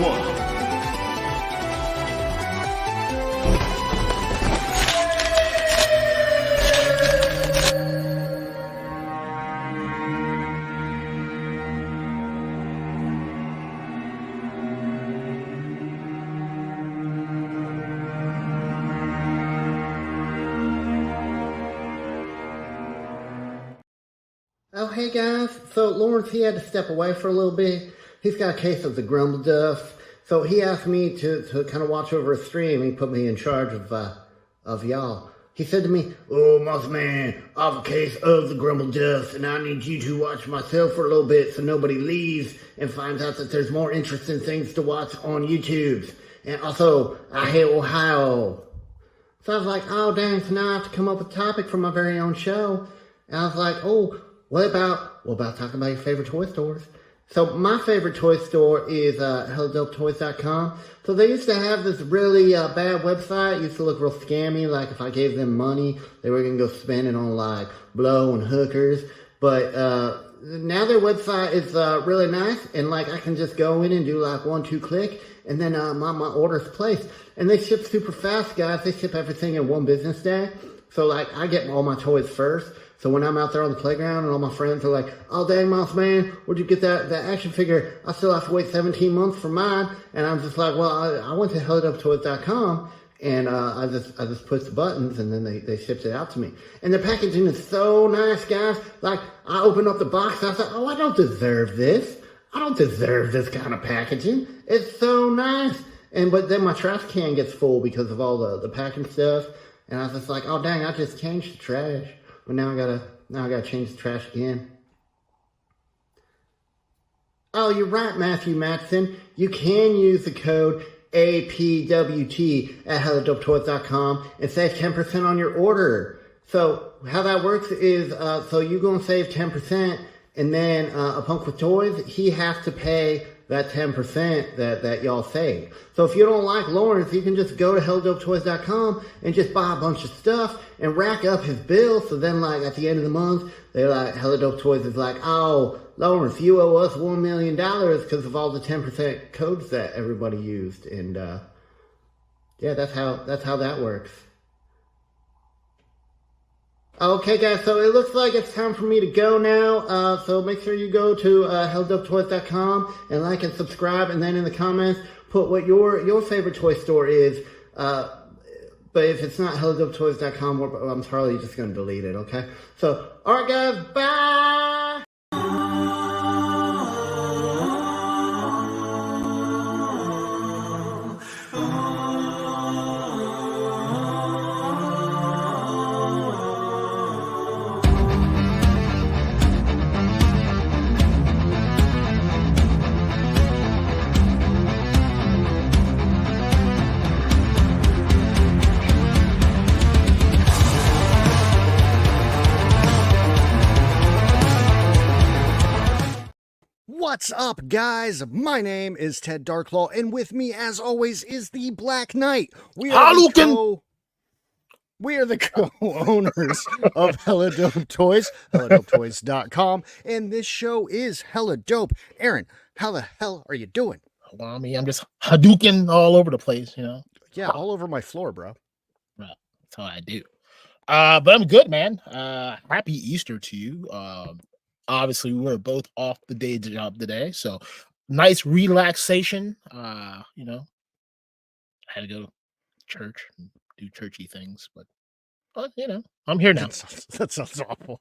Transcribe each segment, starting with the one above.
one. Oh, hey guys. So Lawrence, he had to step away for a little bit. He's got a case of the grumble dust. So he asked me to kind of watch over his stream. He put me in charge of y'all. He said to me, "Oh, Moss Man, I have a case of the grumble dust, and I need you to watch myself for a little bit so nobody leaves and finds out that there's more interesting things to watch on YouTube. And also, I hate Ohio." So I was like, oh, dang, so now I have to come up with a topic for my very own show. And I was like, oh, what about talking about your favorite toy stores? So my favorite toy store is helladopetoys.com. So they used to have this really bad website. It used to look real scammy. Like if I gave them money, they were going to go spend it on like blow and hookers. But now their website is really nice. And like I can just go in and do like 1-2 click. And then my order's placed. And they ship super fast, guys. They ship everything in one business day. So like I get all my toys first. So when I'm out there on the playground and all my friends are like, oh, dang, Moss Man, where'd you get that action figure? I still have to wait 17 months for mine. And I'm just like, well, I went to helladopetoys.com and I just pushed the buttons and then they shipped it out to me. And the packaging is so nice, guys. Like, I opened up the box and I was like, oh, I don't deserve this. I don't deserve this kind of packaging. It's so nice. But then my trash can gets full because of all the packing stuff. And I was just like, oh, dang, I just changed the trash. But now I gotta change the trash again. Oh, you're right, Matthew Matson. You can use the code APWT at helladopetoys.com and save 10% on your order. So how that works is, so you're gonna save 10%, and then a Punk with Toys, he has to pay that 10% that y'all saved. So if you don't like Lawrence, you can just go to helladopetoys.com and just buy a bunch of stuff and rack up his bill. So then like at the end of the month, they're like, Helladop Toys is like, oh, Lawrence, you owe us $1 million because of all the 10% codes that everybody used. And yeah, that's how that works. Okay, guys, so it looks like it's time for me to go now. So make sure you go to helladopetoys.com and like and subscribe. And then in the comments, put what your favorite toy store is. But if it's not helladopetoys.com, I'm probably just going to delete it, okay? So, all right, guys, bye! What's up, guys? My name is Ted DarkClaw, and with me, as always, is the Black Knight. We are the co-owners of Helladope Toys, helladopetoys.com, and this show is hella dope. Aaron, how the hell are you doing? Well, I mean, I'm just Hadouken all over the place, you know? Yeah, all over my floor, bro. Well, that's how I do. But I'm good, man. Happy Easter to you. Obviously, we were both off the day job today, so nice relaxation. You know, I had to go to church and do churchy things, but you know, I'm here now. That sounds awful.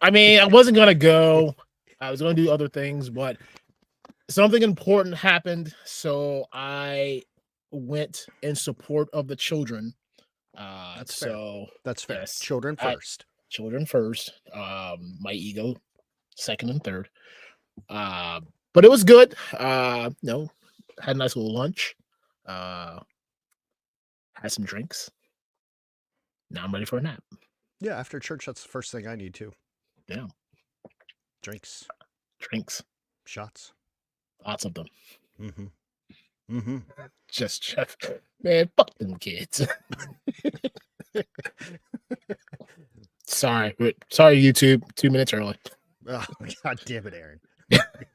I mean, I wasn't gonna go. I was gonna do other things, but something important happened, so I went in support of the children. That's so fair. That's fair. Yes, Children first. Children first. My ego second and third. But it was good. You know, had a nice little lunch. Had some drinks. Now I'm ready for a nap. Yeah, after church, that's the first thing I need too. Yeah. Drinks. Shots. Lots of them. Just man, fuck them kids. Sorry, YouTube. 2 minutes early. Oh, God damn it, Aaron.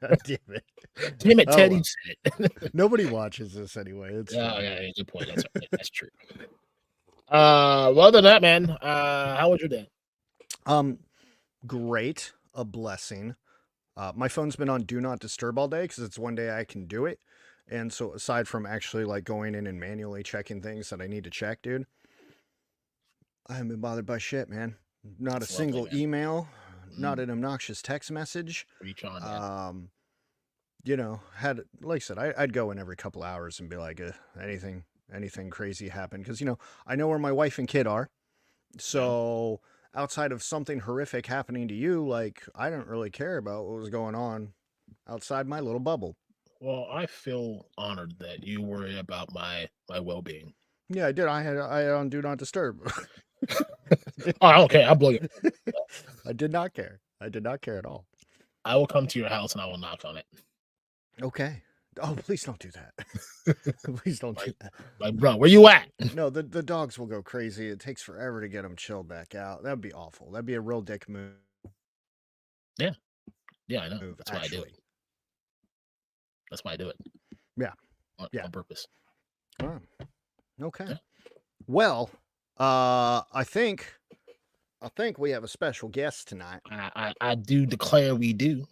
God damn it. Damn it, Oh, Ted, well. you said it. Nobody watches this anyway. It's Oh, fine. yeah, good point. That's right. That's true. Well, other than that, man, how was your day? Great. A blessing. My phone's been on Do Not Disturb all day because it's one day I can do it. And so aside from actually like going in and manually checking things that I need to check, dude, I haven't been bothered by shit, man. Not That's a single lovely, man. email, not an obnoxious text message. Reach on, man. You know, had like I said, I'd go in every couple hours and be like, anything crazy happened, because you know I know where my wife and kid are. So outside of something horrific happening to you, like I don't really care about what was going on outside my little bubble. Well, I feel honored that you worry about my well-being. Yeah, I did. I had on Do Not Disturb. Oh, okay, I'll blow you. I did not care. I did not care at all. I will come to your house and I will knock on it. Okay. Oh, please don't do that. Please don't do that. Like, bro, where you at? No, the dogs will go crazy. It takes forever to get them chilled back out. That'd be awful. That'd be a real dick move. Yeah, I know. Move, That's why I do it. actually. That's why I do it. Yeah. On purpose. Oh, okay. Yeah. Well, I think we have a special guest tonight. I do declare we do.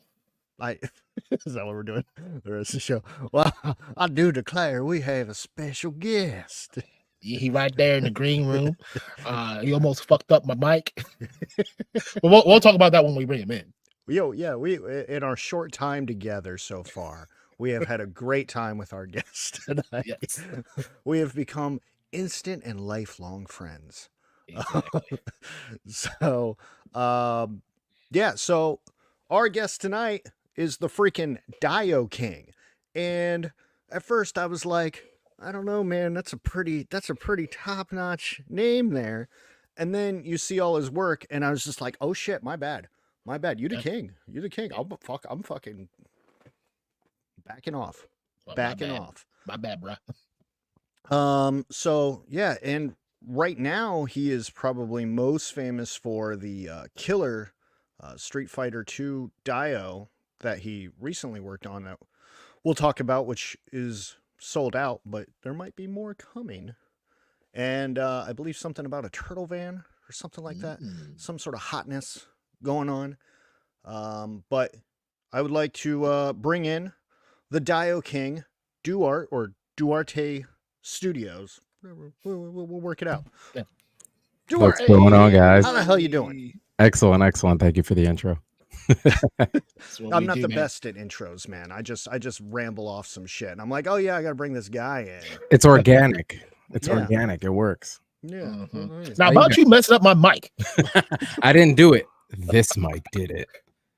Is that what we're doing the rest of the show? Well, I do declare we have a special guest. He right there in the green room. He almost fucked up my mic. But we'll talk about that when we bring him in. We in our short time together so far, we have had a great time with our guest tonight. Yes. We have become instant and lifelong friends. Exactly. So, so our guest tonight is the freaking Dio King. And at first I was like, I don't know, man, that's a pretty top-notch name there. And then you see all his work and I was just like, oh shit, my bad. You the king. You the king. I'm fucking backing off. My bad, bro. So yeah, and right now he is probably most famous for the killer Street Fighter 2 Dio that he recently worked on that we'll talk about, which is sold out, but there might be more coming. And I believe something about a turtle van or something like that. Some sort of hotness going on. But I would like to bring in the Dio King, Duarte Studios. We'll work it out. Yeah. Duarte, what's going on, guys? how the hell you doing? Excellent. Thank you for the intro. I'm not the best at intros, man. I just ramble off some shit, and I'm like, oh yeah, I gotta bring this guy in. It's organic. It's Yeah. organic. It works. Yeah. Now, about you messing up my mic. I didn't do it. This mic did it.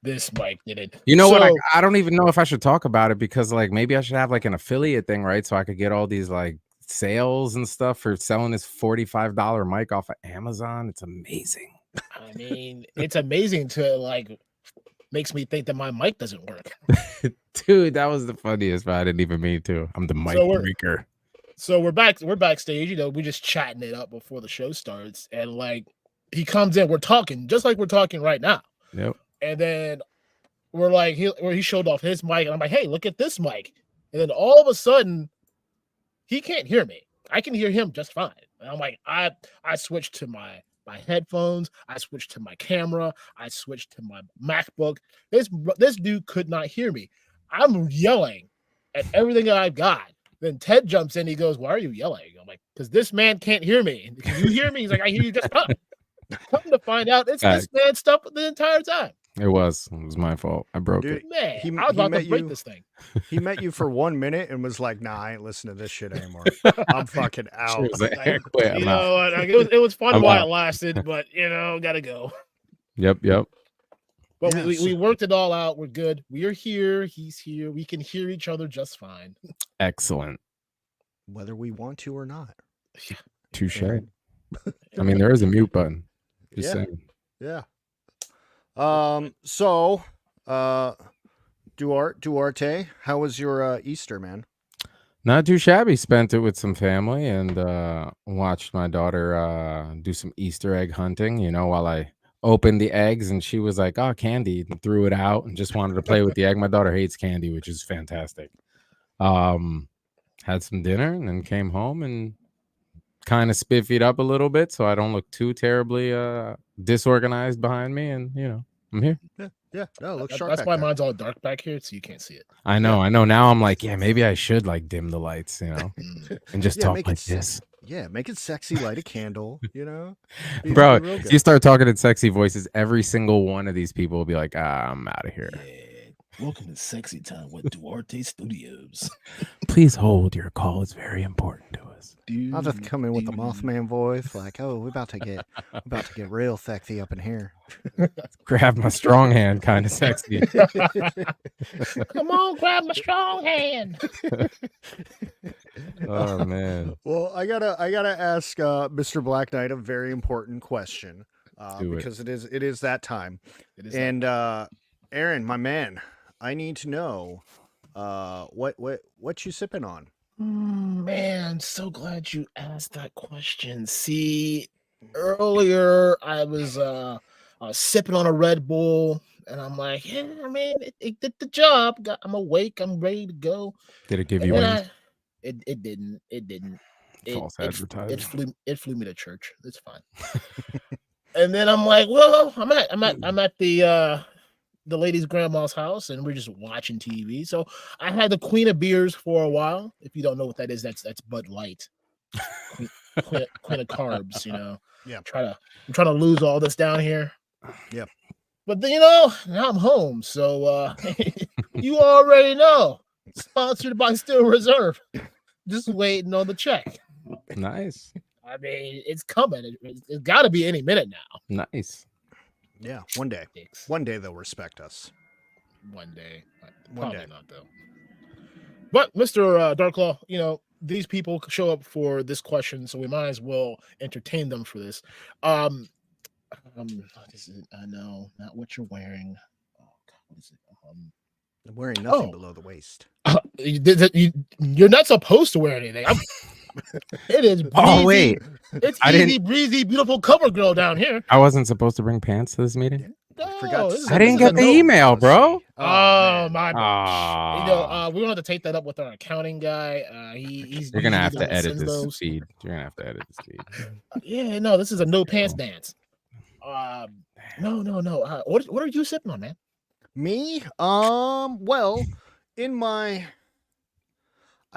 This mic did it. You know what? So- I don't even know if I should talk about it, because like maybe I should have like an affiliate thing, right? So I could get all these like sales and stuff for selling this $45 mic off of Amazon. It's amazing. I mean, it's amazing to like makes me think that my mic doesn't work. Dude, that was the funniest, but I didn't even mean to. I'm the mic breaker. So we're backstage, you know, we're just chatting it up before the show starts, and like he comes in, we're talking just like we're talking right now. Yep. And then we're like, he showed off his mic, and I'm like, hey, look at this mic. And then all of a sudden, he can't hear me. I can hear him just fine. And I'm like, I switched to my headphones. I switched to my camera. I switched to my MacBook. This dude could not hear me. I'm yelling at everything that I've got. Then Ted jumps in. He goes, why are you yelling? I'm like, because this man can't hear me. Can you hear me? He's like, I hear you just fine. Come to find out, it's this man's stuff the entire time. It was my fault. I broke it. Man, I was about to break this thing. He met you for 1 minute and was like, nah, I ain't listening to this shit anymore. I'm fucking out. Like, you know what? It was fun while it lasted, but you know, gotta go. Yep. But Yeah, we worked it all out. We're good. We're here. He's here. We can hear each other just fine. Excellent. Whether we want to or not. Touche. I mean, there is a mute button. Just Yeah. saying. Yeah. So, Duarte, how was your Easter, man? Not too shabby. Spent it with some family and watched my daughter do some Easter egg hunting, you know, while I opened the eggs and she was like, "Oh, candy," and threw it out and just wanted to play with the egg. My daughter hates candy, which is fantastic. Had some dinner and then came home and kind of spiffied up a little bit so I don't look too terribly disorganized behind me, and I'm here. Yeah. No, look sharp. That's back why there. mine's all dark back here, so you can't see it. I know. Now I'm like, yeah, maybe I should like dim the lights, and just talk make like it this. Yeah, make it sexy, light a candle, Bro, be real good. you start talking in sexy voices, every single one of these people will be like, I'm out of here. Yeah. Welcome to Sexy Time with Duarte Studios. Please hold, your call is very important to us. I'll just come in with the Mothman voice, like, "Oh, we're about to get real sexy up in here." Grab my strong hand, kind of sexy. Come on, grab my strong hand. Oh man. Well, I gotta ask Mr. Blacknight a very important question because it is that time. And Aaron, my man, I need to know what you sipping on. Man, so glad you asked that question. See, earlier I was sipping on a Red Bull, and I'm like, yeah, I mean, it did the job. I'm awake. I'm ready to go. Did it give And you then wings? it didn't. It didn't. False advertising. It flew me to church. It's fine. And then I'm like, well, I'm at the lady's grandma's house, and we're just watching TV. So I had the Queen of Beers for a while. If you don't know what that is, that's Bud Light. Queen of carbs, Yeah. I'm trying to lose all this down here. Yeah. But then, now I'm home. So you already know. Sponsored by Steel Reserve. Just waiting on the check. Nice. I mean, it's coming. It's got to be any minute now. Nice. Yeah, one day they'll respect us. One day. One Probably day. not, though. But Mr. DarkClaw, these people show up for this question, so we might as well entertain them for this. What is it? I know, not what you're wearing. Oh God, what is it? I'm wearing nothing below the waist. You're not supposed to wear anything. It is breezy. Oh wait, It's easy, breezy, beautiful cover girl down here. I wasn't supposed to bring pants to this meeting. I forgot. I didn't get the email, bro. Oh my gosh. we're gonna have to take that up with our accounting guy. You're gonna have to edit this feed. You're gonna have to edit this feed. Yeah, no, this is a no pants dance. No. What are you sipping on, man? Me? Well, I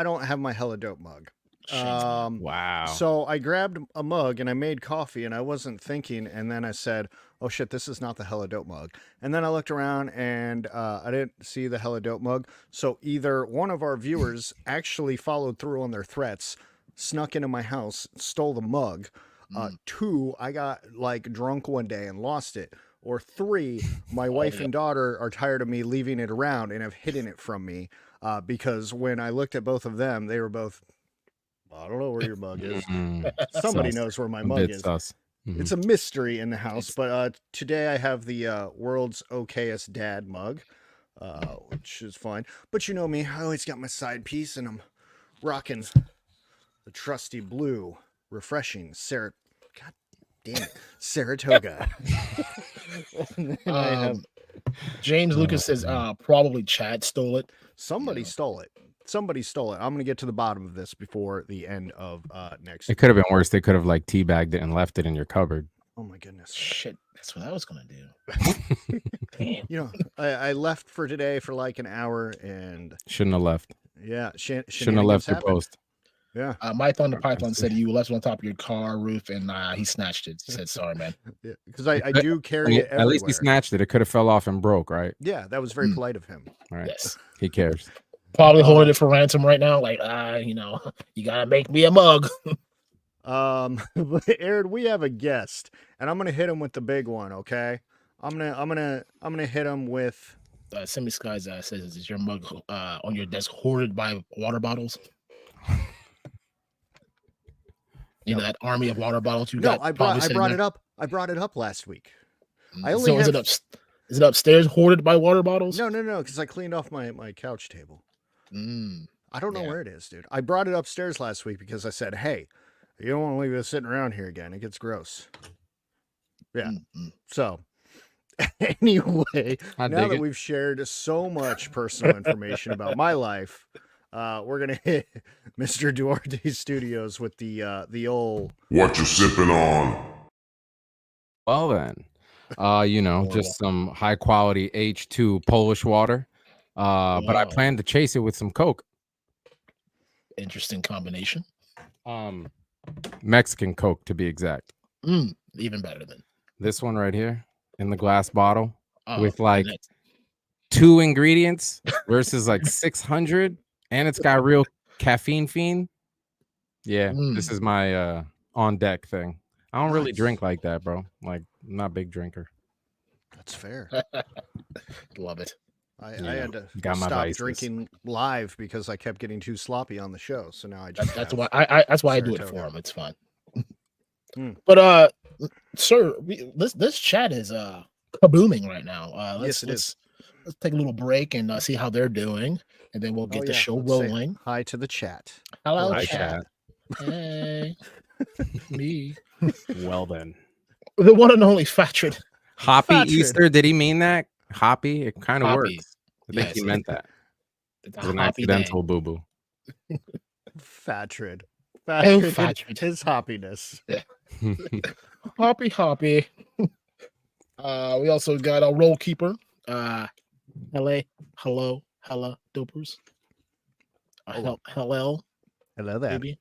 don't have my Hella Dope mug. Wow. So I grabbed a mug and I made coffee, and I wasn't thinking, and then I said, "Oh shit, this is not the Hella Dope mug." And then I looked around and I didn't see the Hella Dope mug. So either one of our viewers actually followed through on their threats, snuck into my house, stole the mug. 2, I got like drunk one day and lost it. Or 3, my wife and daughter are tired of me leaving it around and have hidden it from me because when I looked at both of them, they were both, I don't know where your mug is. Somebody knows where my mug is. It's a mystery in the house. But today I have the world's okayest dad mug, which is fine. But you know me, I always got my side piece, and I'm rocking the trusty blue, refreshing Saratoga. James Lucas says probably Chad stole it. Somebody stole it. I'm going to get to the bottom of this before the end of next. It could have been worse. They could have like teabagged it and left it in your cupboard. Oh my goodness. Shit, that's what I was going to do. Damn. I left for today for like an hour and shouldn't have left. Yeah, shouldn't have left your post. Yeah. Mike on the Python said you left it on top of your car roof, and he snatched it. He said, "Sorry, man." Yeah, because I do carry it everywhere. At least he snatched it. It could have fell off and broke, right? Yeah, that was very polite of him. Right. Yes. He cares. Probably holding it for ransom right now. Like, you gotta make me a mug. But Aaron, we have a guest, and I'm gonna hit him with the big one. Okay, I'm gonna hit him with. Semi Skies says, "Is your mug on your desk hoarded by water bottles?" You know that army of water bottles you got. I brought it up. I brought it up last week. Is it upstairs hoarded by water bottles? No, because I cleaned off my couch table. I don't know where it is, dude. I brought it upstairs last week because I said, "Hey, you don't want to leave this sitting around here again. It gets gross." Yeah. So anyway, I now dig that it. we've shared so much personal information about my life, we're gonna hit Mr. Duarte Studios with the old What you sipping on? Well then, just some high quality H2 Polish water. But I Wow. plan to chase it with some Coke. Interesting combination. Mexican Coke to be exact. Even better than This one right here in the glass bottle with and like that's 2 ingredients versus like 600, and it's got real caffeine fiend. Yeah, this is my on deck thing. I don't really Nice. drink like that, bro. Like, I'm not a big drinker. That's fair. love it. I Yeah, had to got my stop vices. drinking live because I kept getting too sloppy on the show. So now I just That's have why I do it Saratoga. for him. It's fun. Hmm. But sir, this chat is kabooming right now. Yes, it is. Let's take a little break and see how they're doing, and then we'll get the show Let's say rolling. Hi to the chat. Hello, Hi, chat. Hey, me. Well then, The one and only Fatrid. Hoppy Fatrid. Easter. Did he mean that? Hoppy? It kind of Hoppy. works. I think he Yes, meant that. It's It's a an hoppy day. accidental boo boo. Fatrid. Oh, Fatrid. Fatrid. His hoppiness. Hoppy. We also got a roll keeper. Hello, dopers. Hello, Hello there. baby.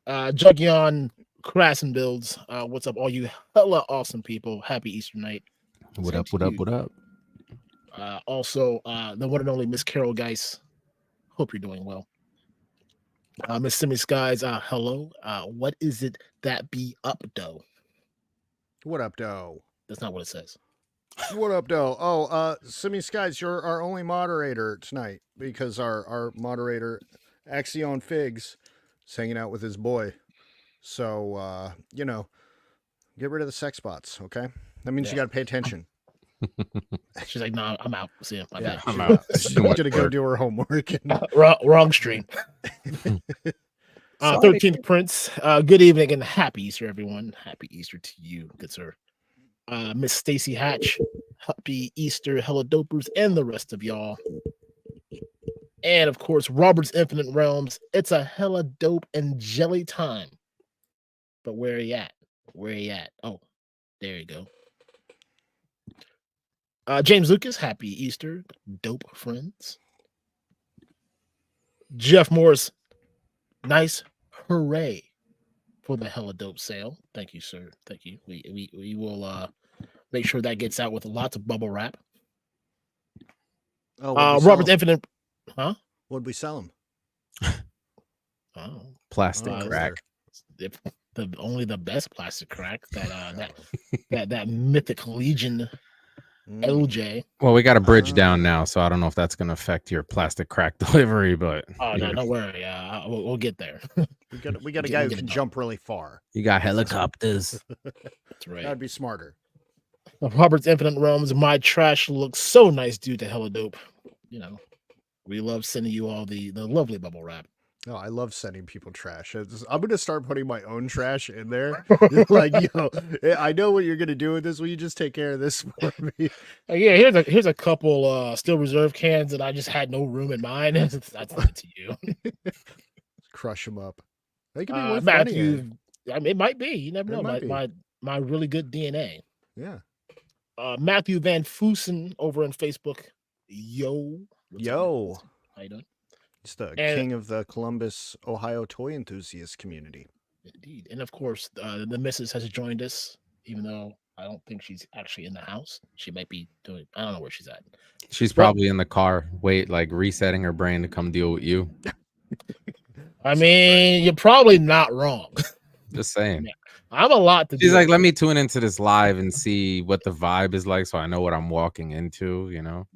Juggion Crassen builds. What's up, all you hella awesome people? Happy Easter night. What Same up? to What up? you. What up? Also, the one and only Miss Carol Geis. Hope you're doing well. Miss Simi Skies, hello. What is it that be up, though? What up, doe? That's not what it says. What up, doe? Oh, Simi Skies, you're our only moderator tonight because our moderator, Axion Figs, is hanging out with his boy. So, get rid of the sex bots, okay? That means you got to pay attention. She's like, nah, I'm out. See ya. My bad. I'm out. She's Too much going to go work. do her homework. Wrong stream. 13th Prince. Good evening and happy Easter, everyone. Happy Easter to you, good sir. Miss Stacy Hatch. Happy Easter, hella dopers, and the rest of y'all. And of course, Robert's Infinite Realms. It's a hella dope and jelly time. But where are you at? Where are you at? Oh, there you go. James Lucas, happy Easter, dope friends. Jeff Morris, nice hooray for the hella dope sale. Thank you, sir. Thank you. We will make sure that gets out with lots of bubble wrap. Oh, Robert's Infinite, huh? What'd we sell him? Oh, Plastic crack. Only the best plastic crack that mythic Legion LJ. Well, we got a bridge down now, so I don't know if that's going to affect your plastic crack delivery, but Oh no, don't worry. We'll get there. We got a guy who can jump really far. you got helicopters. That's right. That'd be smarter. Robert's Infinite Realms. My trash looks so nice due to hella dope. We love sending you all the lovely bubble wrap. Oh, I love sending people trash. I'm gonna start putting my own trash in there. Like, I know what you're gonna do with this. Will you just take care of this for me? Yeah, here's a couple still reserve cans that I just had no room in mine. That's it to you. Crush them up. They could be worth Matthew. I mean, it might be. You never know. It might My really good DNA. Yeah. Matthew Van Fusen over on Facebook. Yo. Yo. How you doing? He's the king of the Columbus, Ohio toy enthusiast community. Indeed. And of course, the missus has joined us, even though I don't think she's actually in the house. She might be doing, I don't know where she's at. She's probably in the car, resetting her brain to come deal with you. I mean, you're probably not wrong. Just saying. Yeah. I'm a lot to do. She's like, let me tune into this live and see what the vibe is like so I know what I'm walking into,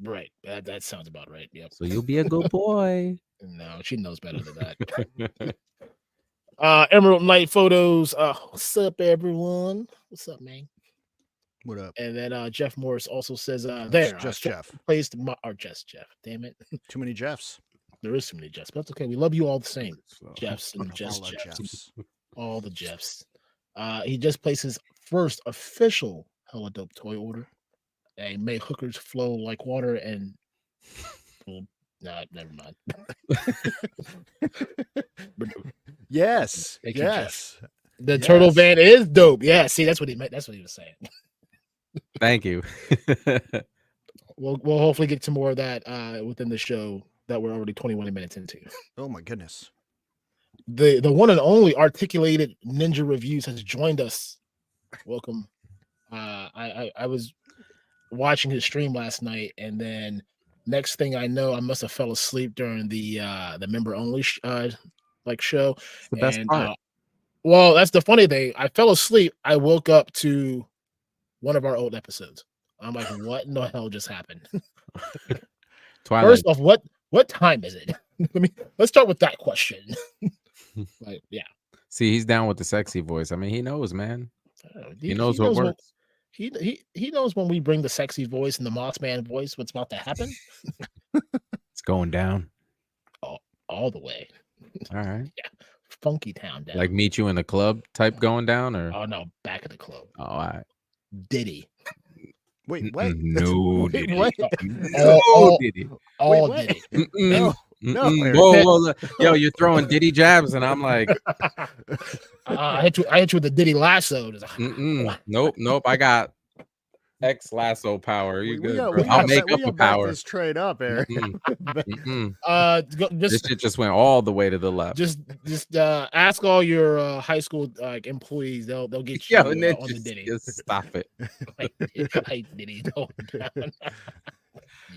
Right. That sounds about right. Yep. So you'll be a good boy. No, she knows better than that. Emerald Knight Photos. What's up, everyone? What's up, man? What up? And then Jeff Morris also says, Just Jeff. Placed just Jeff. Damn it. Too many Jeffs. There is too many Jeffs, but that's okay. We love you all the same. Jeffs and just All the Jeffs. Jeffs. All the Jeffs. He just placed his first official Hella Dope toy order. They made hookers flow like water and well, nah, never mind. Yes. Thank you, Yes. The turtle Yes. van is dope. Yeah, see, that's what he meant. That's what he was saying. Thank you. We'll hopefully get to more of that within the show that we're already 21 minutes into. Oh my goodness. The one and only Articulated Ninja Reviews has joined us. Welcome. I was watching his stream last night, and then next thing I know, I must have fell asleep during the member only show. It's the best part. Well, that's the funny thing. I fell asleep. I woke up to one of our old episodes. I'm like, what in the hell just happened? Twilight. First off, what time is it? Let's start with that question. Like, yeah. See, he's down with the sexy voice. I mean, he knows, man. He knows what works. He knows when we bring the sexy voice and the Moss Man voice, what's about to happen. It's going down. All the way. All right. Yeah. Funky town down. Like meet you in the club type going down, or oh no, back of the club. Oh, all right. Diddy. Wait, what? No, Wait, Diddy. what? No, Diddy. All Wait, Diddy. No. No. Whoa, yo, you're throwing Diddy jabs, and I'm like, I hit you with the Diddy lasso. Nope. I got X lasso power. You good, bro? I'll make up a power. This trade up, Eric. This shit just went all the way to the left. Just ask all your high school employees. They'll get you on the Diddy. Just stop it. Like Diddy going down.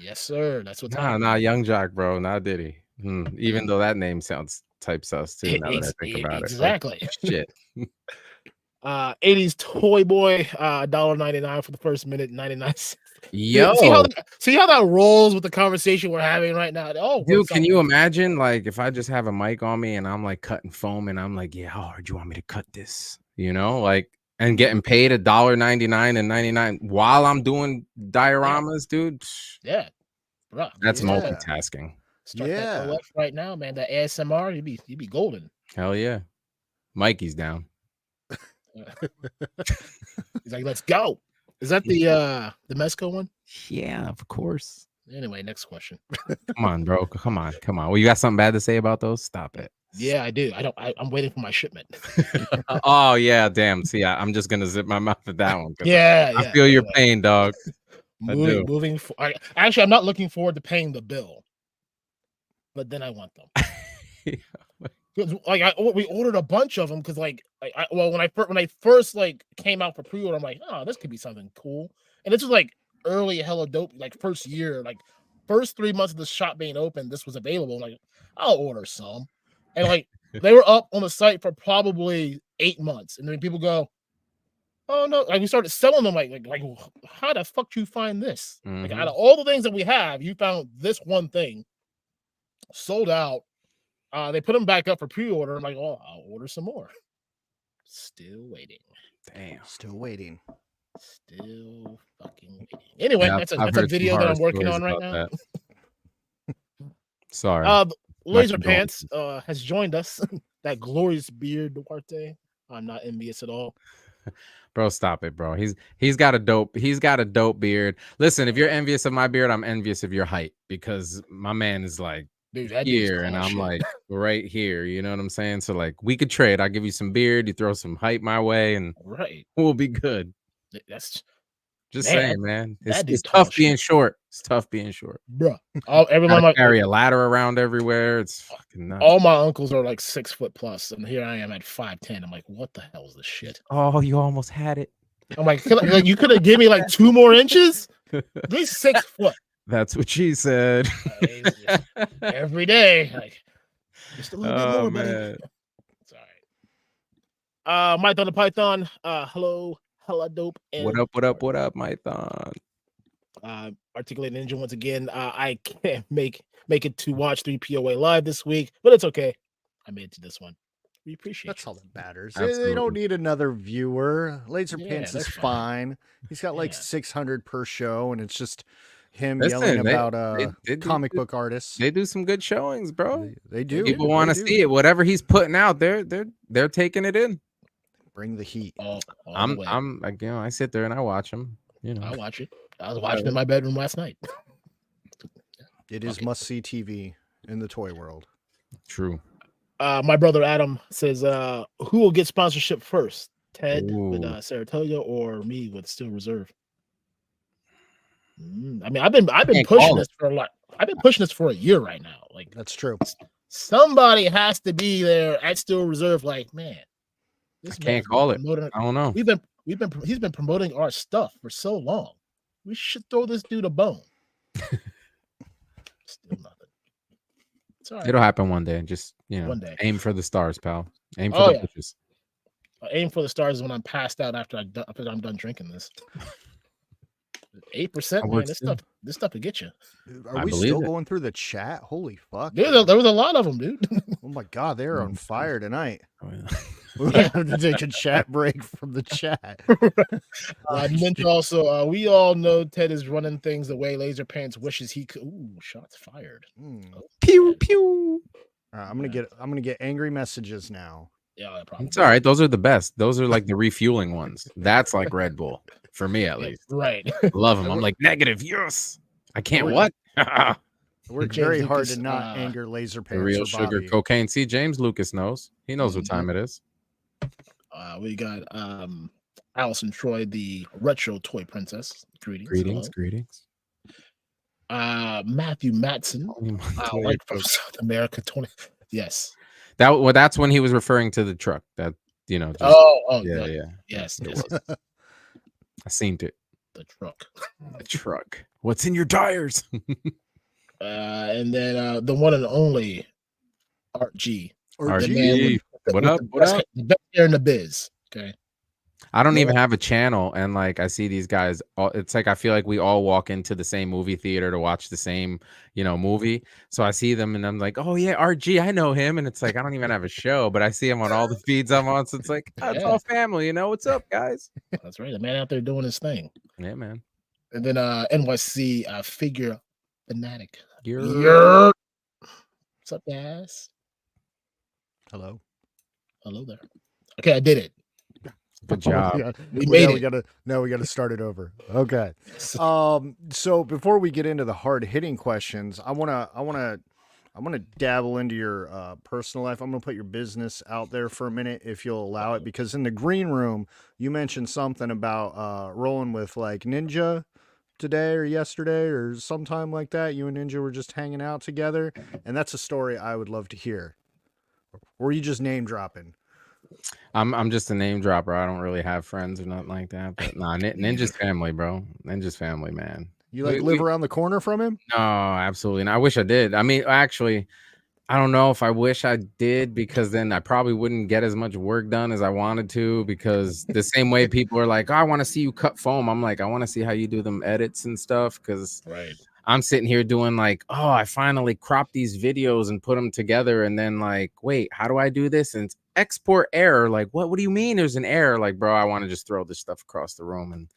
Yes, sir. That's what's Nah, Young Jock, bro, not Diddy. Even though that name sounds type sus too. Now that I think about exactly. it, shit. 80s toy boy, $1.99 for the first minute, 99 cents. Yo, see how that rolls with the conversation we're having right now. Oh, dude, can you imagine like if I just have a mic on me and I'm like cutting foam and I'm like, yeah, how hard do you want me to cut this? You know, like, and getting paid $1.99 and 99 while I'm doing dioramas, dude. Yeah, bro, that's multitasking. Start that OF right now, man. That ASMR, you'd be golden. Hell yeah, Mikey's down. He's like, let's go. Is that the Mezco one? Yeah, of course. Anyway, next question. Come on, bro. Come on. Well, you got something bad to say about those? Stop it. Yeah, I do. I'm waiting for my shipment. Oh yeah, damn. See, I'm just gonna zip my mouth at that one. I feel your pain, dog. Moving. Actually, I'm not looking forward to paying the bill, but then I want them. Like we ordered a bunch of them because when I first like came out for pre-order, I'm like, oh, this could be something cool. And this was like early hella dope, like first year, like first 3 months of the shop being open, this was available. I'm like, I'll order some. And like they were up on the site for probably 8 months. And then people go, oh no, like we started selling them like how the fuck you find this? Mm-hmm. Like out of all the things that we have, you found this one thing sold out. They put them back up for pre-order. I'm like, oh, I'll order some more. Still waiting. Damn. Still waiting. Still fucking waiting. Anyway, that's a video that I'm working on right now. Sorry. Laser Pants has joined us. That glorious beard, Duarte. I'm not envious at all. Bro, stop it, bro. He's got a dope beard. Listen, if you're envious of my beard, I'm envious of your height because my man is like, dude, that here and I'm like right here, you know what I'm saying? So like we could trade. I'll give you some beard, you throw some height my way, and we'll be good. That's just saying, man. It's tough being short. It's tough being short, bro. Everyone carry a ladder around everywhere. It's fucking nuts. All my uncles are like 6 foot plus, and here I am at 5'10". I'm like, what the hell is this shit? Oh, you almost had it. I'm like, you could have given me like 2 more inches. He's 6 foot. That's what she said. Every day, like just a little bit more, man. buddy. It's all right. Mython the Python. Hello, hella dope. And, what up, Mython? Articulated Ninja once again. I can't make it to watch 3POA live this week, but it's okay. I made it to this one. We appreciate that's all that matters. Absolutely. They don't need another viewer. Laser Pants is fine. He's got like 600 per show, and it's just him yelling about comic book artists. They do some good showings, bro. They do. People want to see it. Whatever he's putting out, they're taking it in. Bring the heat. All the way. I'm like, you know, I sit there and I watch them. You know, I watch it. I was watching it in my bedroom last night. It is must-see TV in the toy world. true. My brother Adam says, who will get sponsorship first? Ted with Ooh. Saratoga or me with Steel Reserve? I mean, I've been can't pushing call this for a lot. I've been pushing this for a year right now. Like, That's true. somebody has to be there at Steel Reserve. Like, man, I can't call it. I don't know. He's been promoting our stuff for so long. We should throw this dude a bone. Still nothing. It's all right. It'll happen one day. Just, you know, One day. aim for the stars, pal. Aim for Oh, the yeah. bushes. Aim for the stars when I'm passed out after I'm done drinking this. 8%, man. This stuff will get you. Dude, I are we believe still it. going through the chat? Holy fuck. There was a lot of them, dude. Oh my god, they're on fire tonight. Oh, yeah. We have to take a chat break from the chat. Ninja also, we all know Ted is running things the way Laser Pants wishes he could. Ooh, shots fired. Pew pew. All right, I'm gonna get angry messages now. Yeah, probably. It's all right. Those are the best. Those are like the refueling ones. That's like Red Bull for me, at least. Right. Love them. I'm like negative. Yes. I can't. We're- What? Work James very hard Lucas, to not anger laser The pants real or sugar Bobby. cocaine. See, James Lucas knows. He knows what time it is. We got Allison Troy, the retro toy princess. Greetings. Greetings. Greetings. Matthew Matson, like from South America. 20. Yes. That's when he was referring to the truck. That, you know. Just, yeah. yeah. Yes. It Yes. was. I seen it. The truck. The truck. What's in your tires? And then the one and only Art G. Or The RG. man What up? What up? The best hair in the biz. Okay. I don't Yeah. even have a channel, and like I see these guys. It's like I feel like we all walk into the same movie theater to watch the same, you know, movie. So I see them, and I'm like, oh yeah, RG, I know him. And it's like I don't even have a show, but I see him on all the feeds I'm on. So it's like it's all family, you know. What's up, guys? That's right. The man out there doing his thing. Yeah, man. And then NYC figure fanatic. You're What's up, guys? hello. Hello there. Okay, I did it. good job. We made it. We gotta start it over. Okay. So before we get into the hard hitting questions, I wanna dabble into your personal life. I'm gonna put your business out there for a minute, if you'll allow it, because in the green room you mentioned something about rolling with like Ninja today or yesterday or sometime like that. You and Ninja were just hanging out together, and that's a story I would love to hear. Or are you just name dropping? I'm just a name dropper. I don't really have friends or nothing like that. But nah, Ninja's family, bro. Ninja's family, man. You like live around the corner from him? No, absolutely. And I wish I did. I mean, actually, I don't know if I wish I did, because then I probably wouldn't get as much work done as I wanted to, because the same way people are like, oh, I want to see you cut foam. I'm like, I want to see how you do them edits and stuff, because Right. I'm sitting here doing like, oh, I finally cropped these videos and put them together. And then like, wait, how do I do this? And it's export error. Like, what do you mean there's an error? Like, bro, I want to just throw this stuff across the room. And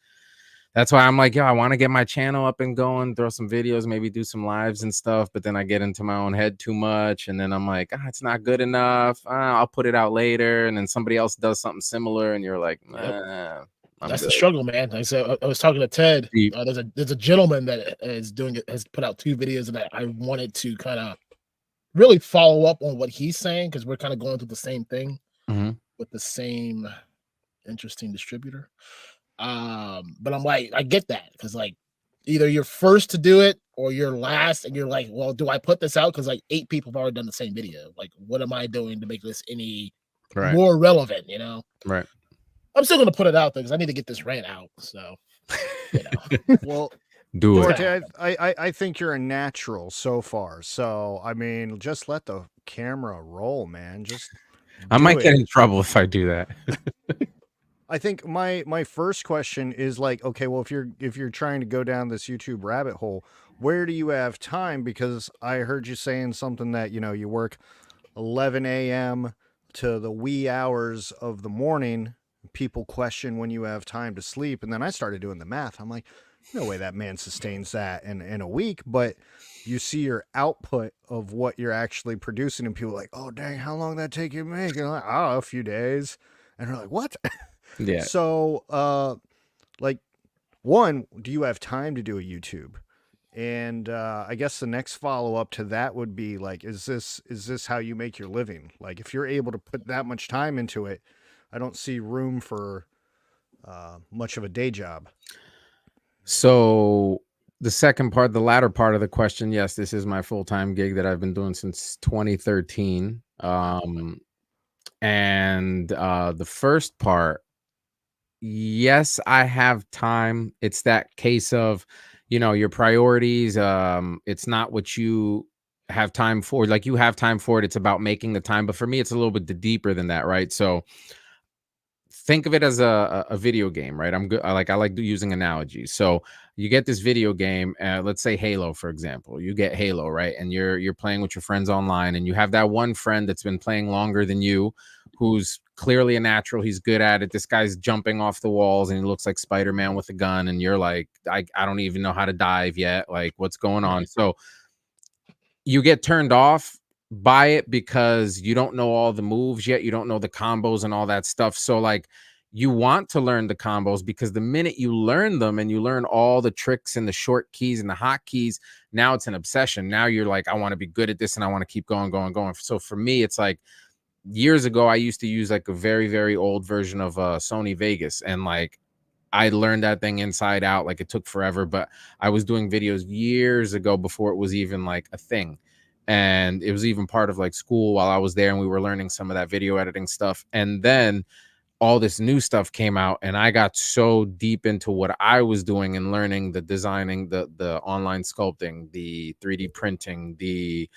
that's why I'm like, yo, I want to get my channel up and going, throw some videos, maybe do some lives and stuff. But then I get into my own head too much. And then I'm like, it's not good enough. I'll put it out later. And then somebody else does something similar. And you're like, That's the struggle, man. Like I said, I was talking to Ted. There's a gentleman that has put out 2 videos that I wanted to kind of really follow up on what he's saying, because we're kind of going through the same thing with the same interesting distributor. But I'm like, I get that, because like either you're first to do it or you're last, and you're like, well, do I put this out? Because like 8 people have already done the same video. Like, what am I doing to make this any more relevant? You know, right. I'm still gonna put it out there because I need to get this rant out. So, you know. Well, do it. Duarte, I think you're a natural so far. So I mean, just let the camera roll, man. Just I might get in trouble if I do that. I think my first question is like, okay, well, if you're trying to go down this YouTube rabbit hole, where do you have time? Because I heard you saying something that, you know, you work 11 a.m. to the wee hours of the morning. People question when you have time to sleep. And then I started doing the math. I'm like, no way that man sustains that in a week. But you see your output of what you're actually producing, and people are like, oh, dang, how long did that take you to make? And I'm like, oh, a few days. And they're like, what? Yeah. So, like, one, do you have time to do a YouTube? And I guess the next follow up to that would be like, is this how you make your living? Like, if you're able to put that much time into it, I don't see room for much of a day job. So the second part, the latter part of the question, yes, this is my full-time gig that I've been doing since 2013. And the first part, yes, I have time. It's that case of, your priorities. It's not what you have time for. Like you have time for it. It's about making the time. But for me, it's a little bit deeper than that, right? So think of it as a video game, right? I'm good. I like using analogies. So you get this video game, let's say Halo, for example. You get Halo, right? And you're playing with your friends online, and you have that one friend that's been playing longer than you, who's clearly a natural. He's good at it. This guy's jumping off the walls, and he looks like Spider-Man with a gun. And you're like, I don't even know how to dive yet. Like, what's going on? So you get turned off by it because you don't know all the moves yet. You don't know the combos and all that stuff. So like you want to learn the combos because the minute you learn them and you learn all the tricks and the short keys and the hotkeys, now it's an obsession. Now you're like, I want to be good at this and I want to keep going, going, going. So for me, it's like years ago, I used to use like a very, very old version of Sony Vegas. And like I learned that thing inside out. Like it took forever, but I was doing videos years ago before it was even like a thing. And it was even part of like school while I was there, and we were learning some of that video editing stuff. And then all this new stuff came out, and I got so deep into what I was doing and learning the designing, the online sculpting, the 3D printing, the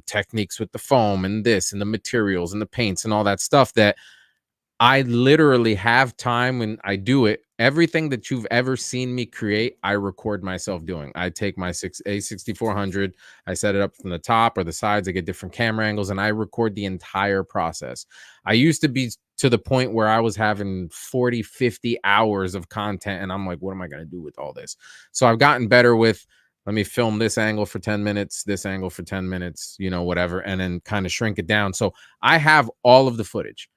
techniques with the foam and this and the materials and the paints and all that stuff, that I literally have time when I do it. Everything that you've ever seen me create, I record myself doing. I take my A6400, I set it up from the top or the sides, I get different camera angles, and I record the entire process. I used to be to the point where I was having 40, 50 hours of content, and I'm like, what am I going to do with all this? So I've gotten better with, let me film this angle for 10 minutes, this angle for 10 minutes, whatever, and then kind of shrink it down. So I have all of the footage.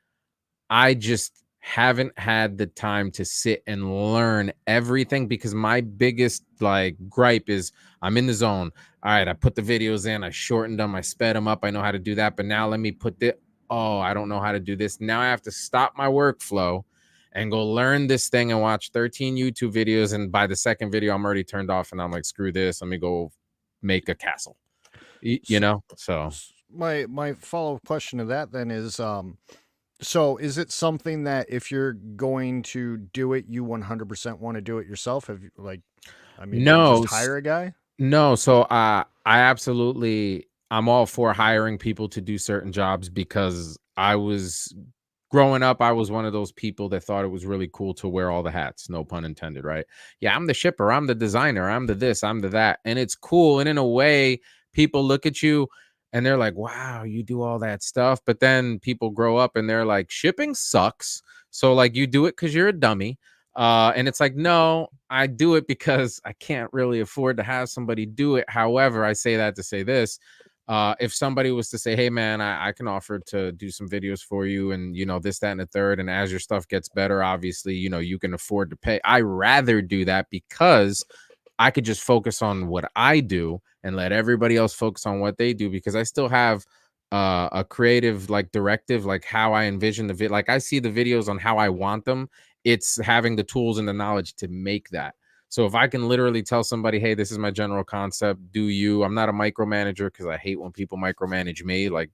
I just haven't had the time to sit and learn everything because my biggest like gripe is I'm in the zone. All right, I put the videos in, I shortened them, I sped them up. I know how to do that, but now let me put this. Oh, I don't know how to do this. Now I have to stop my workflow and go learn this thing and watch 13 YouTube videos. And by the second video, I'm already turned off and I'm like, screw this. Let me go make a castle. So My follow-up question to that then is, so is it something that if you're going to do it, you 100% want to do it yourself? Have you would you no, just hire a guy? no. So I absolutely, I'm all for hiring people to do certain jobs because I was growing up, I was one of those people that thought it was really cool to wear all the hats, no pun intended, right? Yeah, I'm the shipper, I'm the designer, I'm the this, I'm the that. And it's cool. And in a way, people look at you and they're like, wow, you do all that stuff. But then people grow up and they're like, shipping sucks. So like you do it because you're a dummy. And it's like, no, I do it because I can't really afford to have somebody do it. However, I say that to say this. If somebody was to say, hey man, I can offer to do some videos for you and this, that, and the third, and as your stuff gets better, obviously you can afford to pay. I rather do that because I could just focus on what I do and let everybody else focus on what they do, because I still have a creative like directive, like how I envision the like I see the videos on how I want them. It's having the tools and the knowledge to make that. So if I can literally tell somebody, hey, this is my general concept, I'm not a micromanager because I hate when people micromanage me. Like,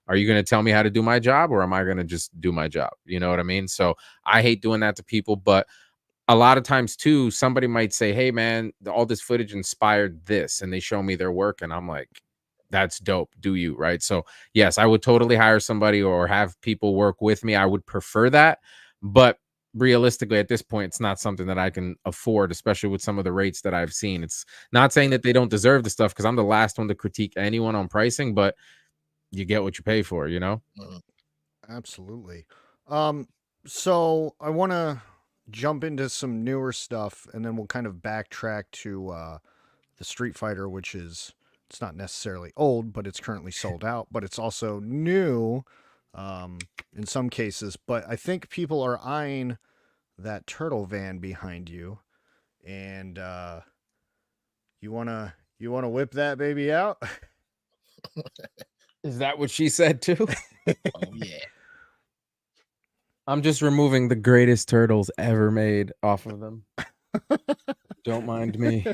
are you going to tell me how to do my job, or am I going to just do my job? You know what I mean? So I hate doing that to people. But a lot of times too, somebody might say, hey man, all this footage inspired this, and they show me their work and I'm like, that's dope. Do you? Right? So yes, I would totally hire somebody or have people work with me. I would prefer that. But realistically at this point, it's not something that I can afford, especially with some of the rates that I've seen. It's not saying that they don't deserve the stuff, because I'm the last one to critique anyone on pricing, but you get what you pay for, Absolutely. So I want to jump into some newer stuff, and then we'll kind of backtrack to the Street Fighter, which is, it's not necessarily old, but it's currently sold out, but it's also new. in some cases, but I think people are eyeing that turtle van behind you, and you wanna whip that baby out? Is that what she said too? Oh yeah. I'm just removing the greatest turtles ever made off of them. Don't mind me.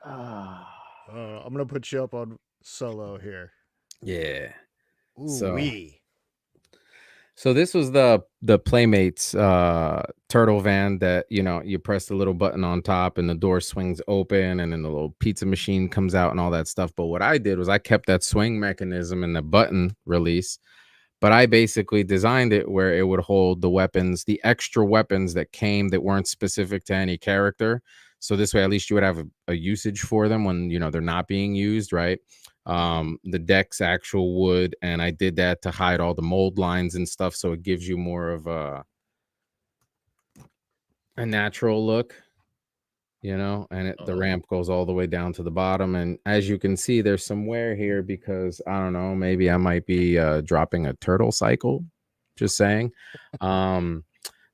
I'm gonna put you up on solo here. Yeah. Ooh, So this was the Playmates turtle van that, you know, you press the little button on top and the door swings open and then the little pizza machine comes out and all that stuff. But what I did was I kept that swing mechanism and the button release, but I basically designed it where it would hold the weapons, the extra weapons that came that weren't specific to any character. So this way, at least you would have a usage for them when, you know, they're not being used, right? The deck's actual wood, and I did that to hide all the mold lines and stuff, so it gives you more of a natural look, you know. And the ramp goes all the way down to the bottom, and as you can see, there's some wear here because I don't know, maybe I might be dropping a turtle cycle. Just saying.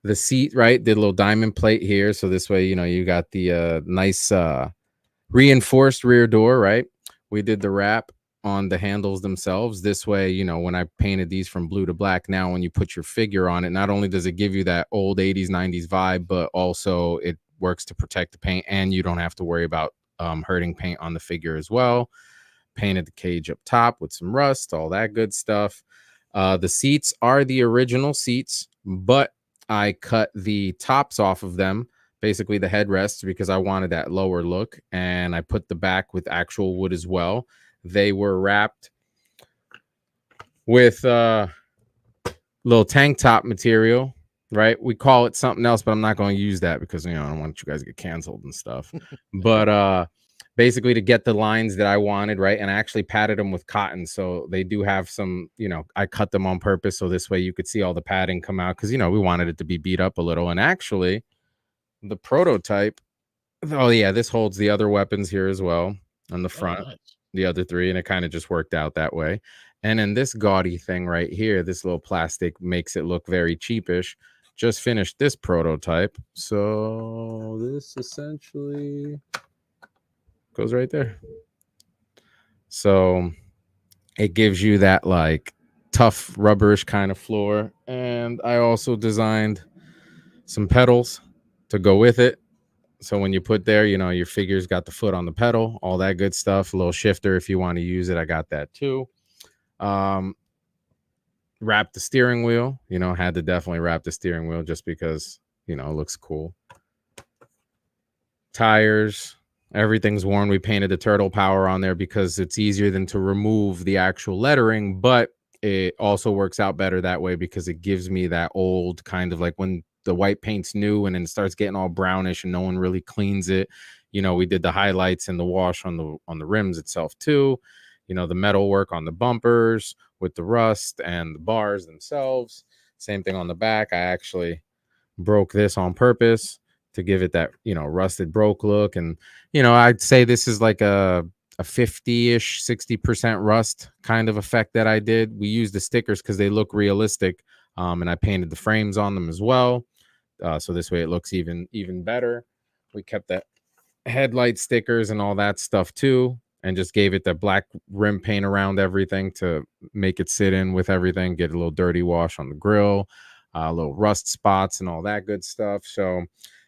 The seat, right, did a little diamond plate here, so this way, you know, you got the nice reinforced rear door, right? We did the wrap on the handles themselves. This way, you know, when I painted these from blue to black, now when you put your figure on it, not only does it give you that old 80s, 90s vibe, but also it works to protect the paint, and you don't have to worry about hurting paint on the figure as well. Painted the cage up top with some rust, all that good stuff. The seats are the original seats, but I cut the tops off of them, basically the headrests, because I wanted that lower look, and I put the back with actual wood as well. They were wrapped with little tank top material, right? We call it something else, but I'm not going to use that because, you know, I don't want you guys to get canceled and stuff. But basically to get the lines that I wanted, right? And I actually padded them with cotton, so they do have some, you know, I cut them on purpose so this way you could see all the padding come out, because, you know, we wanted it to be beat up a little. And actually the prototype, oh yeah, this holds the other weapons here as well on the front. Nice. The other three, and it kind of just worked out that way. And then this gaudy thing right here, this little plastic makes it look very cheapish. Just finished this prototype, so this essentially goes right there. So it gives you that like tough rubberish kind of floor. And I also designed some pedals to go with it. So when you put there, you know, your figure's got the foot on the pedal, all that good stuff. A little shifter if you want to use it. I got that too. Wrap the steering wheel, you know, had to definitely wrap the steering wheel just because, you know, it looks cool. Tires, everything's worn. We painted the turtle power on there because it's easier than to remove the actual lettering, but it also works out better that way because it gives me that old kind of like when the white paint's new and then it starts getting all brownish and no one really cleans it. You know, we did the highlights and the wash on the rims itself too. You know, the metal work on the bumpers with the rust and the bars themselves. Same thing on the back. I actually broke this on purpose to give it that, you know, rusted broke look. And, you know, I'd say this is like a 50-ish, 60% rust kind of effect that I did. We used the stickers because they look realistic. And I painted the frames on them as well. So this way it looks even better. We kept that headlight stickers and all that stuff too, and just gave it the black rim paint around everything to make it sit in with everything, get a little dirty wash on the grill, little rust spots and all that good stuff. So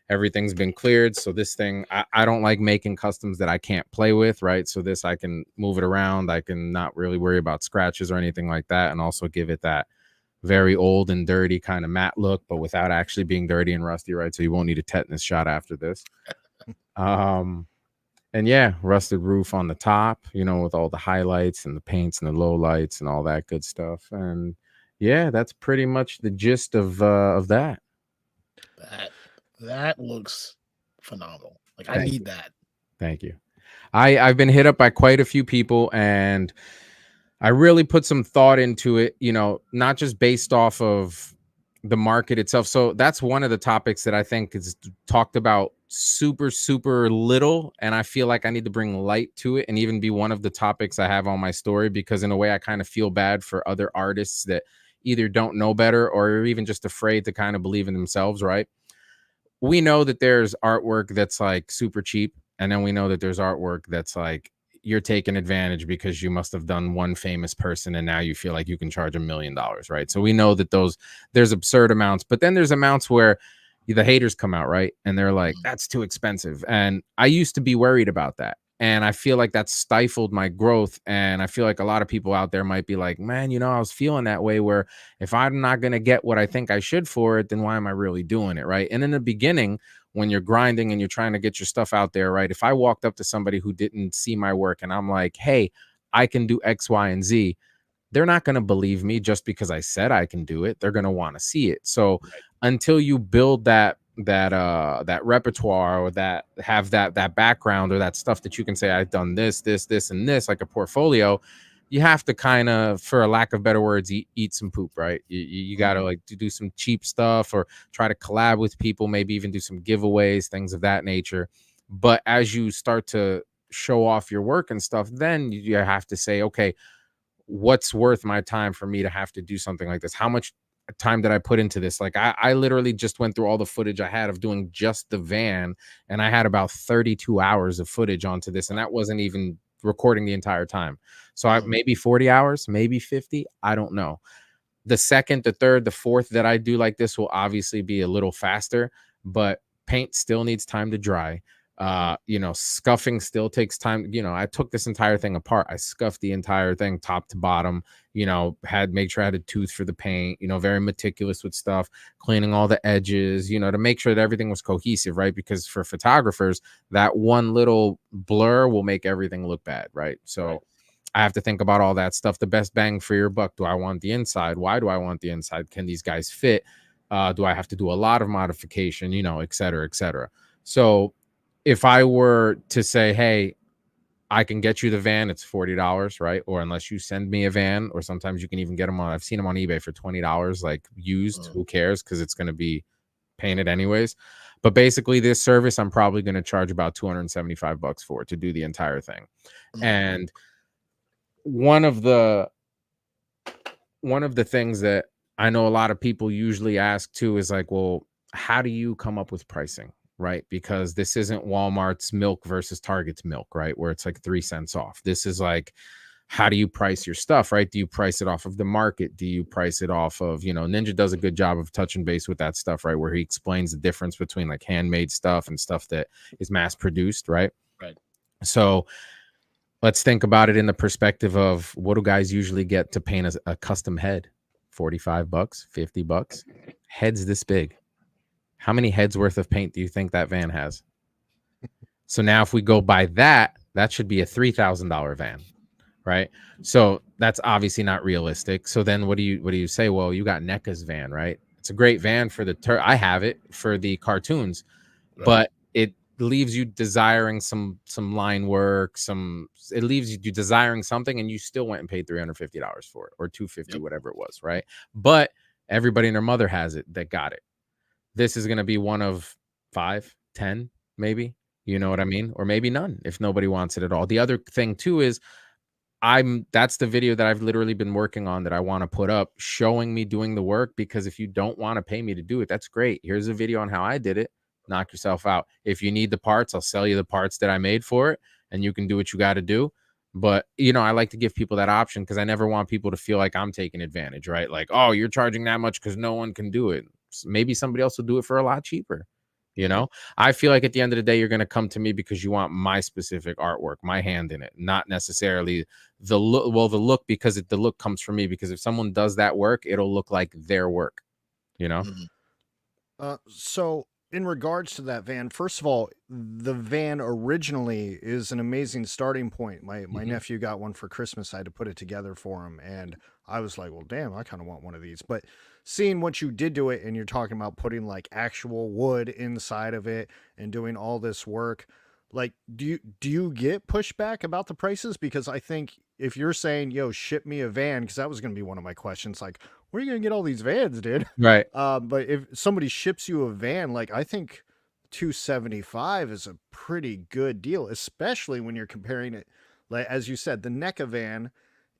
everything's been cleared. So this thing, I don't like making customs that I can't play with, right? So this, I can move it around. I can not really worry about scratches or anything like that, and also give it that very old and dirty kind of matte look, but without actually being dirty and rusty, right? So you won't need a tetanus shot after this. And yeah, rusted roof on the top, you know, with all the highlights and the paints and the low lights and all that good stuff. And yeah, that's pretty much the gist of that. That looks phenomenal. Like, I need that. Thank you. I've been hit up by quite a few people, and I really put some thought into it, you know, not just based off of the market itself. So that's one of the topics that I think is talked about super, super little, and I feel like I need to bring light to it and even be one of the topics I have on my story, because in a way I kind of feel bad for other artists that either don't know better or are even just afraid to kind of believe in themselves, right? We know that there's artwork that's like super cheap, and then we know that there's artwork that's like you're taking advantage because you must have done one famous person and now you feel like you can charge $1 million, right? So we know that there's absurd amounts, but then there's amounts where the haters come out, right? And they're like, that's too expensive. And I used to be worried about that. And I feel like that stifled my growth. And I feel like a lot of people out there might be like, man, I was feeling that way, where if I'm not going to get what I think I should for it, then why am I really doing it? Right. And in the beginning, when you're grinding and you're trying to get your stuff out there, right? If I walked up to somebody who didn't see my work and I'm like, hey, I can do X, Y, and Z, they're not going to believe me just because I said I can do it. They're going to want to see it. So until you build that repertoire, or that background, or that stuff that you can say, I've done this, and this, like a portfolio, you have to kind of, for a lack of better words, eat some poop, right? You got to like do some cheap stuff, or try to collab with people, maybe even do some giveaways, things of that nature. But as you start to show off your work and stuff, then you have to say, okay, what's worth my time for me to have to do something like this? How much time did I put into this? Like I literally just went through all the footage I had of doing just the van, and I had about 32 hours of footage onto this, and that wasn't even recording the entire time. So I maybe 40 hours, maybe 50, I don't know. The second, the third, the fourth that I do like this will obviously be a little faster, but paint still needs time to dry. Scuffing still takes time. I took this entire thing apart. I scuffed the entire thing top to bottom, make sure I had a tooth for the paint, very meticulous with stuff, cleaning all the edges, to make sure that everything was cohesive, right? Because for photographers, that one little blur will make everything look bad, right? So I have to think about all that stuff. The best bang for your buck. Do I want the inside? Why do I want the inside? Can these guys fit? Do I have to do a lot of modification, et cetera, et cetera. So if I were to say, hey, I can get you the van, it's $40, right? Or unless you send me a van, or sometimes you can even get them on, I've seen them on eBay for $20, like used, who cares? Because it's going to be painted anyways. But basically this service, I'm probably going to charge about $275 for it to do the entire thing. And one of the things that I know a lot of people usually ask too is like, well, how do you come up with pricing? Right? Because this isn't Walmart's milk versus Target's milk, right? Where it's like 3 cents off. This is like, how do you price your stuff, right? Do you price it off of the market? Do you price it off of, Ninja does a good job of touching base with that stuff, right? Where he explains the difference between like handmade stuff and stuff that is mass produced, right? Right. So let's think about it in the perspective of, what do guys usually get to paint a custom head? $45, $50, heads this big. How many heads worth of paint do you think that van has? So now if we go by that should be a $3,000 van, right? So that's obviously not realistic. So then what do you say? Well, you got NECA's van, right? It's a great van for I have it for the cartoons, right. But it leaves you desiring some line work, it leaves you desiring something, and you still went and paid $350 for it, or $250, whatever it was, right? But everybody and their mother has it that got it. This is going to be one of 5, 10, maybe, you know what I mean? Or maybe none if nobody wants it at all. The other thing too is that's the video that I've literally been working on that I want to put up, showing me doing the work, because if you don't want to pay me to do it, that's great. Here's a video on how I did it. Knock yourself out. If you need the parts, I'll sell you the parts that I made for it, and you can do what you got to do. But, I like to give people that option, because I never want people to feel like I'm taking advantage, right? Like, oh, you're charging that much because no one can do it. Maybe somebody else will do it for a lot cheaper. I feel like at the end of the day, you're going to come to me because you want my specific artwork, my hand in it, not necessarily the look. Well, the look, because the look comes from me, because if someone does that work, it'll look like their work, So in regards to that van, first of all, the van originally is an amazing starting point. My nephew got one for Christmas. I had to put it together for him, and I was like, well, damn, I kind of want one of these. But seeing what you did to it, and you're talking about putting like actual wood inside of it and doing all this work, like, do you get pushback about the prices? Because I think if you're saying, yo, ship me a van, because that was going to be one of my questions, like, where are you going to get all these vans, dude? Right. But if somebody ships you a van, like, I think $275 is a pretty good deal, especially when you're comparing it, like as you said, the NECA van.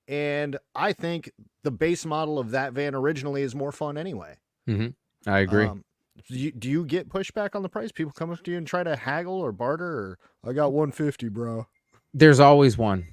And I think the base model of that van originally is more fun anyway. I agree. Do you get pushback on the price? People come up to you and try to haggle or barter, or I got 150, bro. There's always one.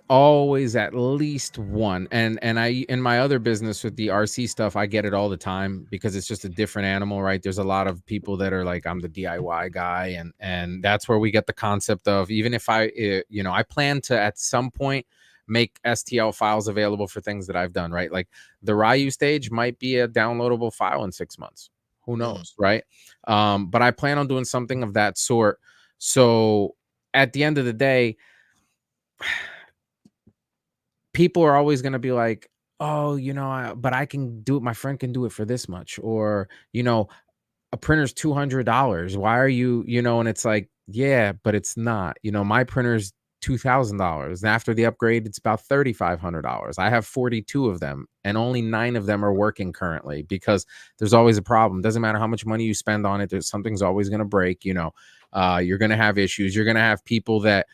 Always at least one. And I, in my other business with the RC stuff, I get it all the time because it's just a different animal, right? There's a lot of people that are like, I'm the DIY guy, and that's where we get the concept of, even if I plan to at some point make STL files available for things that I've done, right? Like the Ryu stage might be a downloadable file in 6 months. Who knows, right? But I plan on doing something of that sort. So at the end of the day, people are always going to be like, oh, but I can do it. My friend can do it for this much, or, a printer's $200. Why are you, and it's like, yeah, but it's not, my printer's $2,000. And after the upgrade, it's about $3,500. I have 42 of them and only 9 of them are working currently because there's always a problem. Doesn't matter how much money you spend on it. Something's always going to break, you're going to have issues. You're going to have people that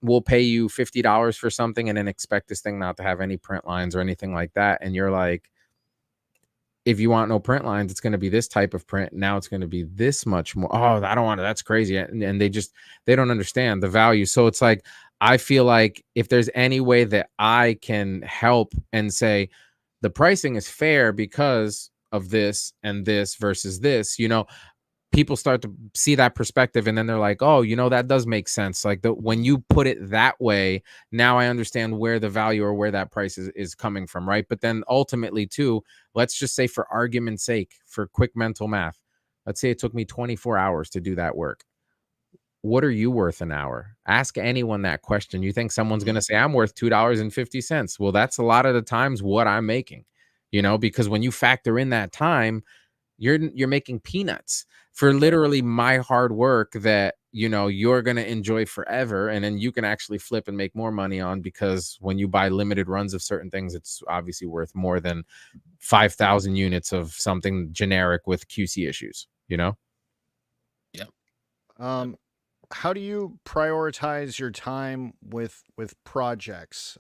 will pay you $50 for something and then expect this thing not to have any print lines or anything like that. And you're like, if you want no print lines, it's going to be this type of print. Now it's going to be this much more. Oh, I don't want it. That's crazy. And they don't understand the value. So it's like, I feel like if there's any way that I can help and say the pricing is fair because of this and this versus this, people start to see that perspective, and then they're like, oh, that does make sense. Like when you put it that way, now I understand where the value or where that price is coming from, right? But then ultimately too, let's just say for argument's sake, for quick mental math, let's say it took me 24 hours to do that work. What are you worth an hour? Ask anyone that question. You think someone's going to say, I'm worth $2.50. Well, that's a lot of the times what I'm making, because when you factor in that time, you're making peanuts for literally my hard work that, you're going to enjoy forever. And then you can actually flip and make more money on, because when you buy limited runs of certain things, it's obviously worth more than 5,000 units of something generic with QC issues, Yeah. How do you prioritize your time with projects?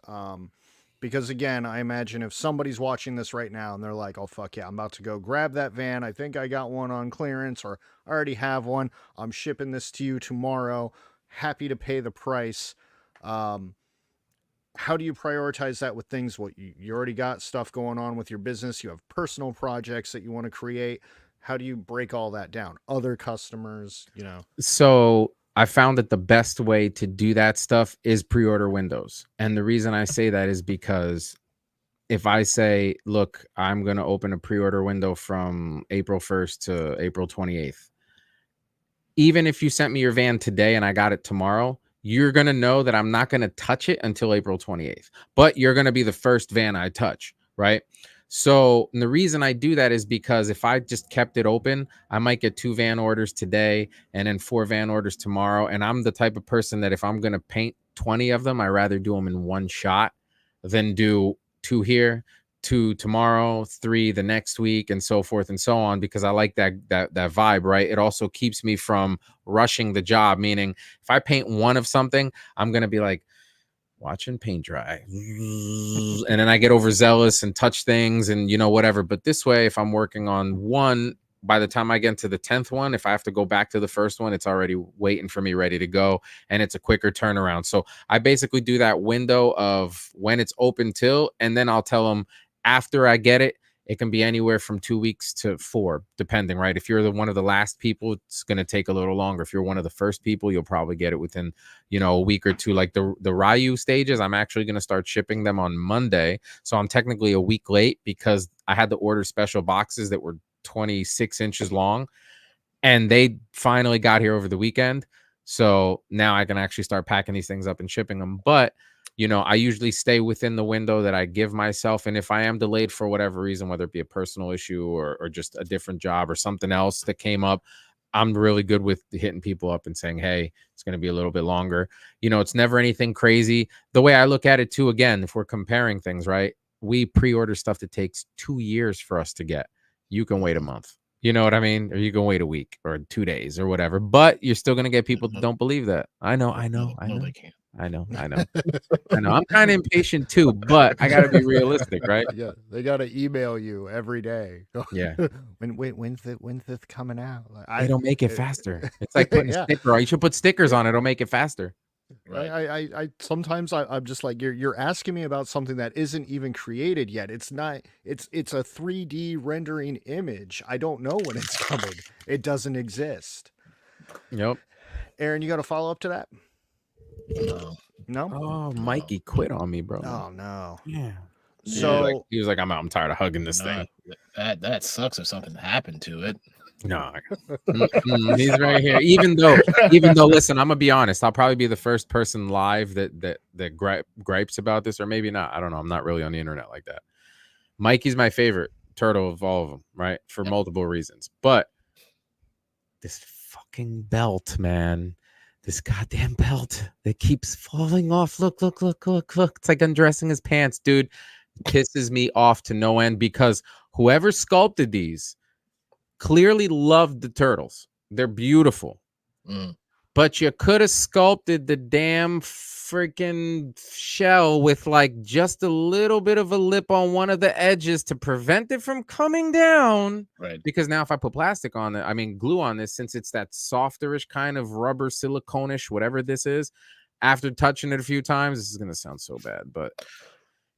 Because again, I imagine if somebody's watching this right now and they're like, oh, fuck yeah, I'm about to go grab that van. I think I got one on clearance, or I already have one. I'm shipping this to you tomorrow. Happy to pay the price. How do you prioritize that with things? What you already got stuff going on with your business. You have personal projects that you want to create. How do you break all that down? Other customers, So I found that the best way to do that stuff is pre-order windows. And the reason I say that is because if I say, look, I'm going to open a pre-order window from April 1st to April 28th, even if you sent me your van today and I got it tomorrow, you're going to know that I'm not going to touch it until April 28th, but you're going to be the first van I touch, right? So the reason I do that is because if I just kept it open, I might get 2 van orders today and then 4 van orders tomorrow. And I'm the type of person that if I'm going to paint 20 of them, I rather do them in one shot than do 2 here, 2 tomorrow, 3 the next week, and so forth and so on, because I like that vibe, right? It also keeps me from rushing the job, meaning if I paint one of something, I'm going to be like, watching paint dry, and then I get overzealous and touch things and whatever. But this way, if I'm working on one, by the time I get to the 10th one, if I have to go back to the first one, it's already waiting for me, ready to go, and it's a quicker turnaround. So I basically do that window of when it's open till, and then I'll tell them after I get it, it can be anywhere from 2 weeks to 4, depending, right? If you're one of the last people, it's going to take a little longer. If you're one of the first people, you'll probably get it within, a week or 2. Like the Ryu stages, I'm actually going to start shipping them on Monday. So I'm technically a week late because I had to order special boxes that were 26 inches long, and they finally got here over the weekend. So now I can actually start packing these things up and shipping them. But I usually stay within the window that I give myself. And if I am delayed for whatever reason, whether it be a personal issue or just a different job or something else that came up, I'm really good with hitting people up and saying, hey, it's going to be a little bit longer. It's never anything crazy. The way I look at it too, again, if we're comparing things, right? We pre-order stuff that takes 2 years for us to get. You can wait a month. You know what I mean? Or you can wait a week or 2 days or whatever. But you're still gonna get people that don't believe that. I know. No, they can't. I know. I'm kind of impatient too, but I gotta be realistic, right? Yeah, they gotta email you every day. Yeah. When's this coming out? Like, They don't make it faster. It's like putting a sticker on. You should put stickers on it. It'll make it faster. Right. I sometimes I'm just like, you're asking me about something that isn't even created yet. It's not. It's a 3D rendering image. I don't know when it's coming. It doesn't exist. Yep. Aaron, you got a follow up to that? No. Oh, Mikey quit on me, bro. Oh no. Yeah. So he was like, I'm tired of hugging this thing. That sucks if something happened to it. No, he's right here. Even though, listen, I'm gonna be honest. I'll probably be the first person live that gripes about this, or maybe not. I don't know. I'm not really on the internet like that. Mikey's my favorite turtle of all of them, right? For multiple reasons. But this fucking belt, man. This goddamn belt that keeps falling off. Look. It's like undressing his pants, dude. Pisses me off to no end because whoever sculpted these clearly loved the turtles. They're beautiful. But you could have sculpted the damn freaking shell with like just a little bit of a lip on one of the edges to prevent it from coming down. Right. Because now if I put plastic on it, I mean glue on this, since it's that softerish kind of rubber silicone-ish, whatever this is, after touching it a few times, this is going to sound so bad, but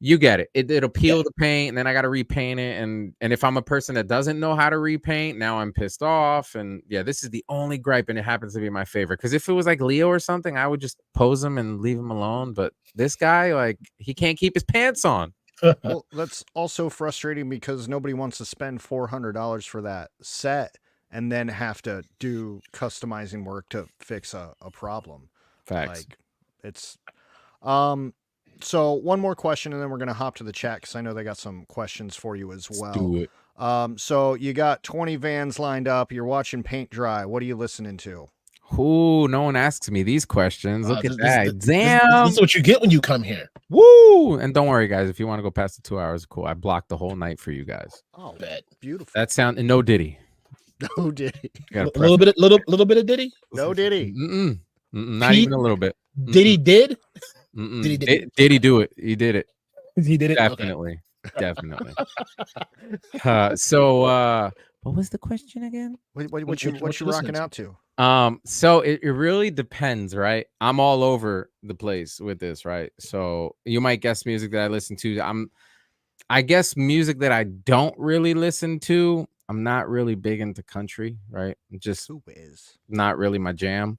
you get it. It'll peel the paint, and then I got to repaint it. And if I'm a person that doesn't know how to repaint, now I'm pissed off. And yeah, this is the only gripe, and it happens to be my favorite. Because if it was like Leo or something, I would just pose him and leave him alone. But this guy, like, he can't keep his pants on. Well, that's also frustrating because nobody wants to spend $400 for that set and then have to do customizing work to fix a problem. Facts. Like, it's so one more question, and then we're going to hop to the chat because I know they got some questions for you as well. Let's do it. So you got 20 vans lined up. You're watching paint dry. What are you listening to? Ooh, no one asks me these questions. Look at that. Damn. This is what you get when you come here. Woo! And don't worry, guys. If you want to go past the 2 hours, cool. I blocked the whole night for you guys. Oh, Bet. beautiful. That sound and no Diddy. No Diddy. A little bit of Diddy. No Diddy. Not even a little bit. Diddy did. Did he do it? He did it. He did it. Definitely. Okay. Definitely. So what was the question again? What you rocking out to? So it really depends, right? I'm all over the place with this, right? So you might guess music that I listen to. I guess music that I don't really listen to. I'm not really big into country, right? Just Who is not really my jam.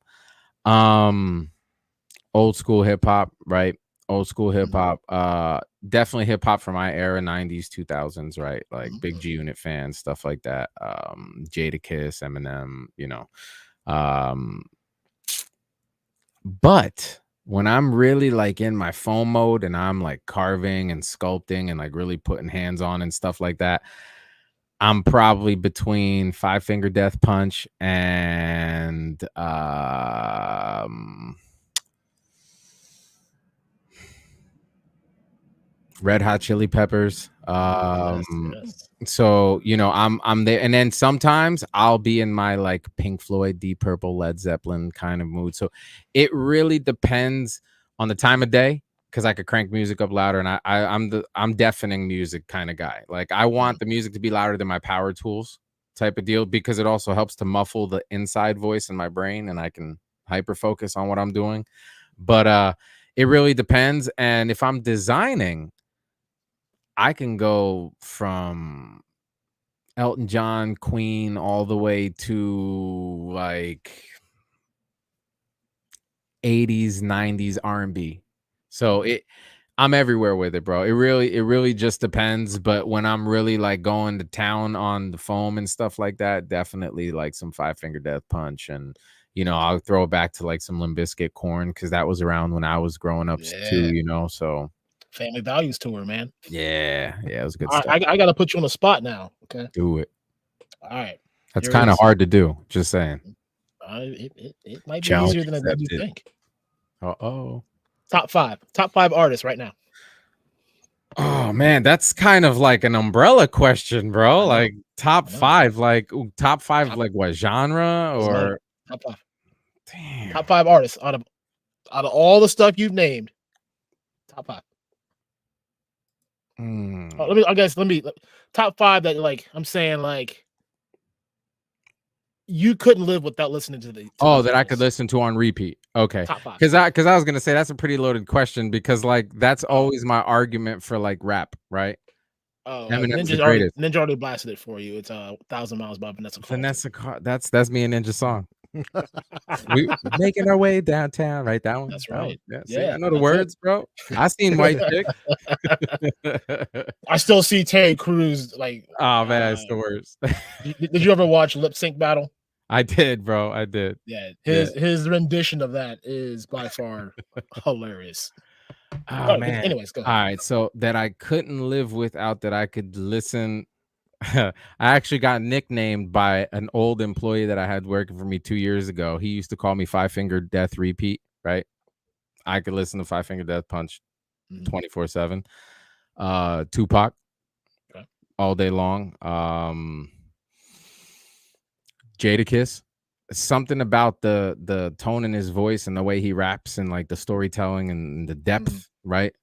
Old school hip hop, right? Old school hip hop. Definitely hip hop from my era, 90s, 2000s, right? Like Big G Unit fans, stuff like that. Jada Kiss, Eminem, you know. But when I'm really like in my foam mode and I'm like carving and sculpting and like really putting hands on and stuff like that, I'm probably between Five Finger Death Punch and Red Hot Chili Peppers. Yes. So, you know, I'm there. And then sometimes I'll be in my like Pink Floyd, Deep Purple, Led Zeppelin kind of mood. So it really depends on the time of day, because I could crank music up louder, and I'm deafening music kind of guy. Like I want the music to be louder than my power tools type of deal, because it also helps to muffle the inside voice in my brain, and I can hyper focus on what I'm doing. But it really depends. And if I'm designing, I can go from Elton John, Queen, all the way to like 80s, 90s R&B. So I'm everywhere with it, bro. It really just depends. But when I'm really like going to town on the foam and stuff like that, definitely like some Five Finger Death Punch, and you know, I'll throw it back to like some Limp Bizkit, Korn, because that was around when I was growing up too, you know. So Family Values tour, man. Yeah, it was good All stuff. right, I gotta put you on the spot now. Okay, do it. All right, that's kind of hard to do. Just saying. It might be easier than you think. Top five artists right now. Oh man, that's kind of like an umbrella question, bro. Like Top I know. 5, like top 5, Top- like what genre Doesn't matter. or Top 5. damn. Top 5 artists out of all the stuff you've named. Top 5. Mm. Let me top 5 that like I'm saying like you couldn't live without listening to the. Oh, that I could listen to on repeat. Okay, Top 5. because I was gonna say that's a pretty loaded question because like that's always my argument for like rap, right? Oh, Eminem's the Ninja greatest. already blasted it for you. It's 1,000 Miles by Vanessa Carlton. That's me and Ninja song. We making our way downtown, right? That one. That's that one. right. Yeah, see, Yeah, I know the that's words, bro. I seen White Chick. I still see Terry Crews like. Oh man, it's the worst. Did you ever watch Lip Sync Battle? I did, bro. I did. Yeah, his rendition of that is by far hilarious. Oh man. Anyways, go All ahead. right, so that I couldn't live without, that I could listen. I actually got nicknamed by an old employee that I had working for me 2 years ago. He used to call me Five Finger Death Repeat, right? I could listen to Five Finger Death Punch 24/7. Tupac, Okay. all day long. Jadakiss. Something about the tone in his voice and the way he raps and like the storytelling and the depth, right?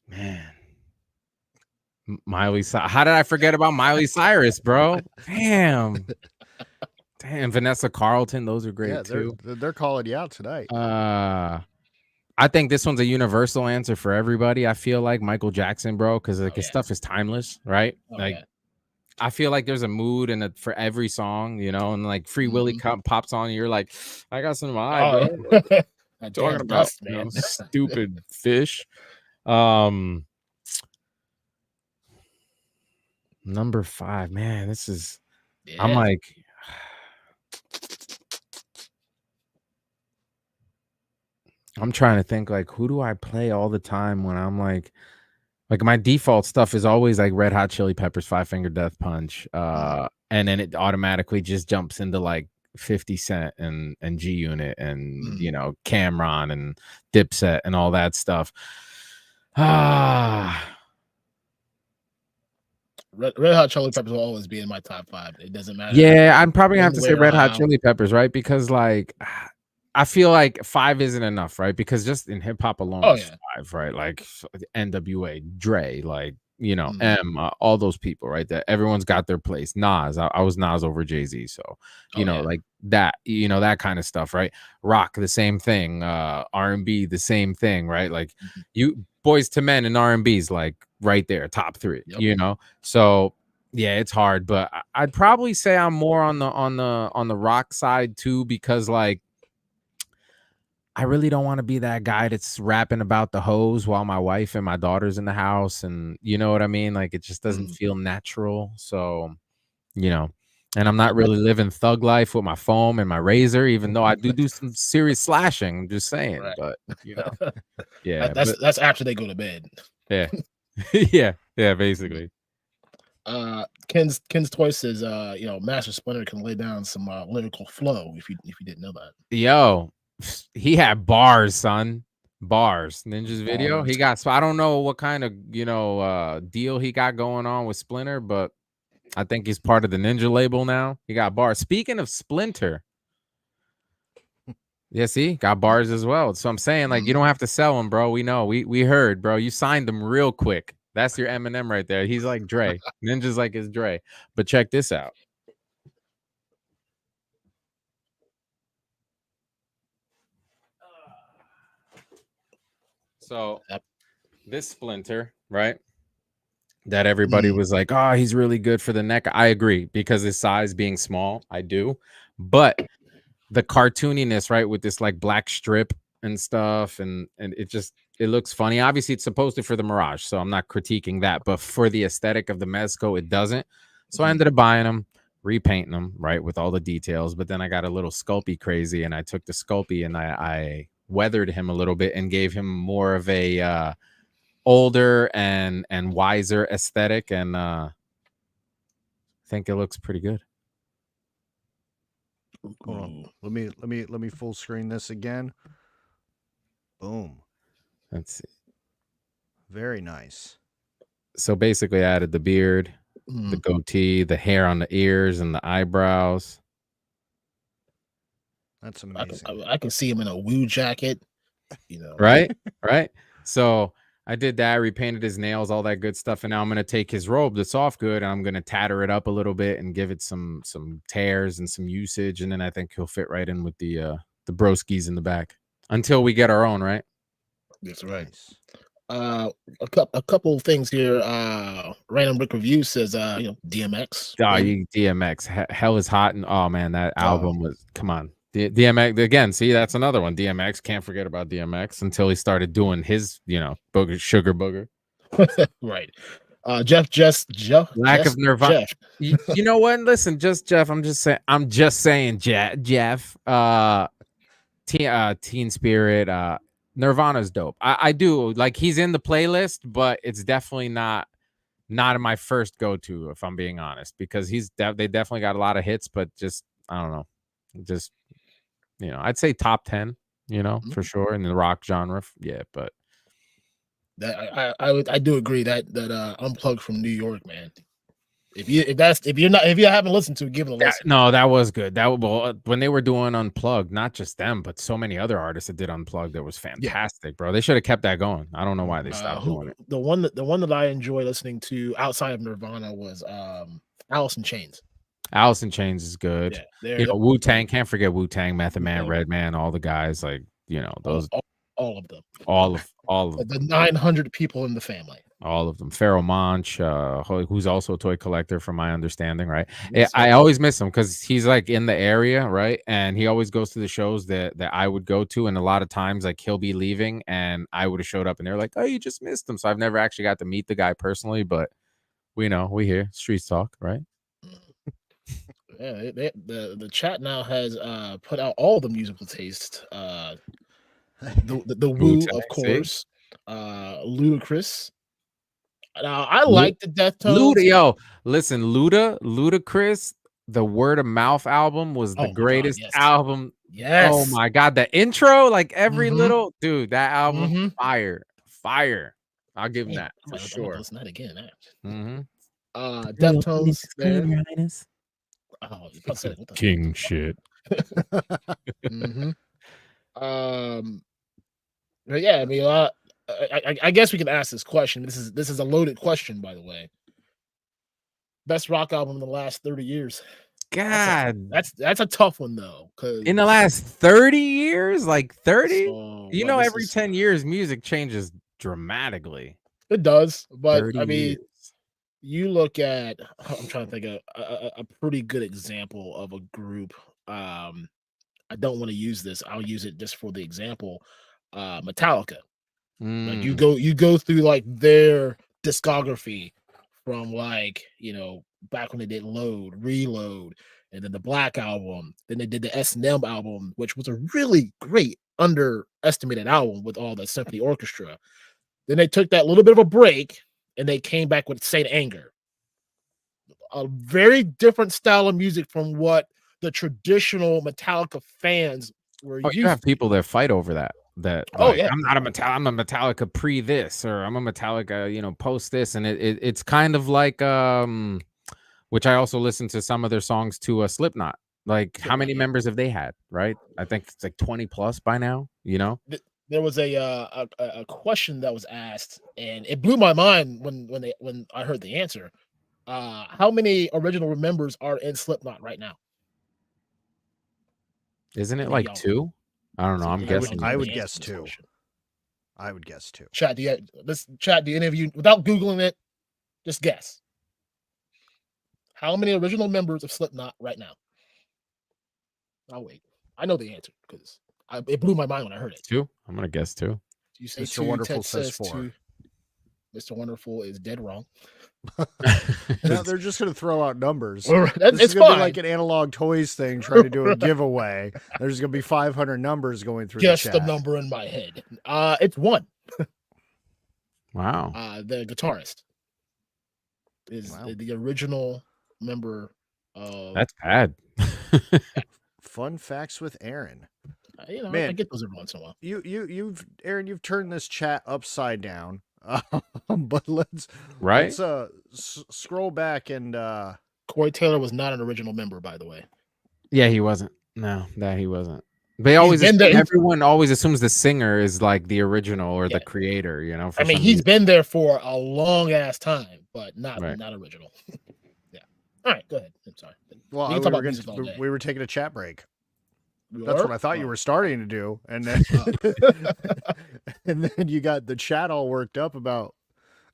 Man, Miley Cyrus. How did I forget about Miley Cyrus, bro? Damn, Vanessa Carlton. Those are great too. They're calling you out tonight. I think this one's a universal answer for everybody. I feel like Michael Jackson, bro, because like his stuff is timeless, right? I feel like there's a mood for every song, you know, and like Free Willy pops on, and you're like, I got some vibe, bro. Talking about stupid fish. Number 5, man, this is. I'm like, I'm trying to think like who do I play all the time when I'm like my default stuff is always like Red Hot Chili Peppers, Five Finger Death Punch, and then it automatically just jumps into like 50 Cent and G Unit and you know Cameron and Dipset and all that stuff. Red Hot Chili Peppers will always be in my top 5. It doesn't matter. Yeah, I'm probably gonna have to say Red Hot Chili Peppers, right? Because like I feel like 5 isn't enough, right? Because just in hip hop alone, 5, right? Like NWA, Dre, like you know, all those people, right? That everyone's got their place. Nas, I was Nas over Jay-Z, so you know, like that, you know, that kind of stuff, right? Rock, the same thing. R&B, the same thing, right? Like you Boys to Men and R&B's like right there, top 3, you know. So yeah, it's hard, but I'd probably say I'm more on the rock side too, because like I really don't want to be that guy that's rapping about the hose while my wife and my daughter's in the house, and you know what I mean? Like it just doesn't feel natural. So, you know, and I'm not really living thug life with my foam and my razor, even though I do some serious slashing. I'm just saying, but you know, yeah, that's after they go to bed. Yeah, yeah, basically. Ken's Toys says, you know, Master Splinter can lay down some lyrical flow if you didn't know that. Yo, he had bars, son. Bars. Ninja's video. He got, so I don't know what kind of, you know, deal he got going on with Splinter, but I think he's part of the Ninja label now. He got bars. Speaking of Splinter, yeah, see, got bars as well. So I'm saying, like, you don't have to sell him, bro. We know. We heard, bro. You signed him real quick. That's your Eminem right there. He's like Dre. Ninja's like his Dre. But check this out. So this Splinter, right? That everybody was like, oh, he's really good for the neck. I agree, because his size being small, I do. But the cartooniness, right, with this like black strip and stuff, and it looks funny. Obviously, it's supposed to for the Mirage, so I'm not critiquing that. But for the aesthetic of the Mezco, it doesn't. So I ended up buying them, repainting them, right, with all the details. But then I got a little Sculpey crazy, and I took the Sculpey and I weathered him a little bit and gave him more of a older and wiser aesthetic, and I think it looks pretty good. Hold on. Let me full screen this again. Boom. Let's see. Very nice. So basically, I added the beard, the goatee, the hair on the ears, and the eyebrows. That's amazing. I can see him in a Woo jacket, Right? Right? So I did that, repainted his nails, all that good stuff. And now I'm going to take his robe that's off good, and I'm going to tatter it up a little bit and give it some tears and some usage. And then I think he'll fit right in with the broskies in the back until we get our own, right? That's right. Nice. A couple of things here. Random Rick Review says, DMX. Oh, DMX. Hell is hot. And oh man, that album was, come on. DMX again. See, that's another one. DMX, can't forget about DMX until he started doing his, sugar booger. Right. Jeff. Lack of Nirvana. You know what? Listen, Jeff. I'm just saying, Jeff. Teen Spirit. Nirvana's dope. I do like, he's in the playlist, but it's definitely not in my first go-to, if I'm being honest, because they definitely got a lot of hits, but just I don't know, just I'd say top 10, for sure in the rock genre. Yeah, but that I do agree that Unplugged from New York, man. If you haven't listened to it, give it a listen. No, that was good. When they were doing Unplugged, not just them, but so many other artists that did Unplugged, that was fantastic, bro. They should have kept that going. I don't know why they stopped doing it. The one that I enjoy listening to outside of Nirvana was Alice in Chains. Alice in Chains is good. Yeah, Wu-Tang, can't forget Wu-Tang, Method Man, Redman, all the guys, like, those all of them. All of the 900 people in the family. All of them. Pharoah Monch, who's also a toy collector, from my understanding, right? I always miss him because he's like in the area, right? And he always goes to the shows that I would go to, and a lot of times, like, he'll be leaving, and I would have showed up, and they're like, "Oh, you just missed him." So I've never actually got to meet the guy personally, but we hear streets talk, right? Yeah, the chat now has put out all the musical tastes. The Woo, of course. Ludacris. Now, I like the Deftones. Listen, Ludacris, the Word of Mouth album was the greatest album. Yes. Oh my God, the intro, like every little dude, that album, fire. I'll give him that for sure. Listen to that again. Deftones. Oh, King shit. Yeah, I mean, I guess we can ask this question. This is a loaded question, by the way. Best rock album in the last 30 years. God, that's a tough one though. Because in the last 30 years, like 30, so, every 10 years, music changes dramatically. It does, but I mean, years. You look at. I'm trying to think of a pretty good example of a group. I don't want to use this. I'll use it just for the example. Metallica. Like you go through like their discography from like back when they did Load, Reload, and then the Black album. Then they did the S&M album, which was a really great underestimated album with all the symphony orchestra. Then they took that little bit of a break and they came back with Saint Anger. A very different style of music from what the traditional Metallica fans were used to. You have people that fight over that. I'm not I'm a Metallica pre this, or I'm a Metallica, post this, and it's kind of like which I also listened to some of their songs to Slipknot. Like, how many members have they had? Right, I think it's like 20 plus by now. There was a question that was asked, and it blew my mind when I heard the answer. How many original members are in Slipknot right now? Isn't it like 2? I don't know. I'm guessing. I would guess 2. I would guess 2. Chat, do any of you, without Googling it, just guess. How many original members of Slipknot right now? I'll wait. I know the answer because it blew my mind when I heard it. 2? I'm going to guess 2. You say Mr. 2, Wonderful Ted says 4. 2. Mr. Wonderful is dead wrong. No, they're just going to throw out numbers. It's going to fine. be like an Analog Toys thing trying to do a giveaway. There's going to be 500 numbers going through Guess the the chat. number in my head. It's 1. Wow. The guitarist is the original member of. That's bad. Fun facts with Aaron. I Man. get those every once in a while. Aaron, you've turned this chat upside down. But let's scroll back and Corey Taylor was not an original member, by the way. Yeah, he wasn't. No, that he wasn't. Everyone always assumes the singer is like the original or the creator, you know. He's been there for a long ass time, but not original. Yeah. All right, go ahead. I'm sorry. Well, we were taking a chat break. That's what I thought you were starting to do, and then and then you got the chat all worked up about.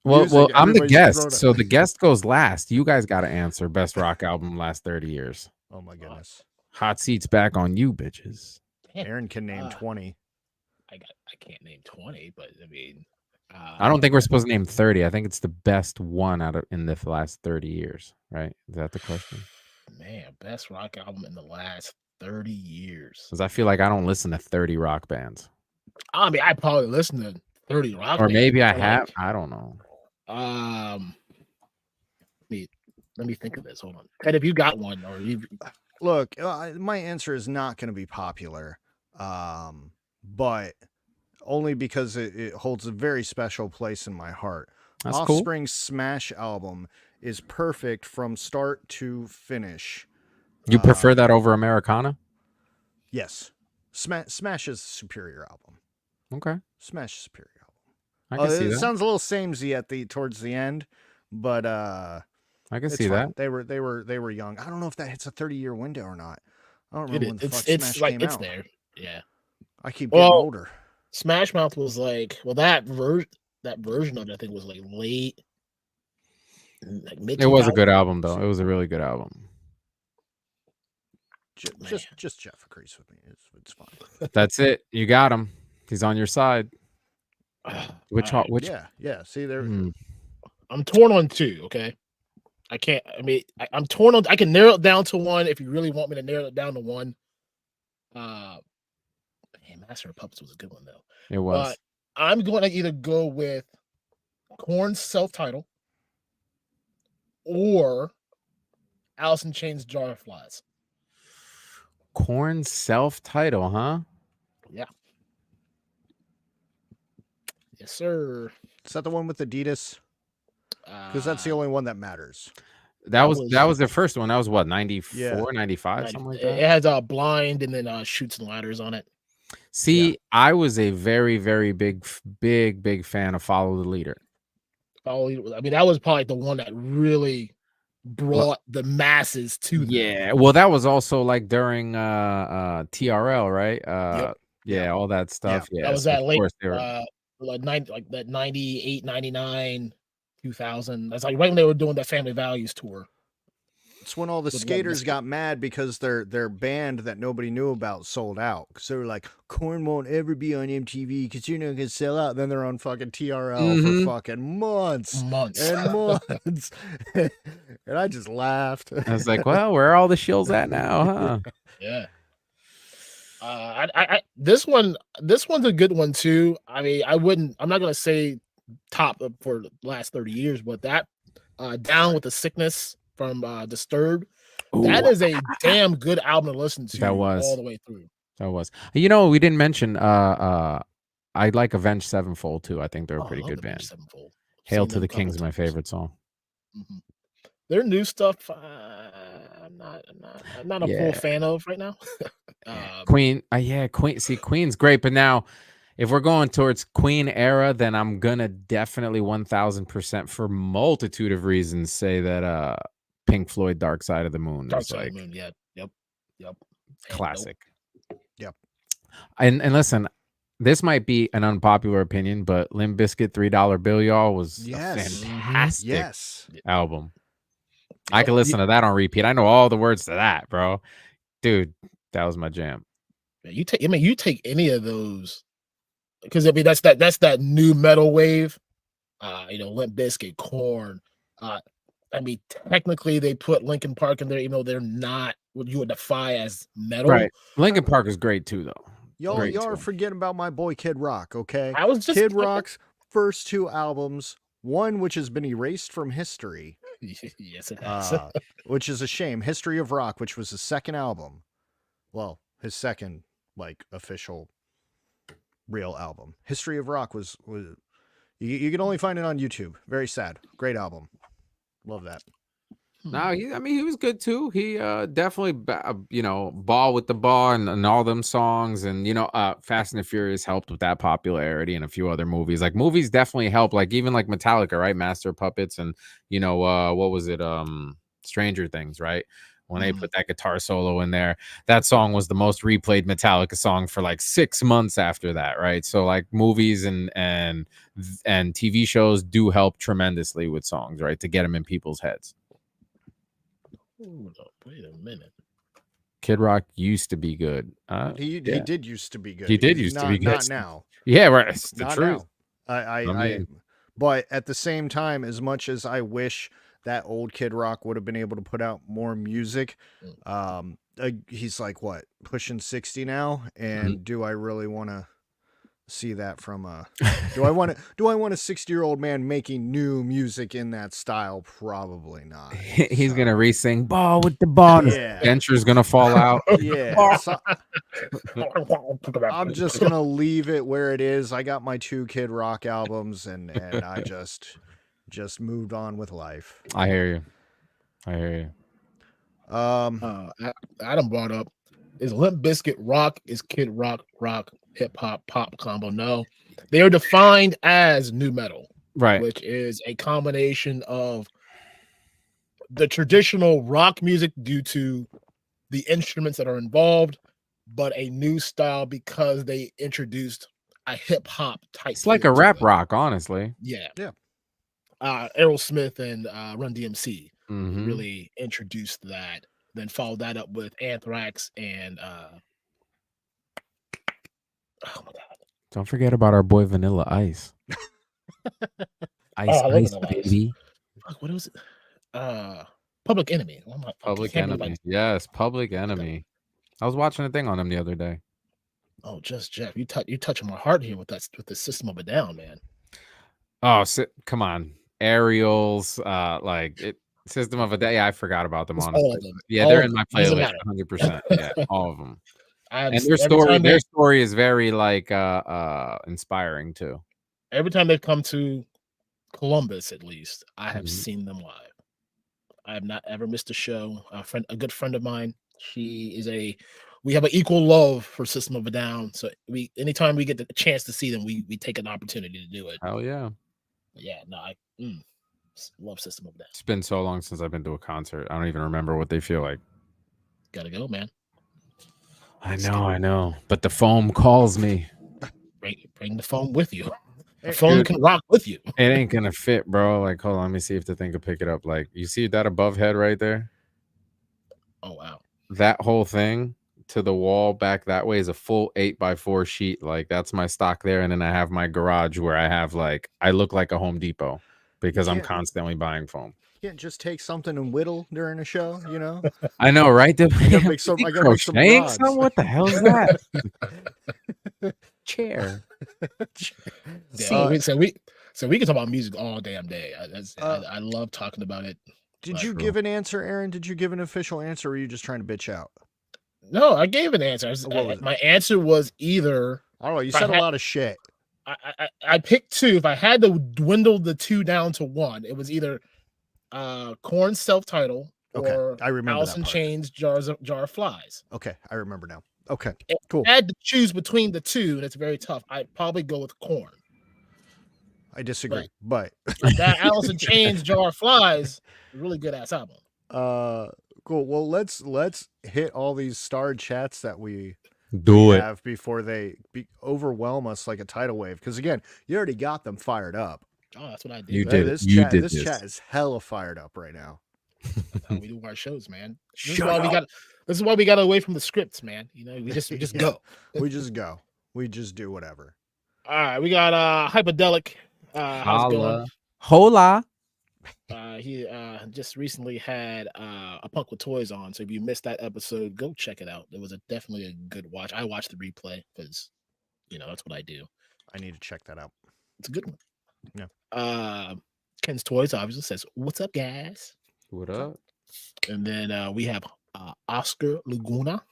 Well, I'm the guest, so the guest goes last. You guys got to answer best rock album last 30 years. Oh my goodness! Hot seats back on you, bitches. Aaron can name 20. I can't name 20, but I mean, I don't think we're supposed to name 30. I think it's the best one in the last 30 years, right? Is that the question? Man, best rock album in the last 30 years. Because I feel like I don't listen to 30 rock bands. I mean, I probably listen to 30 rock bands. Or maybe I have. I don't know. Let me think of this. Hold on. Ted, if you got one, or you look, my answer is not going to be popular, but only because it holds a very special place in my heart. That's Offspring's Smash album is perfect from start to finish. You prefer that over Americana? Yes. Smash is a superior album. Okay. Smash is a superior album. I can see that. It sounds a little samey towards the end, but I can see that. They were young. I don't know if that hits a 30-year window or not. I don't remember when the fuck Smash came it's out. there. Yeah. I keep getting older. Smash Mouth was like, that version of it I think was like late. Like it was a good album though. It was a really good album. Just Jeff agrees with me. It's fine. That's it. You got him. He's on your side. Which? Yeah. See there. I'm torn on two. Okay. I can't. I mean, I'm torn on. I can narrow it down to one if you really want me to narrow it down to one. Master of Puppets was a good one though. It was. But I'm going to either go with Korn's self-title or Alice in Chains' Jar of Flies. Korn's self-title, huh? Yeah. Yes, sir. Is that the one with Adidas? Because that's the only one that matters. That was their first one. That was what, 94, 95, something like that? It has a blind and then shoots and ladders on it. See, I was a very, very big fan of Follow the Leader. I mean, that was probably the one that really brought the masses to them. Yeah. Well, that was also like during TRL, right? Yeah, all that stuff. Yeah. That was that late like that 98, 99, 2000. That's like right when they were doing that Family Values tour. It's when all the skaters got mad because their band that nobody knew about sold out. Because they were like, Korn won't ever be on MTV because you're not going to sell out. Then they're on fucking TRL for fucking months. And months. And I just laughed. I was like, well, where are all the shills at now, huh? Yeah. This one's a good one too. I mean, I'm not going to say top for the last 30 years, but that Down with the Sickness from Disturbed. Ooh, that is a damn good album to listen to. That was all the way through. That was. You know, we didn't mention. I like Avenged Sevenfold too. I think they're a pretty good band. Sevenfold. Hail to the King's my favorite song. Mm-hmm. Their new stuff, I'm not a full fan of right now. Queen, Queen. See, Queen's great, but now, if we're going towards Queen era, then I'm gonna definitely 1000% for multitude of reasons say that Pink Floyd Dark Side of the Moon Dark Side of the Moon, yeah. Yep. Classic. Yep. And listen, this might be an unpopular opinion, but Limp Bizkit $3 Bill, y'all, was a fantastic album. I could listen to that on repeat. I know all the words to that, bro. Dude, that was my jam. You take any of those, because I mean that's that new metal wave. Limp Bizkit, Korn. I mean, technically they put Linkin Park in there, even though they're not what you would defy as metal. Right. Linkin Park is great too, though. Y'all are forgetting about my boy Kid Rock, okay? I was just Kid Rock's first two albums, one which has been erased from history. Yes, it has. Which is a shame. History of Rock, which was his second album. Well, his second like official real album. History of Rock was you can only find it on YouTube. Very sad. Great album. Love that. No, he was good too. He definitely, ball with the ball and all them songs, and Fast and the Furious helped with that popularity, and a few other movies. Like movies definitely help. Like even like Metallica, right? Master of Puppets, and what was it? Stranger Things, right? When they put that guitar solo in there, that song was the most replayed Metallica song for like 6 months after that, right? So like movies and TV shows do help tremendously with songs, right? To get them in people's heads. Hold up, wait a minute. Kid Rock used to be good. He did used to be good. He did used to be good. Not now. Yeah, right. It's the Not truth. now. But at the same time, as much as I wish that old Kid Rock would have been able to put out more music, he's like what, pushing 60 now, and do I really want to see that from do I want a 60-year-old man making new music in that style? Probably not. He's gonna re-sing "Ball with the Ball." Yeah. Denture's gonna fall out. Yeah. So, I'm just gonna leave it where it is. I got my 2 Kid Rock albums, and I just moved on with life. I hear you. Adam brought up, is Limp Bizkit rock? Is Kid Rock hip hop pop combo? No, they are defined as new metal, right? Which is a combination of the traditional rock music due to the instruments that are involved, but a new style because they introduced a hip hop type. It's like a rap rock, honestly. Yeah. Mm-hmm. Aerosmith and Run DMC really introduced that. Then followed that up with Anthrax and oh my god! Don't forget about our boy Vanilla Ice. Ice, baby. What was it? Public Enemy. Public Enemy. Yes, Public Enemy. I was watching a thing on him the other day. Oh, just Jeff, you touching my heart here with the System of a Down, man. Oh, come on, Aerials, System of a Day. I forgot about them. Honestly, all of them. Yeah, all they're in my playlist 100%. Yeah, all of them. And their story is very inspiring too. Every time they've come to Columbus, at least I have seen them live. I have not ever missed a show. A good friend of mine, we have an equal love for System of a Down. So anytime we get the chance to see them, we take an opportunity to do it. Hell yeah. Yeah, no, I love System of a Down. It's been so long since I've been to a concert. I don't even remember what they feel like. Gotta go, man. I know. But the foam calls me. Bring the foam with you. The phone can rock with you. It ain't gonna fit, bro. Like, hold on, let me see if the thing can pick it up. Like, you see that above head right there? Oh wow. That whole thing to the wall back that way is a full 8x4 sheet. Like, that's my stock there. And then I have my garage where I have I look like a Home Depot because I'm constantly buying foam. You can't just take something and whittle during a show, you know? I know, right? I gotta make some rods. What the hell is that? Chair. So we can talk about music all damn day. I love talking about it. Did you give an answer, Aaron? Did you give an official answer, or were you just trying to bitch out? No, I gave an answer. My answer was either. I don't know. You said a lot of shit. I picked 2. If I had to dwindle the 2 down to 1, it was either Korn's self-title or I remember Alice in Chains, Jar of Flies. Okay, I remember now. Okay, cool. If I had to choose between the 2, and it's very tough, I'd probably go with Korn. I disagree, but that Alice in Chains, Jar of Flies, really good ass album. Cool. Well, let's hit all these starred chats that we have before they overwhelm us like a tidal wave. Because again, you already got them fired up. Oh, that's what I did. You did. This chat is hella fired up right now. That's how we do our shows, man. This is why we got away from the scripts, man. You know, we just go. We just go. We just do whatever. All right, we got Hyperdelic. How's it going? Hola. He just recently had a Punk with Toys on, so if you missed that episode, go check it out. It was definitely a good watch. I watched the replay because that's what I do. I need to check that out. It's a good one. Yeah. Ken's Toys obviously says, "What's up, guys?" What up? And then we have Oscar Laguna.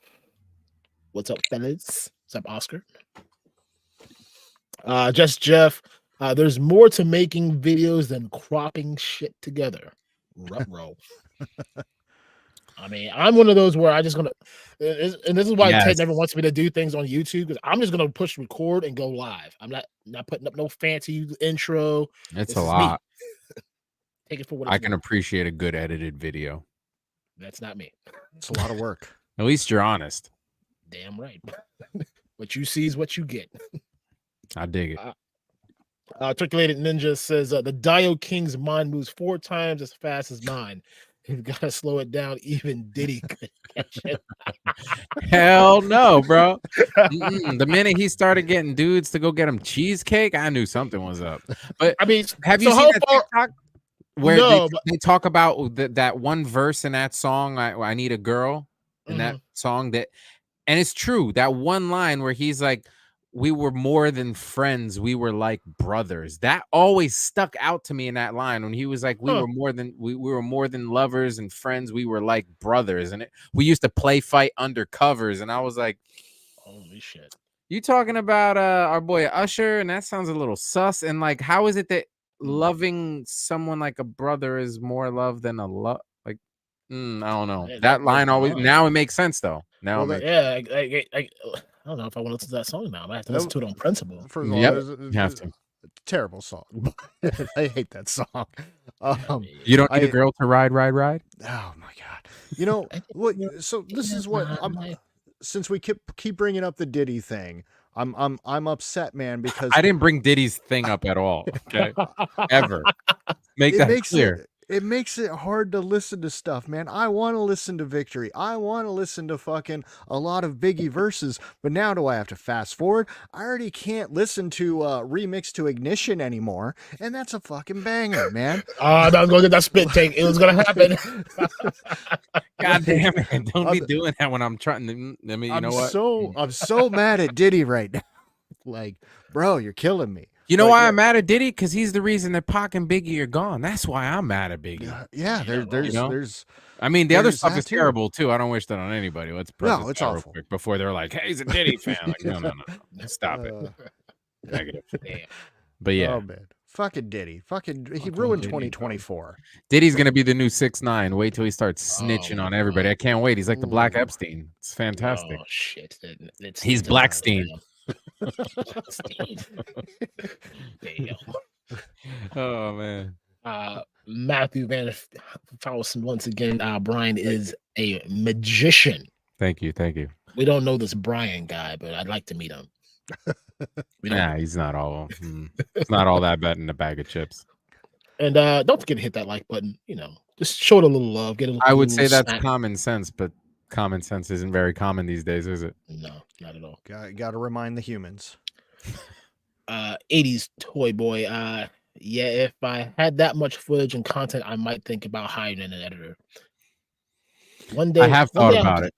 What's up, fellas? What's up, Oscar? Just Jeff. There's more to making videos than cropping shit together. Ruh-roh. I mean, I'm one of those where I just gonna, and this is why Yes. Ted never wants me to do things on YouTube, because I'm just gonna push record and go live. I'm not putting up no fancy intro. It's This a is me. lot. Take it for what I it's can worth. appreciate a good edited video. That's not me. It's a lot of work. At least you're honest. Damn right. What you see is what you get. I dig it. Articulated Ninja says the Dio King's mind moves 4 times as fast as mine. You've got to slow it down. Even Diddy could catch it. Hell no, bro. The minute he started getting dudes to go get him cheesecake, I knew something was up. But I mean, have so you how seen that far- TikTok where No, they talk about that one verse in that song, I Need a Girl, in that song, that, and it's true, that one line where he's like, we were more than friends, we were like brothers. That always stuck out to me in that line when he was like, we were more than lovers and friends, we were like brothers. And we used to play fight under covers. And I was like, holy shit. You talking about our boy Usher, and that sounds a little sus. And like, how is it that loving someone like a brother is more love than a love? Like, I don't know. Yeah, that line always, now it makes sense though. Now Well, I don't know if I want to listen to that song now. I have to listen to it on principle. First of all, Yep, it's you have to. terrible song. I hate that song. You don't need a girl to ride. Oh my god! You know what? So this is what since we keep bringing up the Diddy thing, I'm upset, man, because I didn't bring Diddy's thing up at all. Okay, ever make that clear. It makes it hard to listen to stuff, man. I want to listen to Victory. I want to listen to fucking a lot of Biggie verses, but now do I have to fast forward? I already can't listen to Remix to Ignition anymore, and that's a fucking banger, man. I was gonna get that spit take. It was gonna happen. God damn it! Don't be doing that when I'm trying to. I mean, you know what? I'm so mad at Diddy right now. Like, bro, you're killing me. You know why I'm mad at Diddy? Because he's the reason that Pac and Biggie are gone. That's why I'm mad at Biggie. Yeah, there's. I mean, the other stuff is terrible too. I don't wish that on anybody. Let's no, it's awful. Quick before they're like, "Hey, he's a Diddy fan." Like, no. Stop it. Negative. But yeah, oh man, fucking Diddy, he ruined 2024. Diddy's gonna be the new 6ix9ine. Wait till he starts snitching on everybody. I can't wait. He's like the Black Epstein. It's fantastic. Oh shit! He's Blackstein. Damn. Oh man. Matthew Van Fowlson once again. Brian is a magician. Thank you. We don't know this Brian guy, but I'd like to meet him. Nah, he's not all. It's not all that bad in a bag of chips. And don't forget to hit that like button. You know, just show it a little love. Get a little. I would say that's snack. common sense, but common sense isn't very common these days, is it? No, not at all. Got to remind the humans. 80s toy boy. Yeah, if I had that much footage and content, I might think about hiring an editor. One day, I have thought about it.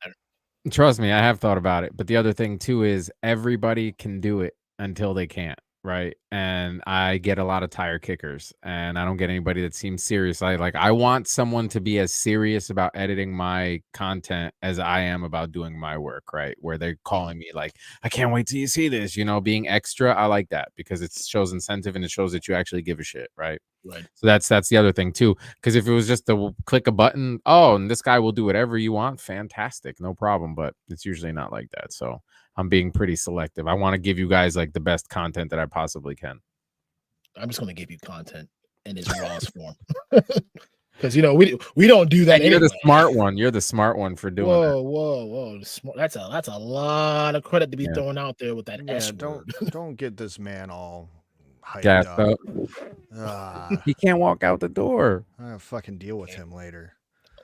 Trust me, I have thought about it. But the other thing too is everybody can do it until they can't, right? And I get a lot of tire kickers, and I don't get anybody that seems serious. I want someone to be as serious about editing my content as I am about doing my work, right? Where they're calling me like, I can't wait till you see this, being extra. I like that because it shows incentive and it shows that you actually give a shit, right? Right. So that's the other thing too. Because if it was just to click a button, and this guy will do whatever you want, fantastic, no problem. But it's usually not like that. So I'm being pretty selective. I want to give you guys like the best content that I possibly can. I'm just going to give you content in its rawest form. Because we don't do that. You're anyway. the smart one. You're the smart one for doing that. Whoa! That's a lot of credit to be thrown out there with that. Yeah, don't get this man all hyped Gassed up. He can't walk out the door. I'll fucking deal with him later.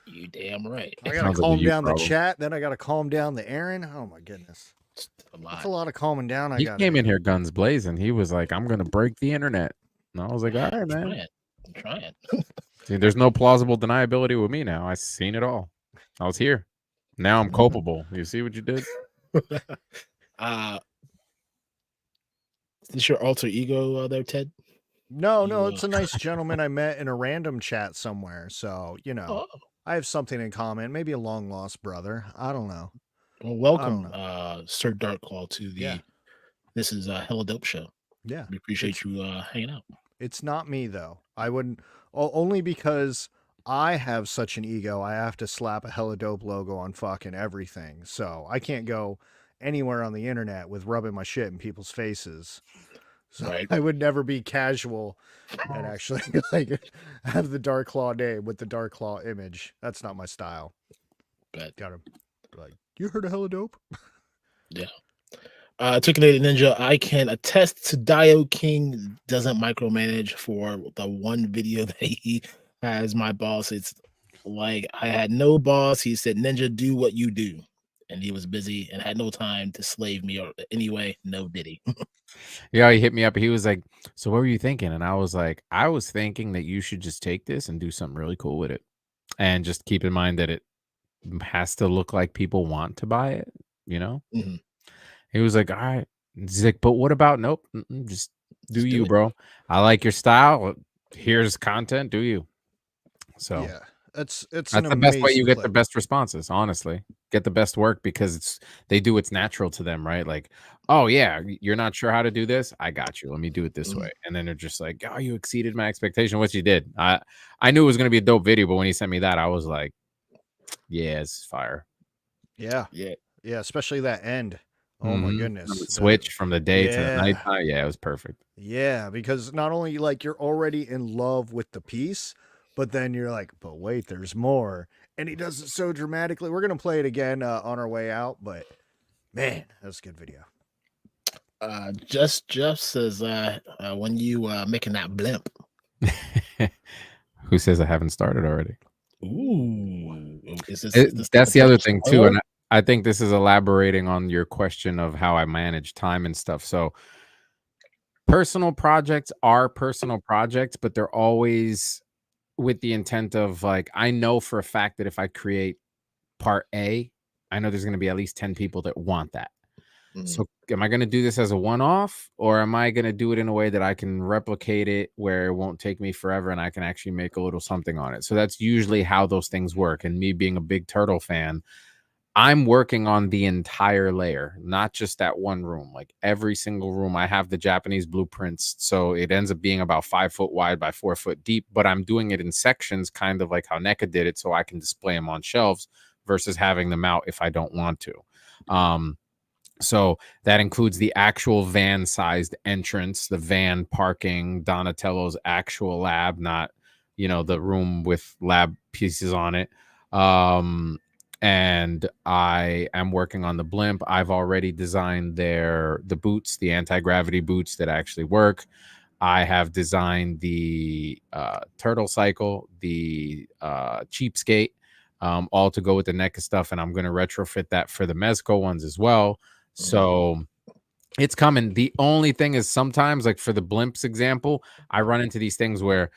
You damn right. I gotta calm down the chat, then I gotta calm down the Aaron. Oh my goodness. That's a lot of calming down. He came in here guns blazing. He was like, I'm gonna break the internet. And I was like, all right, man. I'm trying. See, there's no plausible deniability with me now. I've seen it all. I was here. Now I'm culpable. You see what you did? Is this your alter ego there, Ted? No, it's a nice gentleman I met in a random chat somewhere. So, I have something in common. Maybe a long lost brother. I don't know. Well, welcome, know. Sir DarkClaw, to the Yeah. This is Hella Dope show. Yeah. We appreciate you hanging out. It's not me though. I wouldn't only because I have such an ego. I have to slap a hella dope logo on fucking everything. So I can't go anywhere on the internet with rubbing my shit in people's faces. So Right. I would never be casual and actually like have the Dark Claw name with the Dark Claw image. That's not my style. But Gotta like, you heard of hella dope? yeah. Articulated Ninja, I can attest to Dio King doesn't micromanage. For the one video that he has my boss. It's like I had no boss. He said, Ninja, do what you do. And he was busy and had no time to slave me or anyway, no did he. Yeah, he hit me up. He was like, "So what were you thinking?" And I was like, "I was thinking that you should just take this and do something really cool with it, and just keep in mind that it has to look like people want to buy it." You know? Mhm. He was like, "All right." He's like, "But what about nope? Just do Just do you, it. bro. I like your style. Here's content. Do you?" So Yeah. It's an that's the best way you amazing get the clip. best responses, honestly. Get the best work because they do what's natural to them, right? Like, "Oh, yeah, you're not sure how to do this? I got you. Let me do it this Mhm. way." And then they're just like, "Oh, you exceeded my expectation," which you did. I knew it was gonna be a dope video, but when he sent me that, I was like, "Yeah, it's fire." Yeah. Yeah. Yeah, especially that end. Oh my Mhm. goodness. From the switch from the day to the Yeah. nighttime. Yeah, it was perfect. Yeah, because not only like you're already in love with the piece, but then you're like, but wait, there's more. And he does it so dramatically. We're gonna play it again on our way out, but man, that's a good video. Just Jeff says when you making that blimp. Who says I haven't started already? Ooh. Is this That's the other first thing too, spoiler? and I think this is elaborating on your question of how I manage time and stuff. So personal projects are personal projects, but they're always with the intent of like, I know for a fact that if I create part A, I know there's going to be at least 10 people that want that. Mhm. So am I going to do this as a one-off, or am I going to do it in a way that I can replicate it where it won't take me forever and I can actually make a little something on it? So that's usually how those things work. And me being a big turtle fan, I'm working on the entire layer, not just that one room. Like every single room, I have the Japanese blueprints. So it ends up being about 5 foot wide by 4 foot deep, but I'm doing it in sections, kind of like how NECA did it. So I can display them on shelves versus having them out if I don't want to. So that includes the actual van sized entrance, the van parking, Donatello's actual lab, not, the room with lab pieces on it. And I am working on the blimp. I've already designed the boots, the anti-gravity boots that actually work. I have designed the turtle cycle, the cheapskate, all to go with the NECA stuff, and I'm going to retrofit that for the Mezco ones as well. So it's coming. The only thing is sometimes, like for the blimps example, I run into these things where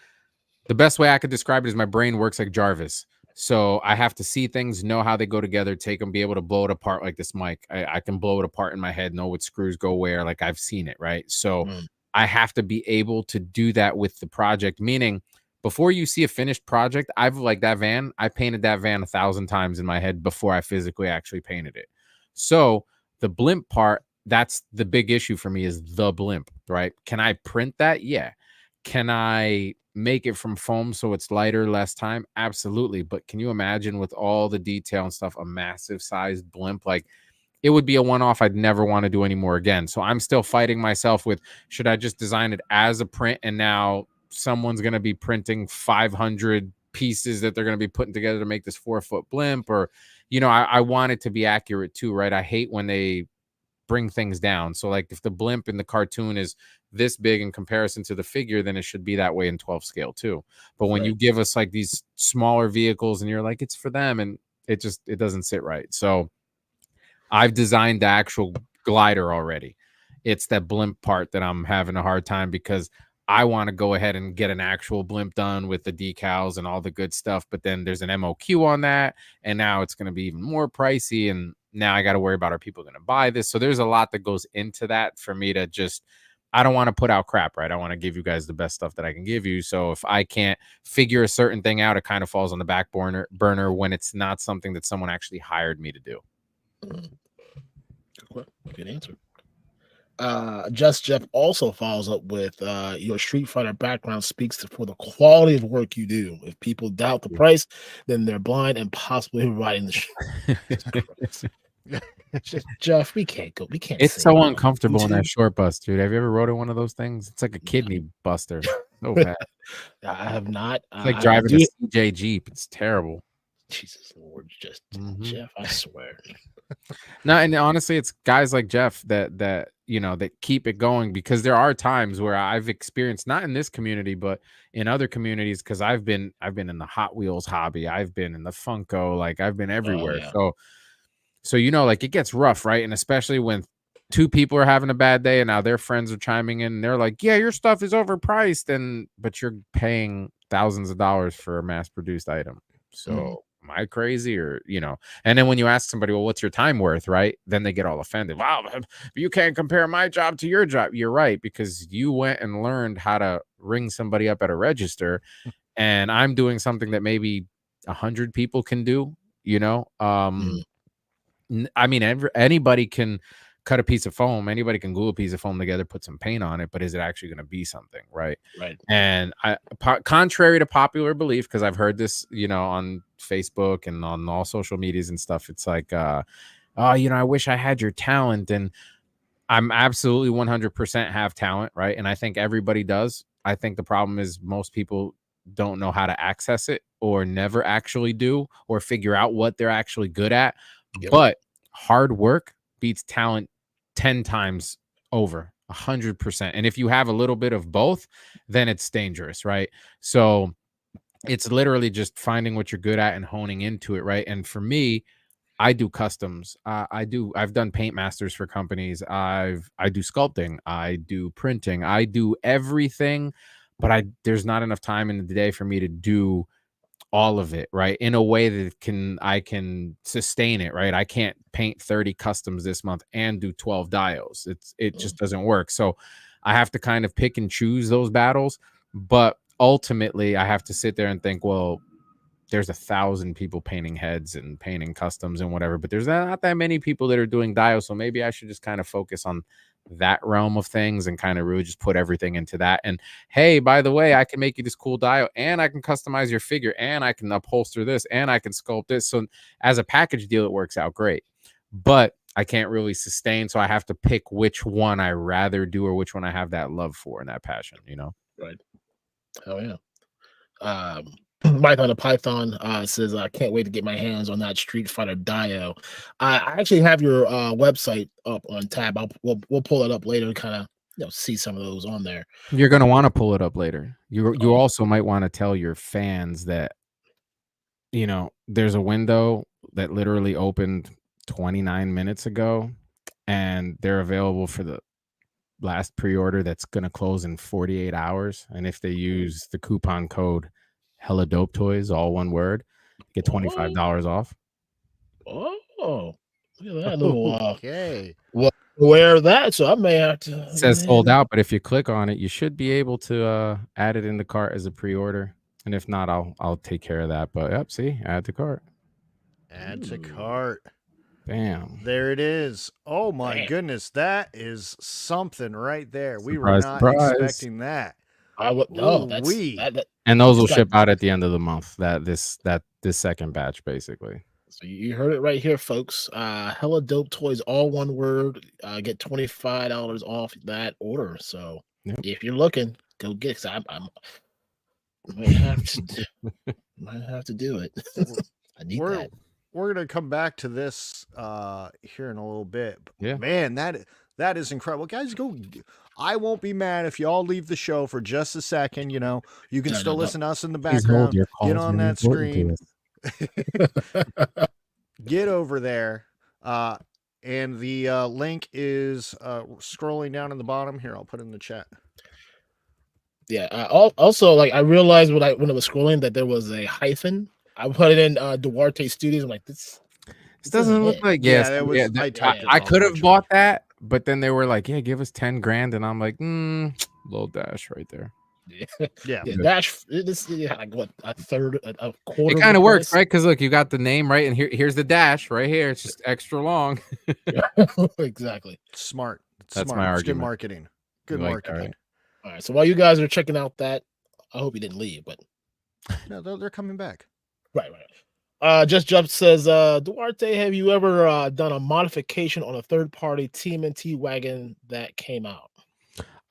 the best way I could describe it is my brain works like Jarvis. So I have to see things, know how they go together, take them, be able to blow it apart like this mic. I can blow it apart in my head, know what screws go where. Like I've seen it, right? So I have to be able to do that with the project, meaning before you see a finished project, I've like that van, I painted that van 1,000 times in my head before I physically actually painted it. So the blimp part, that's the big issue for me is the blimp, right? Can I print that? Yeah. Can I make it from foam so it's lighter, less time? Absolutely. But can you imagine with all the detail and stuff, a massive sized blimp? Like it would be a one-off I'd never want to do anymore again. So I'm still fighting myself with, should I just design it as a print and now someone's going to be printing 500 pieces that they're going to be putting together to make this 4-foot blimp? Or, I want it to be accurate too, right? I hate when they bring things down. So like if the blimp in the cartoon is this big in comparison to the figure, then it should be that way in 12 scale too. But when you give us like these smaller vehicles and you're like, it's for them, and it doesn't sit right. So I've designed the actual glider already. It's that blimp part that I'm having a hard time because I want to go ahead and get an actual blimp done with the decals and all the good stuff. But then there's an MOQ on that. And now it's going to be even more pricey. And now I got to worry about, are people going to buy this? So there's a lot that goes into that for me to just, I don't want to put out crap, right? I want to give you guys the best stuff that I can give you. So if I can't figure a certain thing out, it kind of falls on the back burner when it's not something that someone actually hired me to do. Good answer. Just Jeff also follows up with your Street Fighter background speaks for the quality of work you do. If people doubt the price, then they're blind and possibly providing the Jeff, we can't go. We can't. It's so uncomfortable in that short bus, dude. Have you ever rode in one of those things? It's like a kidney buster. So bad. I have not. It's like driving a CJ Jeep. It's terrible. Jesus Lord, just Jeff, I swear. No, and honestly, it's guys like Jeff that you know that keep it going, because there are times where I've experienced, not in this community but in other communities, because I've been in the Hot Wheels hobby, I've been in the Funko, like I've been everywhere. So you know, like it gets rough, right? And especially when two people are having a bad day and now their friends are chiming in and they're like, yeah, your stuff is overpriced, but you're paying thousands of dollars for a mass-produced item. So am I crazy? Or, you know, and then when you ask somebody, well, what's your time worth, right? Then they get all offended. Wow, you can't compare my job to your job. You're right, because you went and learned how to ring somebody up at a register, and I'm doing something that maybe 100 people can do, you know? I mean, anybody can cut a piece of foam, anybody can glue a piece of foam together, put some paint on it, but is it actually going to be something, right? And contrary to popular belief, because I've heard this, you know, on Facebook and on all social medias and stuff, it's like, oh, you know, I wish I had your talent. And I'm absolutely 100% have talent, right? And I think everybody does. I think the problem is most people don't know how to access it, or never actually do, or figure out what they're actually good at. But hard work beats talent 10 times over, 100%. And if you have a little bit of both, then it's dangerous, right? So it's literally just finding what you're good at and honing into it, right? And for me, I do customs. I've done paint masters for companies. I do sculpting. I do printing. I do everything, but there's not enough time in the day for me to do all of it, right, in a way that I can sustain it, right? I can't paint 30 customs this month and do 12 dials. It just doesn't work. So I have to kind of pick and choose those battles, but ultimately I have to sit there and think, well, there's 1,000 people painting heads and painting customs and whatever, but there's not that many people that are doing dials. So maybe I should just kind of focus on that realm of things and kind of really just put everything into that. And hey, by the way, I can make you this cool dial, and I can customize your figure, and I can upholster this, and I can sculpt this. So as a package deal, it works out great, but I can't really sustain. So I have to pick which one I rather do, or which one I have that love for and that passion, you know? Right. Oh yeah. Mike on the Python says, I can't wait to get my hands on that Street Fighter Dio. I actually have your website up on tab. We'll pull it up later to kind of see some of those on there. You're going to want to pull it up later. You also might want to tell your fans that, you know, there's a window that literally opened 29 minutes ago, and they're available for the last pre-order that's going to close in 48 hours. And if they use the coupon code helladopetoys, all one word, get $25 off. Oh, look at that little okay. Well, aware of that, so I may have to. It says sold out, but if you click on it, you should be able to add it in the cart as a pre-order. And if not, I'll take care of that. But yep, see, add to cart. Add to cart. Bam. There it is. Oh my goodness, that is something right there. Surprise, we were not expecting that. I would no. That's that. And those will ship out at the end of the month. This second batch, basically. So you heard it right here, folks. Hella Dope Toys, all one word. Get $25 off that order. So if you're looking, go get it. I might have to do it. I need that. We're gonna come back to this here in a little bit. Yeah, man, that is incredible, guys. Go. I won't be mad if y'all leave the show for just a second. You know, you can still listen to us in the background. Get on that screen. Get over there. And the link is scrolling down in the bottom. Here, I'll put it in the chat. Yeah. Also, like I realized when I was scrolling that there was a hyphen. I put it in Duarte Studios. I'm like, this doesn't look like I could have bought that, but then they were like, yeah, give us 10 grand, and I'm like, little dash right there. Yeah. Yeah, Dash. This like what a third, a quarter. It kind of works, right? Because look, you got the name right, and here's the dash right here. It's just extra long. Exactly. Smart. It's That's smart. my It's good argument. marketing. Good You like marketing. that, right? All right. So while you guys are checking out that, I hope you didn't leave, but No, they're coming back. right. Just Jump says, Duarte, have you ever done a modification on a third-party TMNT wagon that came out?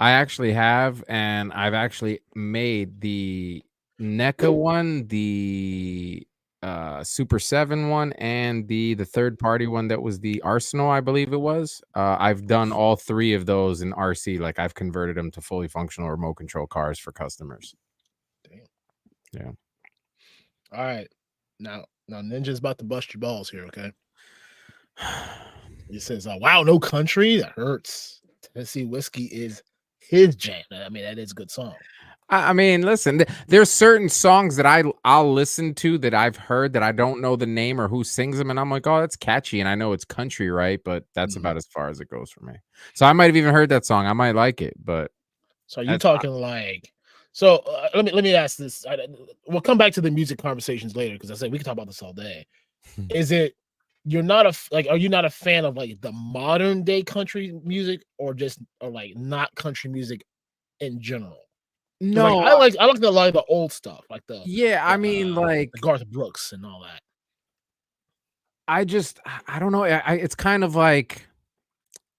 I actually have, and I've actually made the NECA one, the Super 7 one, and the third party one that was the Arsenal, I believe it was. I've done all three of those in RC. Like I've converted them to fully functional remote control cars for customers. Damn. Yeah. All right. Now Ninja's about to bust your balls here, okay? He says, wow, no country. That hurts. Tennessee Whiskey is his jam. I mean, that is a good song. I mean, listen, there's certain songs that I'll listen to that I've heard that I don't know the name or who sings them, and I'm like, oh, that's catchy, and I know it's country, right? But that's about as far as it goes for me. So I might have even heard that song. I might like it, but so you're talking like. So let me ask this. We'll come back to the music conversations later because I said we can talk about this all day. Is it you're not are you not a fan of like the modern day country music or like not country music in general? no, like, I like a lot of the old stuff, like I mean, like Garth Brooks and all that. I don't know. It's kind of like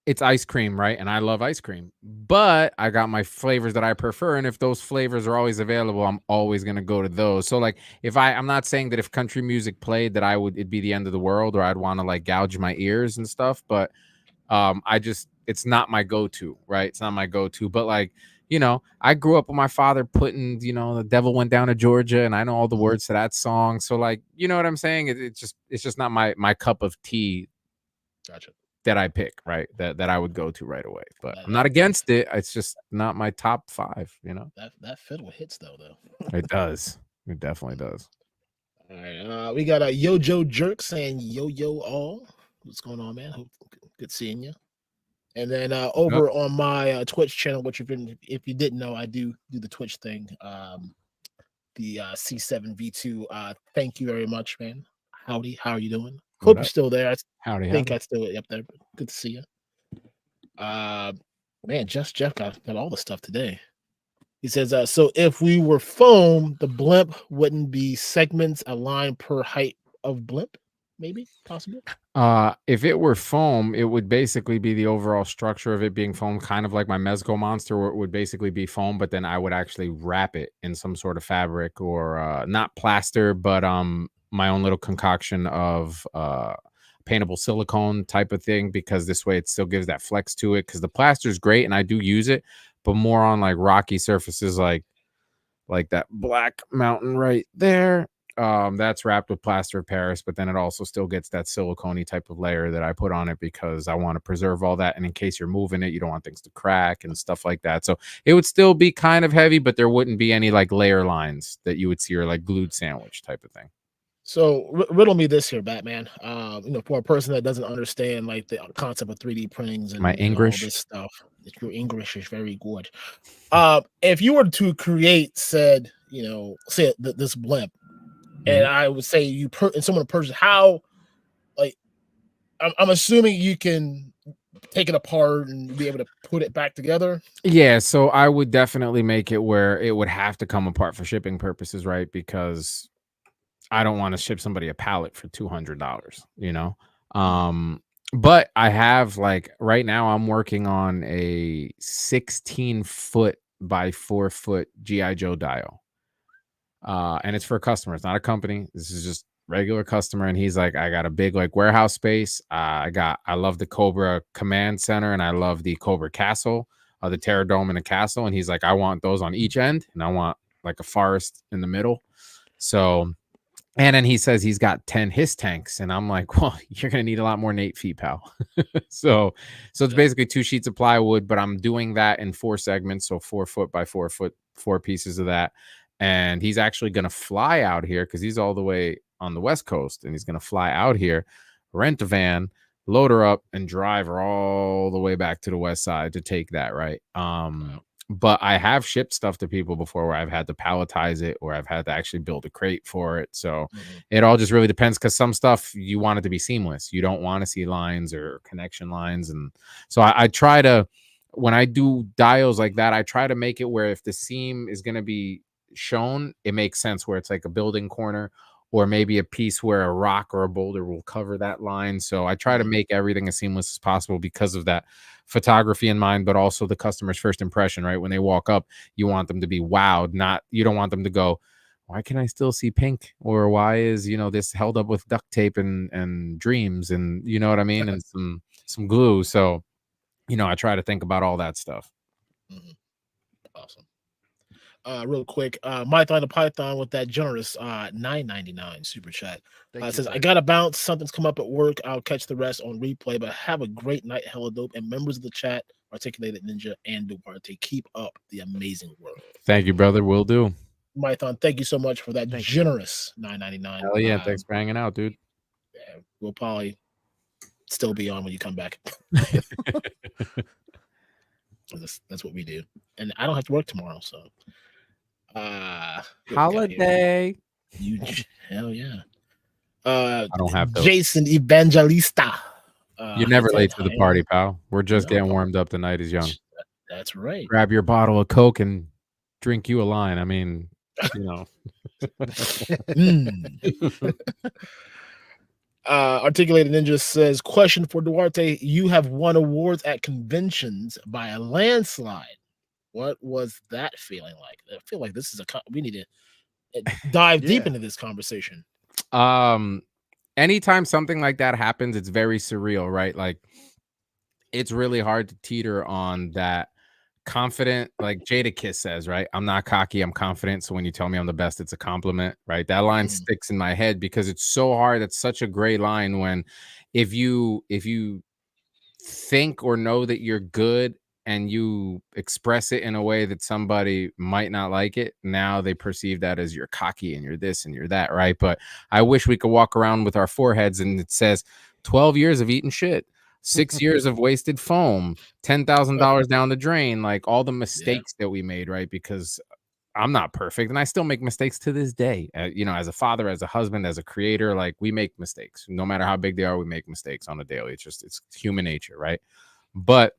it's ice cream, right? And I love ice cream, but I got my flavors that I prefer. And if those flavors are always available, I'm always going to go to those. So like if I'm not saying that if country music played that it'd be the end of the world or I'd want to like gouge my ears and stuff. But it's not my go-to, right? It's not my go-to, but like, you know, I grew up with my father putting, the devil went down to Georgia and I know all the words to that song. So like, you know what I'm saying? It's just not my cup of tea. Gotcha. That I pick, right? That I would go to right away. But I'm not against it. It's just not my top 5, That fiddle hits though. It does. It definitely does. All right. We got a Yo Jerk saying yo all. What's going on, man? Hope good seeing you. And then over on my Twitch channel, which if you didn't know, I do the Twitch thing. The C7V2. Thank you very much, man. Howdy, how are you doing? Hope you're still there. I think I still up there. Good to see you. Man, Jeff got all the stuff today. He says, so if we were foam, the blimp wouldn't be segments aligned per height of blimp, maybe possible. If it were foam, it would basically be the overall structure of it being foam, kind of like my Mezco monster, where it would basically be foam, but then I would actually wrap it in some sort of fabric or not plaster, but my own little concoction of paintable silicone type of thing, because this way it still gives that flex to it, because the plaster is great and I do use it, but more on like rocky surfaces like that black mountain right there. That's wrapped with plaster of Paris, but then it also still gets that silicone type of layer that I put on it because I want to preserve all that, and in case you're moving it, you don't want things to crack and stuff like that. So it would still be kind of heavy, but there wouldn't be any like layer lines that you would see, or like glued sandwich type of thing. So riddle me this here, Batman. For a person that doesn't understand like the concept of 3D printings and my English all this stuff, your English is very good. If you were to create said, say this blimp, and I would say someone purchase, how, like, I'm assuming you can take it apart and be able to put it back together. Yeah, so I would definitely make it where it would have to come apart for shipping purposes, right? Because I don't want to ship somebody a pallet for $200, but I have, like, right now I'm working on a 16-foot by 4-foot G.I. Joe dial. And it's for a customer. It's not a company. This is just regular customer. And he's like, I got a big like warehouse space. I love the Cobra Command Center, and I love the Cobra Castle, the Terror Dome and a castle. And he's like, I want those on each end, and I want like a forest in the middle. So, and then he says he's got 10 HISS tanks, and I'm like, well, you're gonna need a lot more than 8 feet, pal. so it's basically 2 sheets of plywood, but I'm doing that in 4 segments, so 4 foot by 4 foot, 4 pieces of that. And he's actually gonna fly out here because he's all the way on the West Coast, and he's gonna fly out here, rent a van, load her up, and drive her all the way back to the West Side to take that, right? But I have shipped stuff to people before where I've had to palletize it or I've had to actually build a crate for it. So it all just really depends, because some stuff you want it to be seamless. You don't want to see lines or connection lines. And so I try to, when I do dials like that, I try to make it where if the seam is going to be shown, it makes sense, where it's like a building corner or maybe a piece where a rock or a boulder will cover that line. So I try to make everything as seamless as possible because of that photography in mind, but also the customer's first impression, right? When they walk up, you want them to be wowed, you don't want them to go, why can I still see pink? Or why is, this held up with duct tape and dreams and, you know what I mean? And some glue. So, I try to think about all that stuff. Awesome. Real quick, Mython the Python with that generous $9.99 super chat. Says, I gotta bounce. Something's come up at work. I'll catch the rest on replay, but have a great night, hella dope. And members of the chat, Articulated Ninja and Duarte, keep up the amazing work. Thank you, brother. Will do. Mython, thank you so much for that generous $9.99. Hell yeah, thanks for hanging out, dude. Yeah, we'll probably still be on when you come back. That's what we do. And I don't have to work tomorrow, so holiday. Hell yeah. I don't have to. Jason Evangelista. You're never late to the party, pal. We're just getting warmed up. The night is young. That's right. Grab your bottle of Coke and drink you a line. I mean, Articulated Ninja says, question for Duarte: you have won awards at conventions by a landslide. What was that feeling like? I feel like this is we need to dive deep into this conversation. Anytime something like that happens, it's very surreal, right? Like, it's really hard to teeter on that confident, like Jada Kiss says, right? I'm not cocky, I'm confident. So when you tell me I'm the best, it's a compliment, right? That line sticks in my head because it's so hard. It's such a gray line when if you think or know that you're good and you express it in a way that somebody might not like it, now they perceive that as you're cocky and you're this and you're that, right? But I wish we could walk around with our foreheads and it says 12 years of eating shit, 6 years of wasted foam, $10,000 down the drain, like all the mistakes that we made, right? Because I'm not perfect and I still make mistakes to this day. As a father, as a husband, as a creator, like we make mistakes. No matter how big they are, we make mistakes on a daily. It's human nature, right? But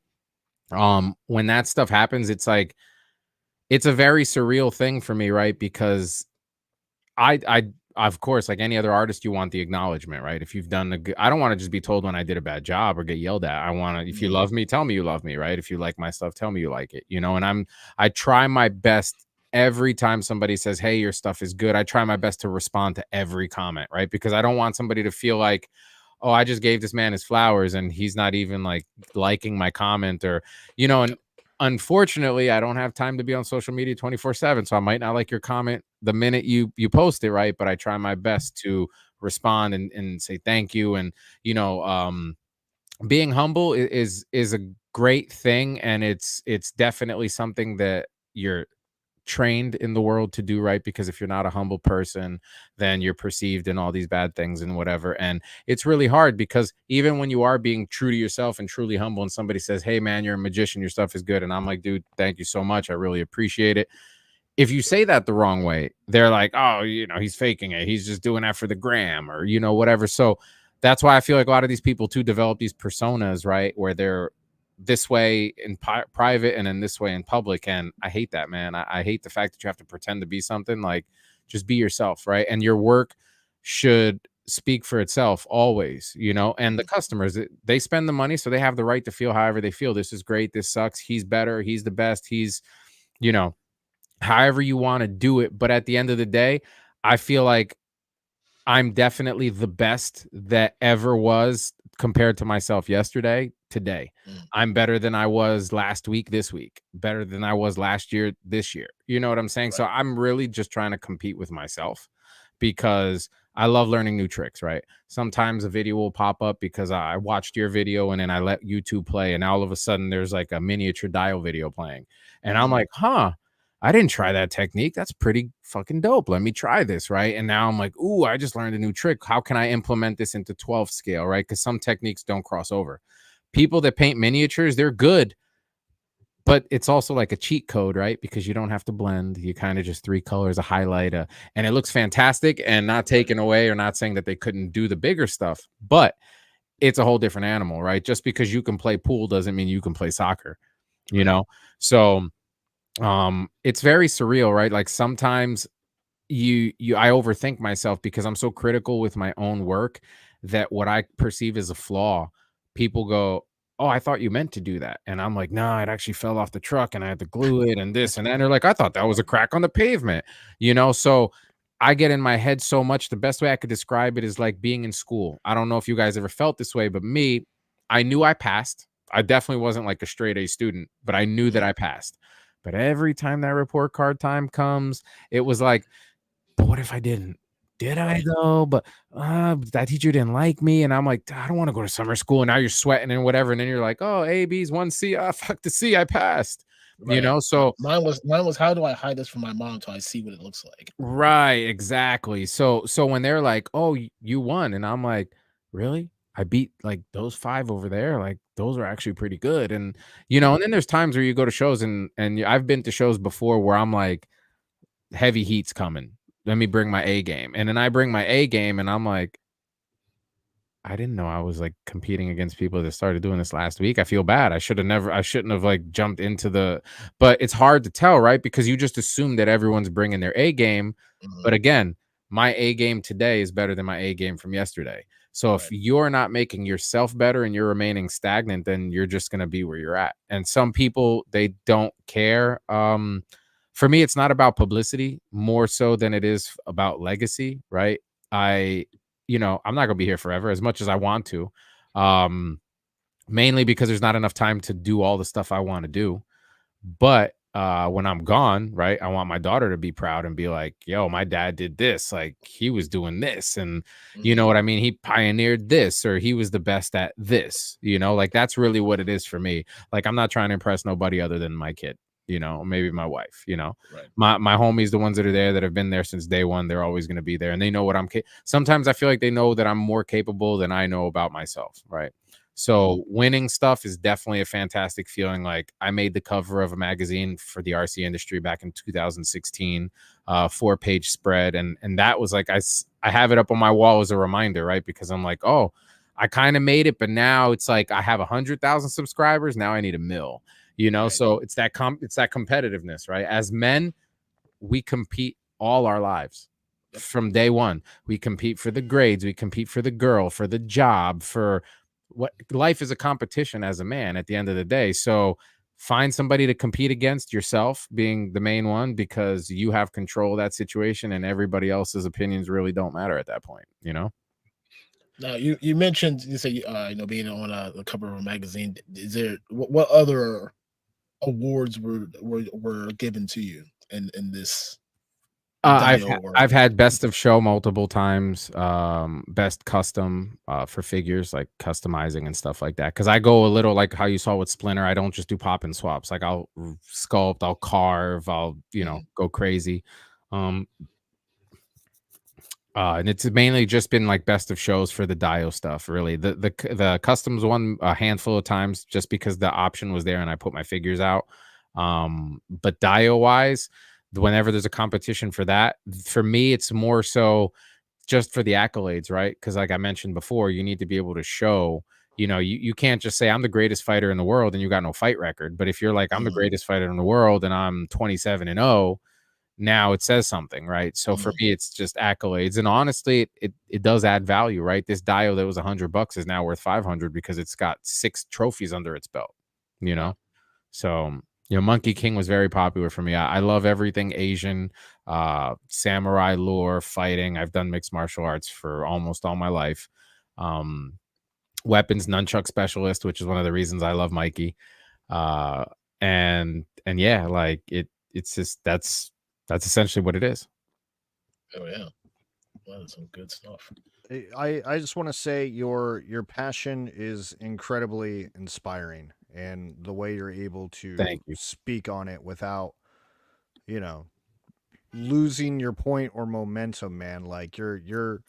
when that stuff happens, it's like it's a very surreal thing for me, right? Because I of course, like any other artist, you want the acknowledgement, right? If you've done I don't want to just be told when I did a bad job or get yelled at. I want to, if you love me, tell me you love me, right? If you like my stuff, tell me you like it, and I try my best every time somebody says, hey, your stuff is good. I try my best to respond to every comment, right? Because I don't want somebody to feel like, oh, I just gave this man his flowers and he's not even like liking my comment or, and unfortunately, I don't have time to be on social media 24/7. So I might not like your comment the minute you post it, right? But I try my best to respond and say thank you. And, being humble is a great thing. And it's definitely something that you're trained in the world to do, right? Because if you're not a humble person, then you're perceived in all these bad things and whatever. And it's really hard because even when you are being true to yourself and truly humble and somebody says, hey man, you're a magician, your stuff is good, and I'm like, dude, thank you so much, I really appreciate it. If you say that the wrong way, they're like, oh, he's faking it, he's just doing that for the gram or whatever. So that's why I feel like a lot of these people too develop these personas, right, where they're this way in private and in this way in public. And I hate that, man. I hate the fact that you have to pretend to be something. Like, just be yourself, right? And your work should speak for itself always, and the customers, they spend the money, so they have the right to feel however they feel. This is great, this sucks, he's better, he's the best, he's however you want to do it. But at the end of the day, I feel like I'm definitely the best that ever was compared to myself yesterday. Today, I'm better than I was last week, this week, better than I was last year, this year. You know what I'm saying? Right. So I'm really just trying to compete with myself because I love learning new tricks, right? Sometimes a video will pop up because I watched your video and then I let YouTube play. And all of a sudden there's like a miniature dial video playing. And I'm like, I didn't try that technique. That's pretty fucking dope. Let me try this, right? And now I'm like, ooh, I just learned a new trick. How can I implement this into 12 scale, right? Because some techniques don't cross over. People that paint miniatures, they're good but it's also like a cheat code, right? Because you don't have to blend. You kind of just 3 colors, a highlight, and it looks fantastic. And not taken away or not saying that they couldn't do the bigger stuff, but it's a whole different animal, right? Just because you can play pool doesn't mean you can play soccer, you know? So it's very surreal, right? Like sometimes I overthink myself because I'm so critical with my own work that what I perceive as a flaw, people go, "Oh, I thought you meant to do that." And I'm like, "No, it actually fell off the truck and I had to glue it and this and that." And they're like, "I thought that was a crack on the pavement." So I get in my head so much. The best way I could describe it is like being in school. I don't know if you guys ever felt this way, but me, I knew I passed. I definitely wasn't like a straight A student, but I knew that I passed. But every time that report card time comes, it was like, but what if I didn't? Did I though? But that teacher didn't like me, and I'm like, I don't want to go to summer school. And now you're sweating and whatever, and then you're like, oh, A, B's, 1C. Ah, fuck the C, I passed. Right. So Mine was how do I hide this from my mom so I see what it looks like? right, exactly. So when they're like, oh, you won, and I'm like, really? I beat like those 5 over there. Like those are actually pretty good, and and then there's times where you go to shows, and I've been to shows before where I'm like, heavy heat's coming. Let me bring my A game. And then I bring my A game and I'm like, I didn't know I was like competing against people that started doing this last week. I feel bad. I shouldn't have like jumped into but it's hard to tell, right? Because you just assume that everyone's bringing their A game. But again, my A game today is better than my A game from yesterday. So if you're not making yourself better and you're remaining stagnant, then you're just going to be where you're at. And some people, they don't care. For me, it's not about publicity more so than it is about legacy, right? I'm not gonna be here forever as much as I want to. Mainly because there's not enough time to do all the stuff I want to do. But when I'm gone, right, I want my daughter to be proud and be like, yo, my dad did this, like he was doing this, and you know what I mean? He pioneered this, or he was the best at this, like that's really what it is for me. Like I'm not trying to impress nobody other than my kid. Maybe my wife, Right. my homies, the ones that are there that have been there since day one, they're always going to be there. And they know what sometimes I feel like they know that I'm more capable than I know about myself. Right. So winning stuff is definitely a fantastic feeling. Like I made the cover of a magazine for the RC industry back in 2016, 4-page spread. And that was like, I have it up on my wall as a reminder, right? Because I'm like, oh, I kind of made it, but now it's like I have 100,000 subscribers. Now I need 1 million. So it's that competitiveness, right? As men, we compete all our lives from day one. We compete for the grades, we compete for the girl, for the job, for what life is a competition as a man at the end of the day. So find somebody to compete against, yourself being the main one, because you have control of that situation and everybody else's opinions really don't matter at that point. Now you mentioned you say being on the cover of a magazine. Is there what other awards were given to you in this I've had best of show multiple times, best custom for figures, like customizing and stuff like that. Because I go a little like how you saw with Splinter. I don't just do pop and swaps. Like I'll sculpt, I'll carve, I'll go crazy. And it's mainly just been like best of shows for the Dio stuff. Really, the customs one a handful of times just because the option was there and I put my figures out. But Dio wise, whenever there's a competition for that, for me, it's more so just for the accolades, right? Because like I mentioned before, you need to be able to show. You can't just say I'm the greatest fighter in the world and you got no fight record. But if you're like I'm the greatest fighter in the world and I'm 27-0. Now it says something, right? So for me, it's just accolades. And honestly, it does add value, right? This Dio that was $100 is now worth 500 because it's got 6 trophies under its belt, So, Monkey King was very popular for me. I love everything Asian, samurai lore, fighting. I've done mixed martial arts for almost all my life. Weapons, nunchuck specialist, which is one of the reasons I love Mikey. And yeah, like it's just that's essentially what it is. Oh yeah, well, that's some good stuff. I just want to say your passion is incredibly inspiring, and the way you're able to Thank you. speak on it without losing your point or momentum, man. Like you're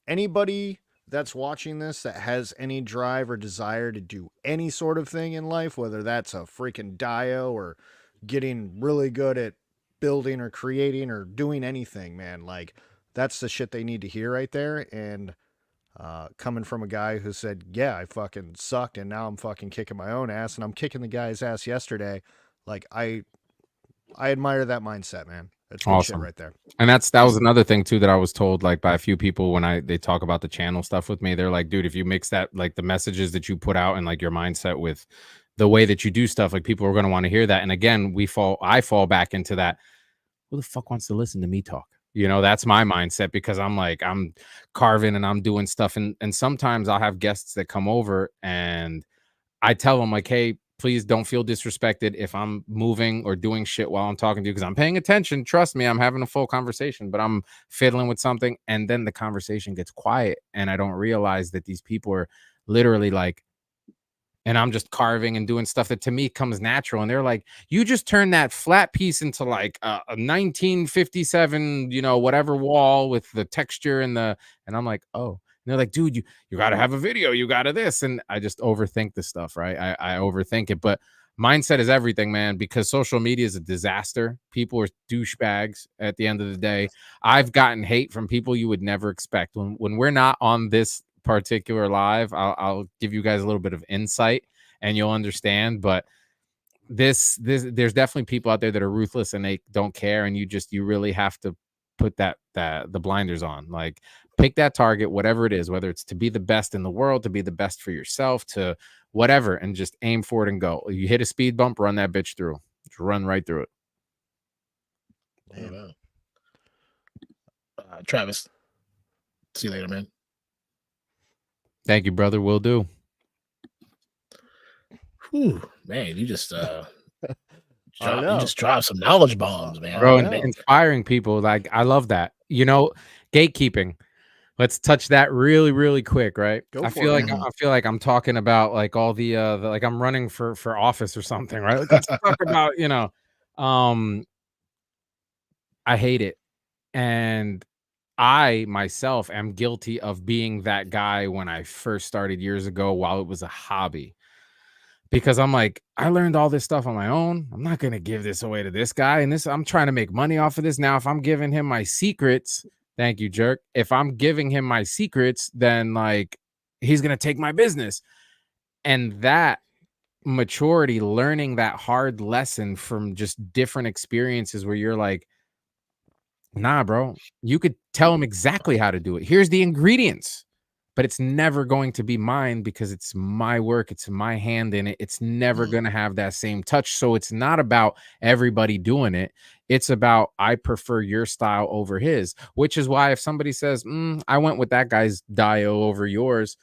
anybody that's watching this that has any drive or desire to do any sort of thing in life, whether that's a freaking dio or getting really good at building or creating or doing anything, man, like that's the shit they need to hear right there. And coming from a guy who said, yeah, I fucking sucked and now I'm fucking kicking my own ass and I'm kicking the guy's ass yesterday. Like I admire that mindset, man. That's good shit Awesome. right there. And that was another thing too that I was told, like, by a few people when they talk about the channel stuff with me. They're like, dude, if you mix that, like, the messages that you put out and like your mindset with the way that you do stuff, like, people are going to want to hear that. And again, I fall back into that. Who the fuck wants to listen to me talk? You know, that's my mindset, because I'm like, I'm carving and I'm doing stuff. And sometimes I'll have guests that come over and I tell them, like, hey, please don't feel disrespected if I'm moving or doing shit while I'm talking to you, because I'm paying attention. Trust me, I'm having a full conversation, but I'm fiddling with something. And then the conversation gets quiet and I don't realize that these people are literally like, and I'm just carving and doing stuff that to me comes natural. And they're like, you just turned that flat piece into like a 1957, you know, whatever wall with the texture and I'm like, oh. And they're like, dude, you got to have a video. You got to this. And I just overthink the stuff, right? I overthink it. But mindset is everything, man, because social media is a disaster. People are douchebags at the end of the day. I've gotten hate from people you would never expect. When we're not on this particular live, I'll give you guys a little bit of insight and you'll understand. But this there's definitely people out there that are ruthless and they don't care, and you really have to put the blinders on. Like, pick that target, whatever it is, whether it's to be the best in the world, to be the best for yourself, to whatever, and just aim for it and go. You hit a speed bump, run that bitch through. Just run right through it. Damn. Travis, see you later, man. Thank you, brother. Will do. Whew, man, you just dropped some knowledge bombs, man. Bro, and inspiring people. Like, I love that. You know, gatekeeping. Let's touch that really, really quick, right? I feel like I'm talking about like all the like I'm running for office or something, right? Like, let's talk about, you know, I hate it. And I myself am guilty of being that guy when I first started years ago while it was a hobby. Because I'm like, I learned all this stuff on my own. I'm not going to give this away to this guy. And I'm trying to make money off of this. Now, if I'm giving him my secrets, thank you, jerk. If I'm giving him my secrets, then like he's going to take my business. And that maturity, learning that hard lesson from just different experiences where you're like, nah, bro, you could tell him exactly how to do it. Here's the ingredients, but it's never going to be mine because it's my work. It's my hand in it. It's never going to have that same touch. So it's not about everybody doing it. It's about, I prefer your style over his, which is why if somebody says, I went with that guy's dio over yours,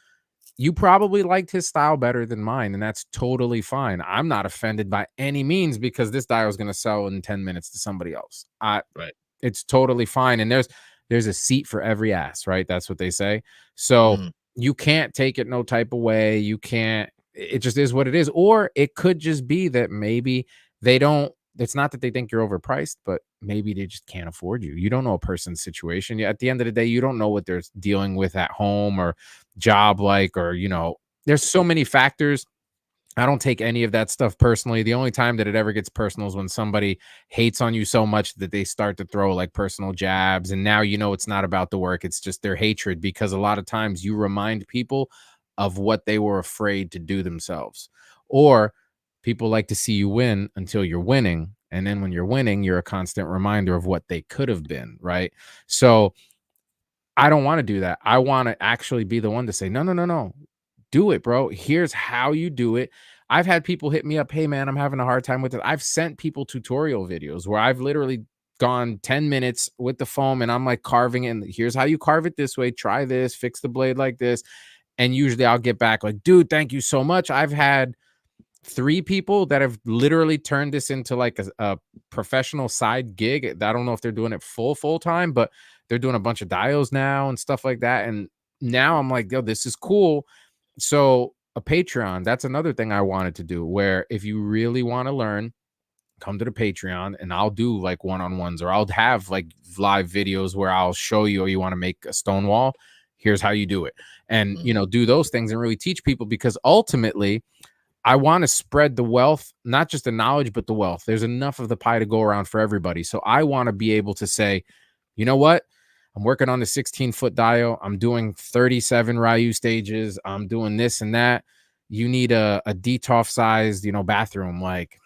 you probably liked his style better than mine. And that's totally fine. I'm not offended by any means because this dio is going to sell in 10 minutes to somebody else. Right. It's totally fine. And there's a seat for every ass, right? That's what they say. So you can't take it no type of way. You can't, it just is what it is. Or it could just be that maybe they don't, it's not that they think you're overpriced, but maybe they just can't afford you. You don't know a person's situation. At the end of the day, you don't know what they're dealing with at home or job like, or, you know, there's so many factors. I don't take any of that stuff personally. The only time that it ever gets personal is when somebody hates on you so much that they start to throw like personal jabs. And now, you know, it's not about the work. It's just their hatred, because a lot of times you remind people of what they were afraid to do themselves. Or people like to see you win until you're winning. And then when you're winning, you're a constant reminder of what they could have been. Right. So I don't want to do that. I want to actually be the one to say, no. Do it, bro. Here's how you do it. I've had people hit me up. Hey, man, I'm having a hard time with it. I've sent people tutorial videos where I've literally gone 10 minutes with the foam and I'm like carving it. And here's how you carve it this way. Try this, fix the blade like this. And usually I'll get back like, dude, thank you so much. I've had 3 people that have literally turned this into like a professional side gig. I don't know if they're doing it full time, but they're doing a bunch of dials now and stuff like that. And now I'm like, yo, this is cool. So a Patreon, that's another thing I wanted to do, where if you really want to learn, come to the Patreon and I'll do like one-on-ones, or I'll have like live videos where I'll show you, or you want to make a stone wall. here's how you do it. And, do those things and really teach people, because ultimately I want to spread the wealth, not just the knowledge, but the wealth. There's enough of the pie to go around for everybody. So I want to be able to say, you know what? I'm working on the 16-foot dio. I'm doing 37 Ryu stages. I'm doing this and that. You need a DTOF sized, bathroom. Like,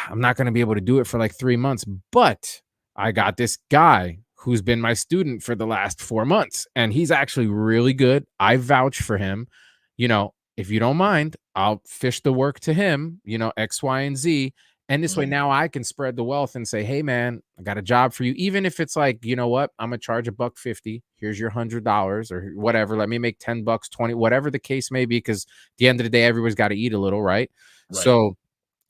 I'm not going to be able to do it for like 3 months, but I got this guy who's been my student for the last 4 months, and he's actually really good. I vouch for him. If you don't mind, I'll fish the work to him, X, Y, and Z. And this way now I can spread the wealth and say, hey, man, I got a job for you. Even if it's like, you know what, I'm going to charge $150. Here's your $100 or whatever. Let me make $10, 20, whatever the case may be. Because at the end of the day, everybody's got to eat a little, right? So,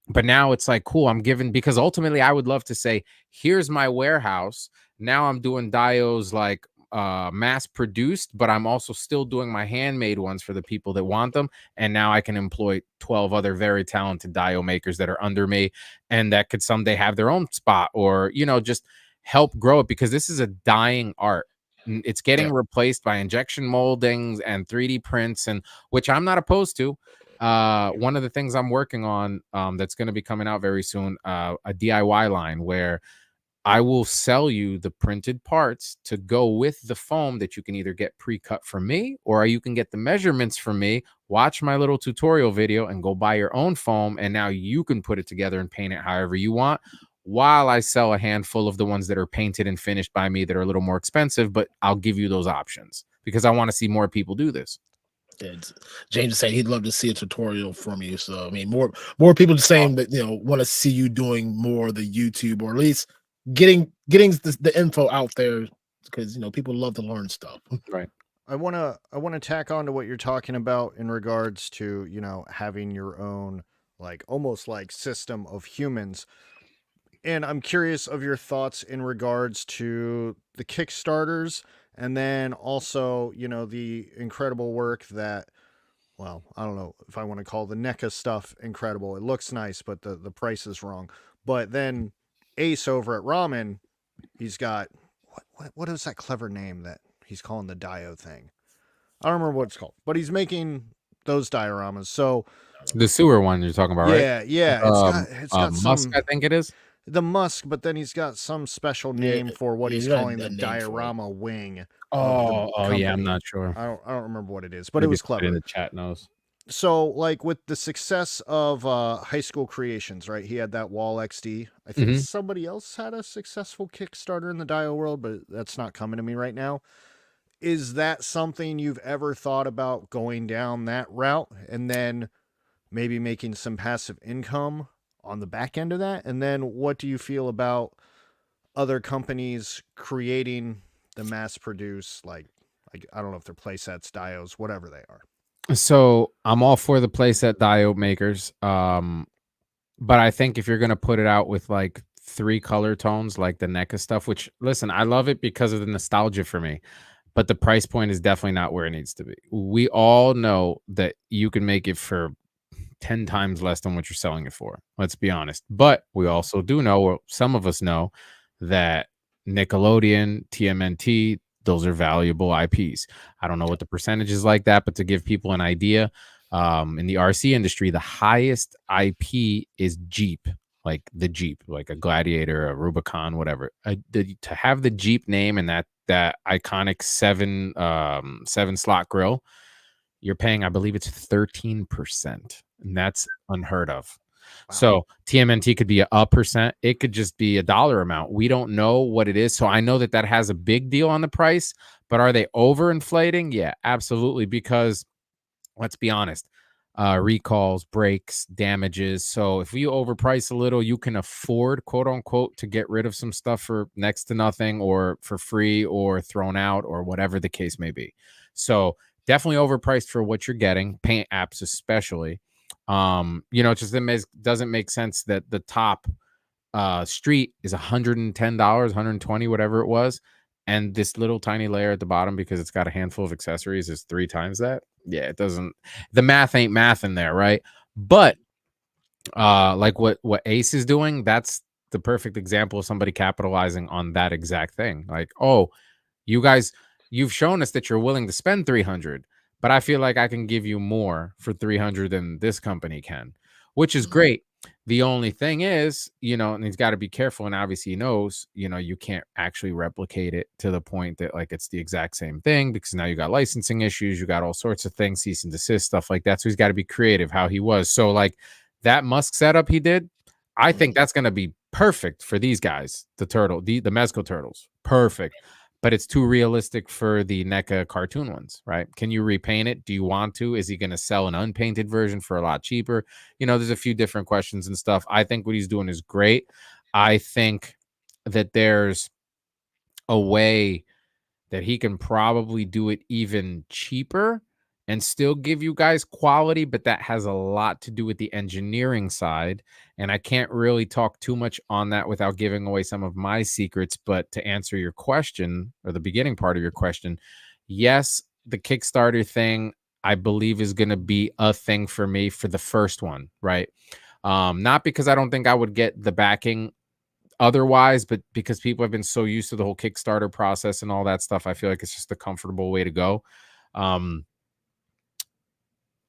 but now it's like, cool, I'm giving, because ultimately I would love to say, here's my warehouse. Now I'm doing dios like mass produced, but I'm also still doing my handmade ones for the people that want them. And now I can employ 12 other very talented dio makers that are under me, and that could someday have their own spot, or just help grow it, because this is a dying art. It's getting replaced by injection moldings and 3D prints, and which I'm not opposed to. One of the things I'm working on that's going to be coming out very soon, a DIY line where I will sell you the printed parts to go with the foam that you can either get pre-cut from me, or you can get the measurements from me, watch my little tutorial video, and go buy your own foam. And now you can put it together and paint it however you want, while I sell a handful of the ones that are painted and finished by me that are a little more expensive, but I'll give you those options because I want to see more people do this. James is saying he'd love to see a tutorial from you. So I mean, more people saying that want to see you doing more of the YouTube, or at least getting the info out there, because people love to learn stuff. Right. I want to tack on to what you're talking about in regards to having your own almost like system of humans. And I'm curious of your thoughts in regards to the Kickstarters, and then also, the incredible work that, well, I don't know if I want to call the NECA stuff incredible. It looks nice, but the price is wrong. But then Ace over at Ramen, he's got, what is that clever name that he's calling the dio thing? I don't remember what it's called, but he's making those dioramas. So the sewer one you're talking about, right? Yeah. It's got Musk, I think it is. The Musk, but then he's got some special name for what he's calling the diorama wing. Yeah, I'm not sure. I don't remember what it is, but maybe it was clever. In the chat knows. So, with the success of High School Creations, right? He had that Wall XD. I think somebody else had a successful Kickstarter in the dio world, but that's not coming to me right now. Is that something you've ever thought about going down that route, and then maybe making some passive income on the back end of that? And then what do you feel about other companies creating the mass produce, I don't know if they're playsets, dios, whatever they are? So I'm all for the playset dio makers. But I think if you're going to put it out with 3 color tones, like the NECA stuff, which, listen, I love it because of the nostalgia for me, but the price point is definitely not where it needs to be. We all know that you can make it for 10 times less than what you're selling it for. Let's be honest. But we also do know, or some of us know, that Nickelodeon, TMNT, those are valuable IPs. I don't know what the percentage is like that, but to give people an idea, in the RC industry, the highest IP is Jeep, like the Jeep, like a Gladiator, a Rubicon, whatever. To have the Jeep name and that iconic 7 slot grill, you're paying, I believe it's 13%. And that's unheard of. Wow. So TMNT could be a 1%. It could just be a dollar amount. We don't know what it is. So I know that has a big deal on the price, but are they overinflating? Yeah, absolutely. Because let's be honest, recalls, breaks, damages. So if you overprice a little, you can afford, quote unquote, to get rid of some stuff for next to nothing, or for free, or thrown out, or whatever the case may be. So definitely overpriced for what you're getting, paint apps especially. It just doesn't make sense that the top street is $110, $120, whatever it was, and this little tiny layer at the bottom, because it's got a handful of accessories, is 3 times that. Yeah, it doesn't, the math ain't math in there, right? But like what Ace is doing, that's the perfect example of somebody capitalizing on that exact thing. Like, oh, you guys, you've shown us that you're willing to spend 300, but I feel like I can give you more for 300 than this company can, which is great. The only thing is, and he's got to be careful. And obviously he knows, you can't actually replicate it to the point that like it's the exact same thing, because now you got licensing issues, you got all sorts of things, cease and desist, stuff like that. So he's got to be creative how he was. So like that Musk setup he did, I think that's going to be perfect for these guys, the Mezco turtles. Perfect. But it's too realistic for the NECA cartoon ones, right? Can you repaint it? Do you want to? Is he going to sell an unpainted version for a lot cheaper? There's a few different questions and stuff. I think what he's doing is great. I think that there's a way that he can probably do it even cheaper and still give you guys quality, but that has a lot to do with the engineering side. And I can't really talk too much on that without giving away some of my secrets. But to answer your question, or the beginning part of your question, yes, the Kickstarter thing, I believe, is going to be a thing for me for the first one, right? Not because I don't think I would get the backing otherwise, but because people have been so used to the whole Kickstarter process and all that stuff, I feel like it's just a comfortable way to go.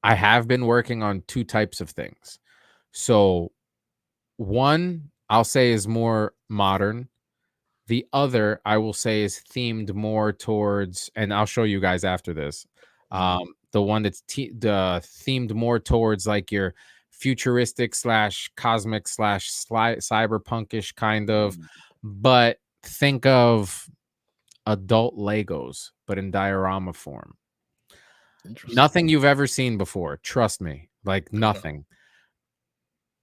I have been working on two types of things. So one, I'll say, is more modern. The other, I will say, is themed more towards, and I'll show you guys after this, the one that's themed more towards like your futuristic / cosmic / cyberpunkish kind of, but think of adult Legos, but in diorama form. Nothing you've ever seen before. Trust me, like nothing.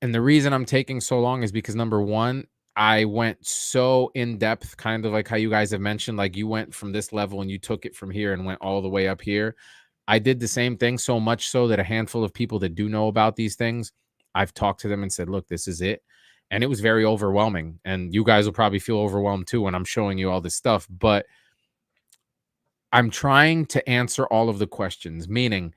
And the reason I'm taking so long is because, number one, I went so in depth, kind of like how you guys have mentioned, like you went from this level and you took it from here and went all the way up here. I did the same thing, so much so that a handful of people that do know about these things, I've talked to them and said, look, this is it. And it was very overwhelming. And you guys will probably feel overwhelmed too when I'm showing you all this stuff. But I'm trying to answer all of the questions, meaning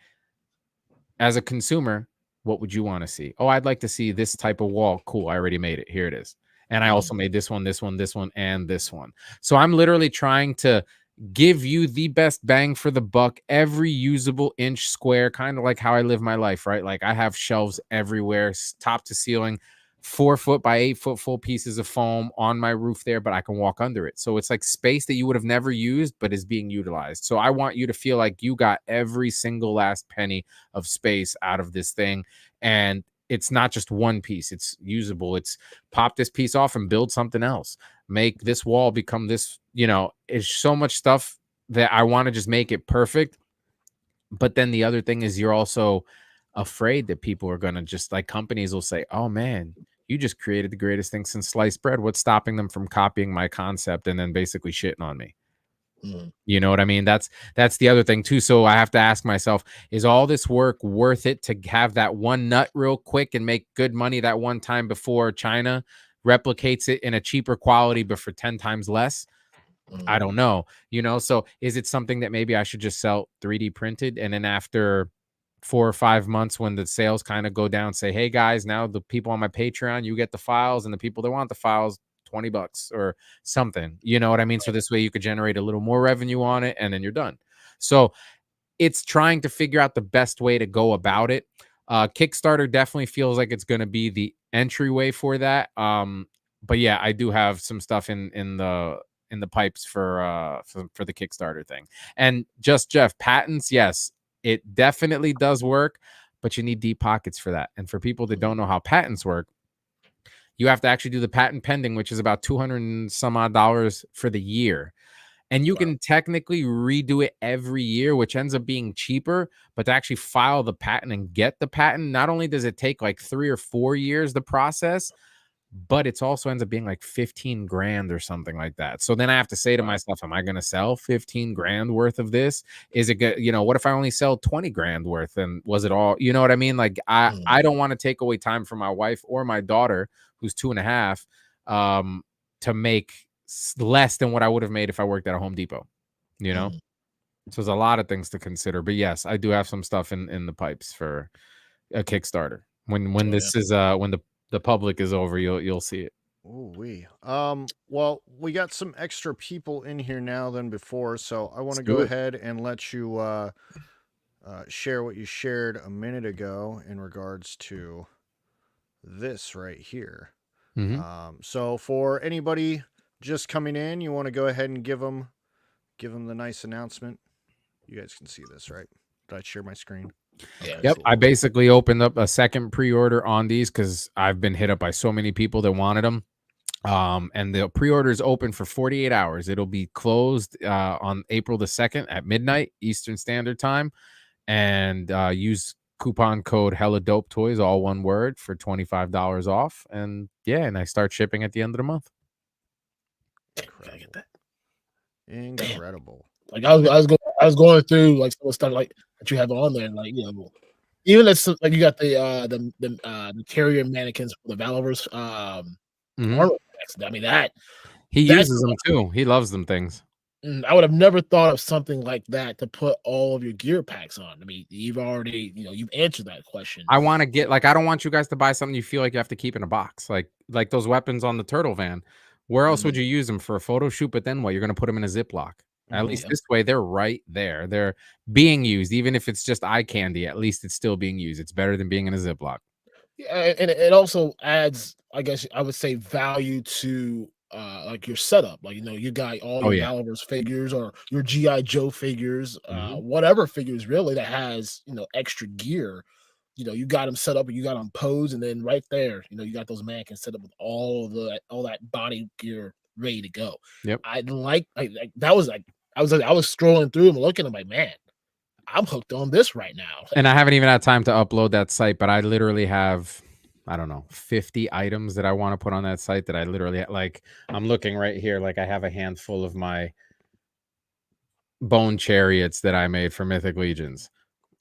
as a consumer, what would you want to see? Oh, I'd like to see this type of wall. Cool. I already made it. Here it is. And I also made this one, this one, this one, and this one. So I'm literally trying to give you the best bang for the buck, every usable inch square, kind of like how I live my life, right? Like I have shelves everywhere, top to ceiling, 4 foot by 8 foot full pieces of foam on my roof there, but I can walk under it. So it's like space that you would have never used, but is being utilized. So I want you to feel like you got every single last penny of space out of this thing. And it's not just one piece, it's usable. It's pop this piece off and build something else. Make this wall become this, it's so much stuff that I want to just make it perfect. But then the other thing is you're also afraid that people are going to just, like, companies will say, oh man, you just created the greatest thing since sliced bread. What's stopping them from copying my concept and then basically shitting on me? You know what I mean? That's the other thing too. So I have to ask myself, is all this work worth it to have that one nut real quick and make good money that one time before China replicates it in a cheaper quality, but for 10 times less? I don't know. So is it something that maybe I should just sell 3D printed, and then after 4 or 5 months, when the sales kind of go down, say, hey guys, now the people on my Patreon, you get the files, and the people that want the files, $20 or something, you know what I mean? So this way you could generate a little more revenue on it, and then you're done. So it's trying to figure out the best way to go about it. Kickstarter definitely feels like it's going to be the entryway for that. But yeah, I do have some stuff in the pipes for the Kickstarter thing. And just Jeff, patents, yes, it definitely does work, but you need deep pockets for that. And for people that don't know how patents work, you have to actually do the patent pending, which is about $200 and some odd for the year. And you can technically redo it every year, which ends up being cheaper. But to actually file the patent and get the patent, not only does it take like 3 or 4 years, the process, but it also ends up being like 15 grand or something like that. So then I have to say to myself, am I going to sell 15 grand worth of this? Is it good? What if I only sell 20 grand worth? And was it all, you know what I mean? Like I don't want to take away time from my wife or my daughter, who's 2.5, to make less than what I would have made if I worked at a Home Depot, So there's a lot of things to consider. But yes, I do have some stuff in the pipes for a Kickstarter. When this is when the public is over, you'll see it. Ooh wee. Well, we got some extra people in here now than before, so I want Let's to do go it. ahead and let you share what you shared a minute ago in regards to this right here. Mhm. So for anybody just coming in, you want to go ahead and give them the nice announcement. You guys can see this, right? Did I share my screen? Yeah. Yep, Cool. I basically opened up a second pre-order on these because I've been hit up by so many people that wanted them. And the pre-order is open for 48 hours. It'll be closed on April the 2nd at midnight Eastern Standard Time. And use coupon code helladopetoys, all one word, for $25 off. And yeah, and I start shipping at the end of the month. Gotta get Incredible. that. Incredible. Like I was going through like some of the stuff like that you have on there, and like even it's like you got the carrier mannequins for the Valorous Mhm. armor packs. I mean He that's uses them too. He loves them things. I would have never thought of something like that to put all of your gear packs on. I mean, you've already you've answered that question. I want to get like I don't want you guys to buy something you feel like you have to keep in a box, like those weapons on the turtle van. Where else would Mhm, you use them for a photo shoot? But then what? You're going to put them in a Ziploc. At Mhm. least yep. this way, they're right there. They're being used, even if it's just eye candy. At least it's still being used. It's better than being in a Ziploc. Yeah, and it also adds, I guess I would say, value to like your setup. Like you got all Oh your yeah. Valorous figures or your GI Joe figures, Mhm. whatever figures really that has extra gear. You got them set up, and you got them posed, and then right there, you got those mannequins set up with all that body gear ready to go. Yep. I like that was like I was scrolling through and looking. I'm like, man, I'm hooked on this right now. And I haven't even had time to upload that site, but I literally have, I don't know, 50 items that I want to put on that site that I literally like. I'm looking right here. Like I have a handful of my bone chariots that I made for Mythic Legions.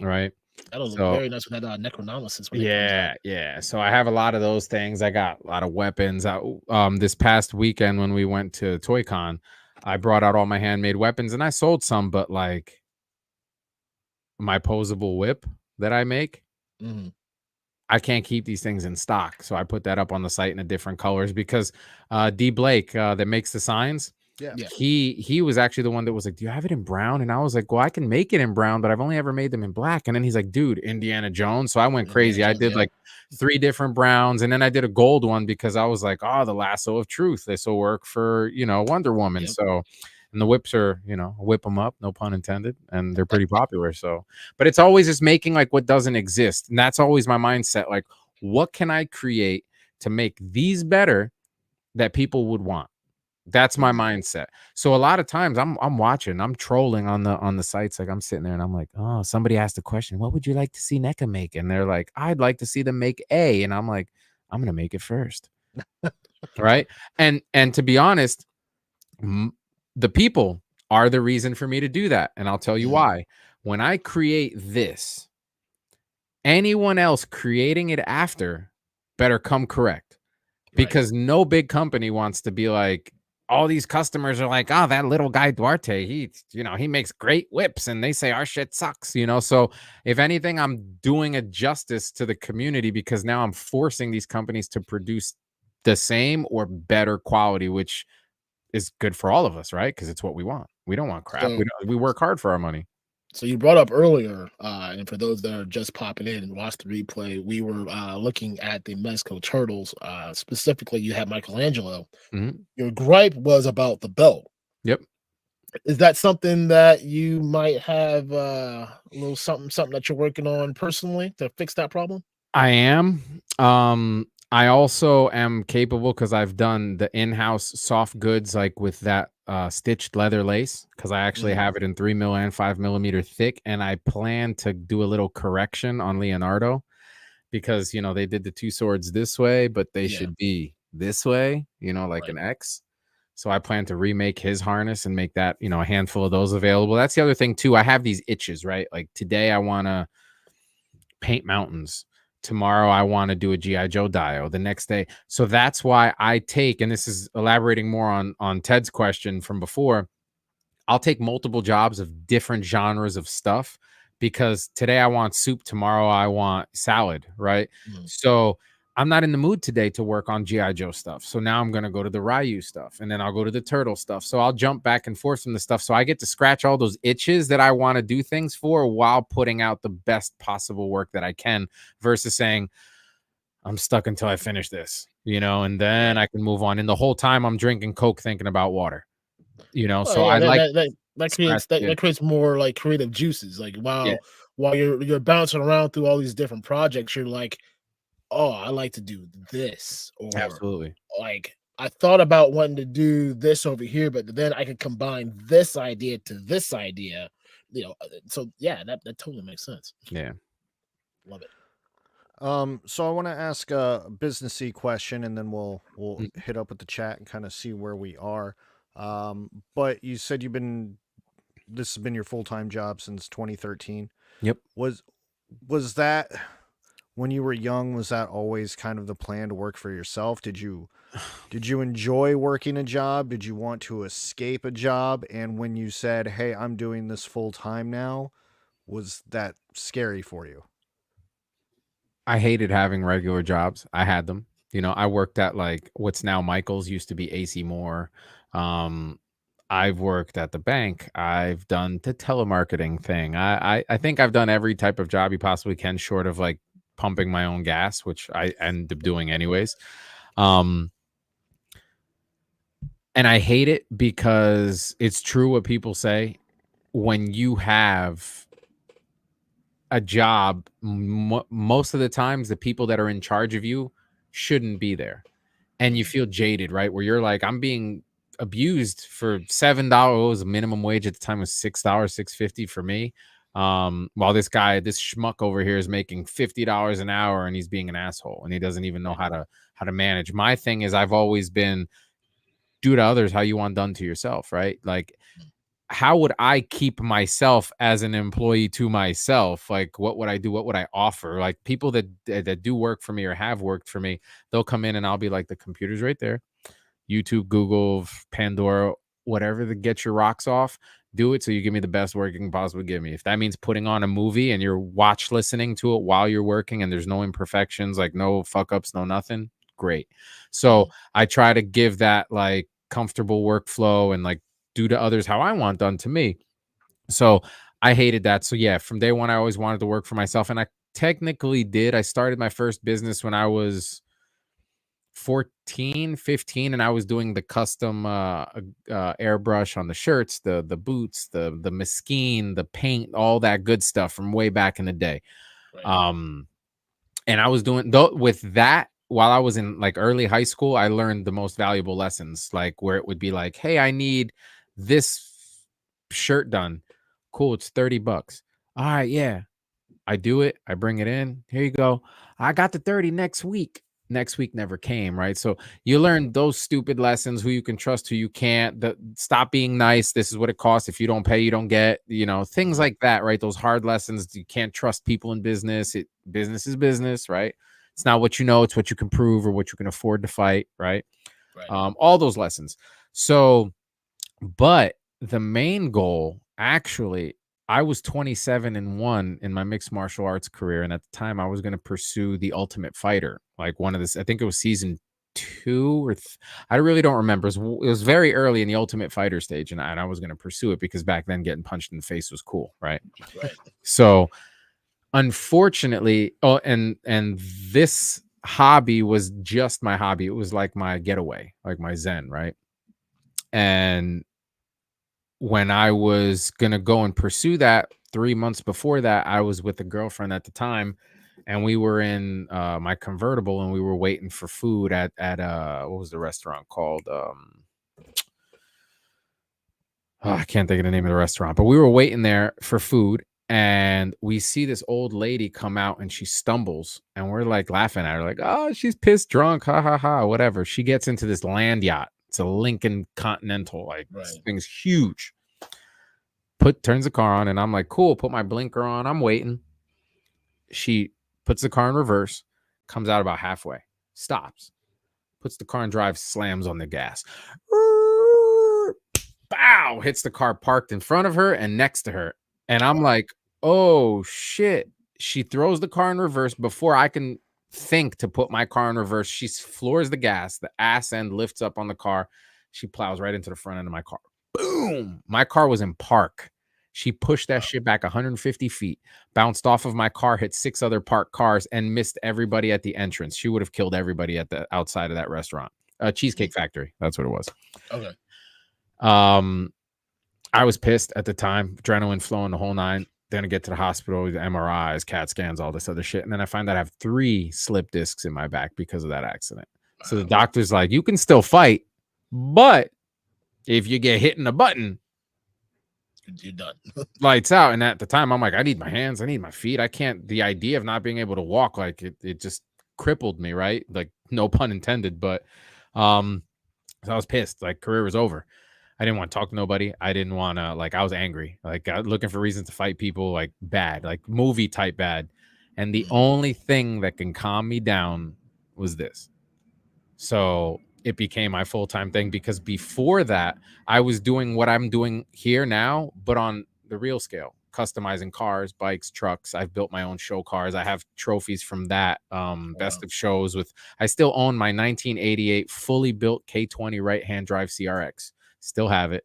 Right. That'll look So very nice with that Necronolysis when it comes out. yeah. So I have a lot of those things. I got a lot of weapons. This past weekend when we went to ToyCon, I brought out all my handmade weapons and I sold some, but like my posable whip that I make, Mhm. I can't keep these things in stock. So I put that up on the site in a different colors because D Blake that makes the signs, Yeah. Yeah. he was actually the one that was like, "Do you have it in brown?" And I was like, "Well, I can make it in brown, but I've only ever made them in black." And then he's like, "Dude, Indiana Jones." So I went Indiana crazy. I Jones, did yeah. like 3 different browns and then I did a gold one because I was like, "Oh, the lasso of truth. This will work for, Wonder Woman." Yep. So and the whips are, whip them up, no pun intended, and they're pretty popular. So, but it's always just making like what doesn't exist. And that's always my mindset. Like, what can I create to make these better that people would want? That's my Mhm. mindset. So a lot of times I'm watching, I'm trolling on the sites. Like I'm sitting there and I'm like, oh, somebody asked a question. What would you like to see NECA make? And they're like, I'd like to see them make A. And I'm like, I'm gonna make it first. Right. And to be honest, m- the people are the reason for me to do that. And I'll tell you Mhm. why. When I create this, anyone else creating it after better come correct. Right. Because no big company wants to be like, all these customers are like, oh, that little guy Duarte, he makes great whips, and they say our shit sucks. So if anything, I'm doing a justice to the community because now I'm forcing these companies to produce the same or better quality, which is good for all of us, right? Because it's what we want. We don't want crap. So We work hard for our money. so you brought up earlier, and for those that are just popping in and watch the replay, we were looking at the Mezco Turtles. Specifically, you had Michelangelo. Mhm. Your gripe was about the belt. Yep. Is that something that you might have a little something that you're working on personally to fix that problem? I am. I also am capable because I've done the in-house soft goods like with that stitched leather lace because I actually Mhm. have it in 3 mil and 5 millimeter thick, and I plan to do a little correction on Leonardo because they did the two swords this way, but they Yeah. should be this way, like Right. an X. So I plan to remake his harness and make that, a handful of those available. That's the other thing too. I have these itches, right? Like today I want to paint mountains. Tomorrow I want to do a GI Joe dio. The next day. So that's why I take, and this is elaborating more on Ted's question from before. I'll take multiple jobs of different genres of stuff because today I want soup, tomorrow I want salad, right? Mhm. So I'm not in the mood today to work on G.I. Joe stuff. So now I'm going to go to the Ryu stuff, and then I'll go to the Turtle stuff. So I'll jump back and forth from the stuff. So I get to scratch all those itches that I want to do things for while putting out the best possible work that I can, versus saying, I'm stuck until I finish this, and then I can move on. And the whole time I'm drinking Coke thinking about water, Well, so yeah, I like that creates more like creative juices. Like yeah, while you're bouncing around through all these different projects, you're like, oh, I like to do this, or absolutely. like I thought about wanting to do this over here, but then I could combine this idea to this idea. So yeah, that totally makes sense. Yeah. Love it. So I want to ask a businessy question, and then we'll Mm. hit up with the chat and kind of see where we are. But you said this has been your full-time job since 2013. Yep. Was that when you were young? Was that always kind of the plan to work for yourself? Did you enjoy working a job? Did you want to escape a job? And when you said, "Hey, I'm doing this full time now," was that scary for you? I hated having regular jobs. I had them. I worked at like what's now Michael's, used to be AC Moore. I've worked at the bank. I've done the telemarketing thing. I think I've done every type of job you possibly can, short of like pumping my own gas, which I end up doing anyways. And I hate it because it's true what people say. When you have a job, most of the times the people that are in charge of you shouldn't be there, and you feel jaded, right? Where you're like, I'm being abused for $7. Minimum wage at the time was $6, $6.50 for me. While this schmuck over here is making $50 an hour, and he's being an asshole, and he doesn't even know how to manage. My thing is, I've always been, do to others how you want done to yourself, right? Like, how would I keep myself as an employee to myself? Like, what would I do? What would I offer? Like, people that do work for me or have worked for me, they'll come in and I'll be like, the computer's right there. YouTube, Google, Pandora, whatever to get your rocks off, do it so you give me the best work you can possibly give me. If that means putting on a movie and you're listening to it while you're working and there's no imperfections, like no fuck ups, no nothing, great. So I try to give that like comfortable workflow and like do to others how I want done to me. So I hated that. So yeah, from day one, I always wanted to work for myself. And I technically did. I started my first business when I was 14, 15, and I was doing the custom airbrush on the shirts, the boots, the Mesquite, the paint, all that good stuff from way back in the day. Right. And I was doing with that while I was in like early high school. I learned the most valuable lessons, like where it would be like, hey, I need this shirt done. Cool, it's $30. All right, yeah. I do it. I bring it in. Here you go. I got the 30 next week. Next week never came, right? So you learn those stupid lessons, who you can trust, who you can't. Stop being nice. This is what it costs. If you don't pay, you don't get, things like that, right? Those hard lessons. You can't trust people in business. Business is business, right? It's not what you know, it's what you can prove or what you can afford to fight, right? All those lessons. So, but the main goal, actually, I was 27 and 1 in my mixed martial arts career. And at the time I was going to pursue the Ultimate Fighter, like one of this, I think it was season 2 or I really don't remember. It was very early in the Ultimate Fighter stage. And I was going to pursue it because back then getting punched in the face was cool. Right. So unfortunately, and this hobby was just my hobby. It was like my getaway, like my zen. Right. And when I was going to go and pursue that 3 months before that, I was with a girlfriend at the time, and we were in my convertible, and we were waiting for food at what was the restaurant called? I can't think of the name of the restaurant, but we were waiting there for food, and we see this old lady come out, and she stumbles, and we're like laughing at her, like, oh, she's pissed drunk, ha ha ha, whatever. She gets into this land yacht. It's a Lincoln Continental, like this thing's huge. Turns the car on, and I'm like, cool, put my blinker on, I'm waiting. She puts the car in reverse, comes out about halfway, stops, puts the car in drive, slams on the gas. Bow! Hits the car parked in front of her and next to her. And I'm like, oh shit. She throws the car in reverse before I can think to put my car in reverse. She floors the gas, the ass end lifts up on the car. She plows right into the front end of my car. Boom! My car was in park. She pushed that shit back 150 feet, bounced off of my car, hit 6 other parked cars, and missed everybody at the entrance. She would have killed everybody at the outside of that restaurant. Cheesecake Factory. That's what it was. Okay. I was pissed at the time, adrenaline flowing the whole 9. Then I get to the hospital, the MRIs, CAT scans, all this other shit. And then I find out I have 3 slip discs in my back because of that accident. So the doctor's like, you can still fight, but if you get hit in the button, you're done. Lights out. And at the time, I'm like, I need my hands, I need my feet. I can't. The idea of not being able to walk, like it just crippled me, right? Like, no pun intended. But so I was pissed. Like, career was over. I didn't want to talk to nobody. I didn't want to, like, I was angry. Like, I was looking for reasons to fight people, like bad, like movie type bad. And the only thing that can calm me down was this. So it became my full-time thing, because before that, I was doing what I'm doing here now, but on the real scale, customizing cars, bikes, trucks. I've built my own show cars. I have trophies from that. Best of shows with, I still own my 1988 fully built K20 right-hand drive CRX. Still have it.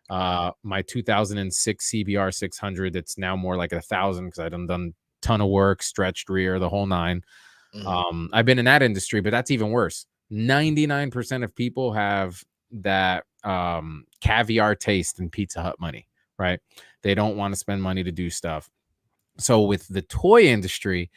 My 2006 CBR 600, that's now more like 1,000 because I've done a ton of work, stretched rear, the whole 9. I've been in that industry, but that's even worse. 99% of people have that caviar taste and Pizza Hut money, right? They don't want to spend money to do stuff. So with the toy industry,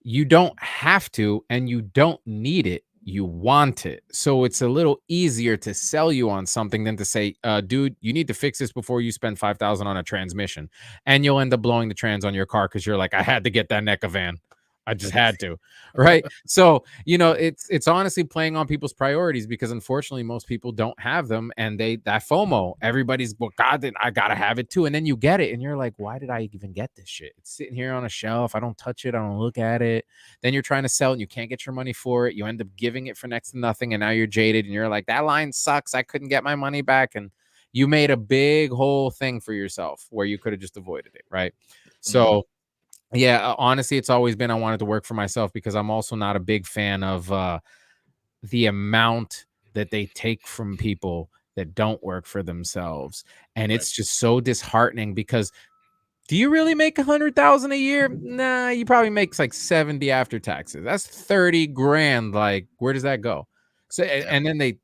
you don't have to, and you don't need it. You want it. So it's a little easier to sell you on something than to say, dude, you need to fix this before you spend $5,000 on a transmission. And you'll end up blowing the trans on your car because you're like, I had to get that NECA van. I just had to, right? So, you know, it's honestly playing on people's priorities, because unfortunately most people don't have them, and that FOMO, everybody's, well, God, I gotta have it too. And then you get it and you're like, why did I even get this shit? It's sitting here on a shelf. I don't touch it. I don't look at it. Then you're trying to sell and you can't get your money for it. You end up giving it for next to nothing. And now you're jaded and you're like, that line sucks. I couldn't get my money back. And you made a big whole thing for yourself where you could have just avoided it, right? So yeah, honestly, it's always been I wanted to work for myself, because I'm also not a big fan of the amount that they take from people that don't work for themselves. And it's just so disheartening, because do you really make 100,000 a year? Nah, you probably make like 70 after taxes. That's 30 grand. Like, where does that go? So, and then they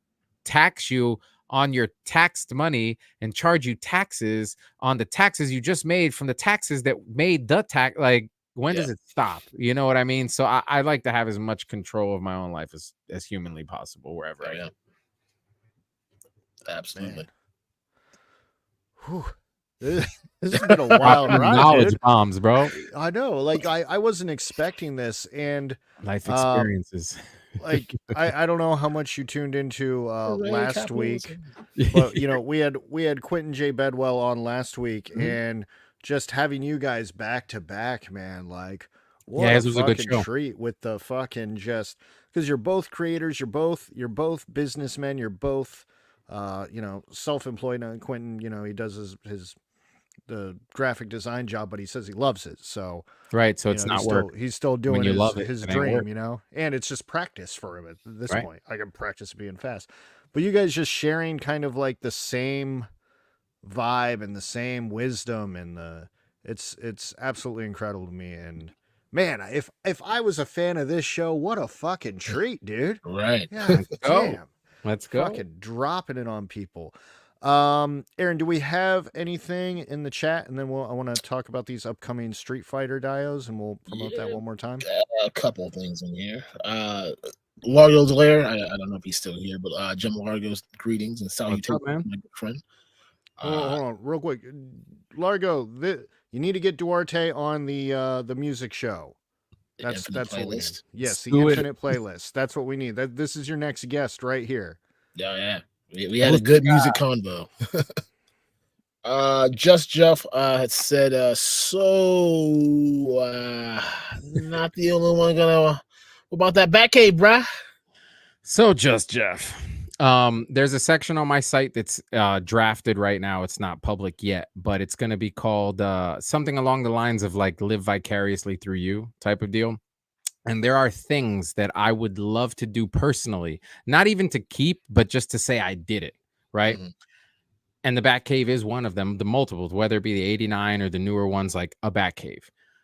tax you on your taxed money and charge you taxes on the taxes you just made from the taxes that made the tax. Like, when does it stop? You know what I mean? So I like to have as much control of my own life as humanly possible wherever I am. Absolutely. This has been a wild ride, knowledge dude. bombs, bro. I know. Like, I wasn't expecting this, and life experiences. Like, I don't know how much you tuned into last week, but you know, we had Quentin J. Bedwell on last week, and just having you guys back to back, man, like, what this was a good show. treat with the fucking, just because you're both creators, you're both businessmen, you're both you know, self-employed. And Quentin, you know, he does the graphic design job, but he says he loves it. So right, so it's not work. He's still doing his dream, work. you know, and it's just practice for him at this point. I can practice being fast, but you guys just sharing kind of like the same vibe and the same wisdom, and it's absolutely incredible to me. And man, if I was a fan of this show, what a fucking treat, dude. Right. Yeah, damn. Let's go. Fucking dropping it on people. Aaron, do we have anything in the chat? And then I want to talk about these upcoming Street Fighter dios, and we'll promote that one more time. A couple of things in here. Largo's Lair, I don't know if he's still here, but Jim Largo's greetings and salutations, my good friend. Hold on, real quick. Largo, you need to get Duarte on the music show. That's what we need. Yes, the Infinite Playlist. That's what we need. This is your next guest right here. Yeah. We had a good music convo. Just Jeff had said, not the only one gonna about that Batcave, bruh. So Just Jeff. There's a section on my site that's drafted right now. It's not public yet, but it's going to be called something along the lines of like live vicariously through you type of deal. And there are things that I would love to do personally, not even to keep, but just to say I did it, right? Mhm. And the Batcave is one of them, the multiples, whether it be the 89 or the newer ones, like a Batcave.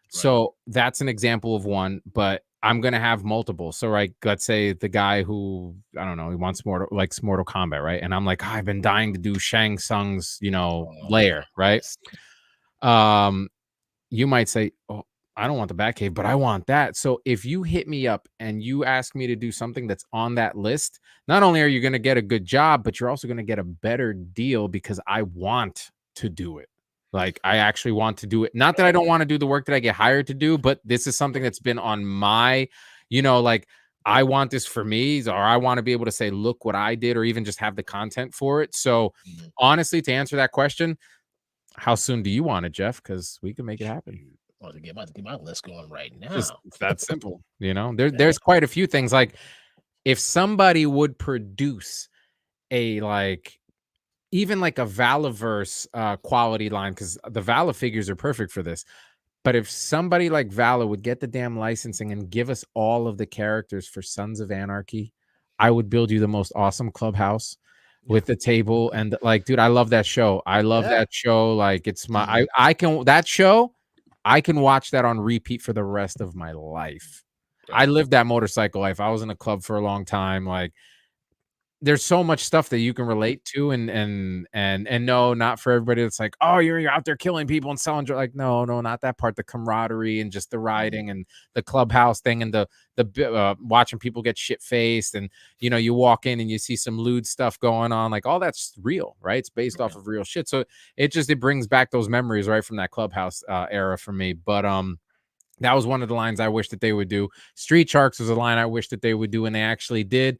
So that's an example of one, but I'm going to have multiple. So, right, let's say the guy who, I don't know, he wants likes Mortal Kombat, right? And I'm like, I've been dying to do Shang Tsung's, lair, right? Yes. You might say, oh, I don't want the Batcave, but I want that. So if you hit me up and you ask me to do something that's on that list, not only are you going to get a good job, but you're also going to get a better deal because I want to do it. Like, I actually want to do it. Not that I don't want to do the work that I get hired to do, but this is something that's been on my, like, I want this for me, or I want to be able to say, look what I did, or even just have the content for it. So honestly, to answer that question, how soon do you want it, Jeff? Because we can make it happen. I want to get my list going right now. Just that simple, There's quite a few things. Like, if somebody would produce a even like a Valaverse quality line, because the Vala figures are perfect for this. But if somebody like Vala would get the damn licensing and give us all of the characters for Sons of Anarchy, I would build you the most awesome clubhouse with the table. And like, dude, I love that show. I love that show. Like, it's my I can watch that on repeat for the rest of my life. I lived that motorcycle life. I was in a club for a long time. Like, there's so much stuff that you can relate to, and no, not for everybody. It's like, oh, you're out there killing people and selling drugs. Like, no, not that part. The camaraderie and just the riding and the clubhouse thing and the watching people get shit faced, and you walk in and you see some lewd stuff going on. Like, all that's real, right? It's based off of real shit. So it brings back those memories right from that clubhouse era for me. But that was one of the lines I wish that they would do. Street Sharks was a line I wish that they would do, and they actually did.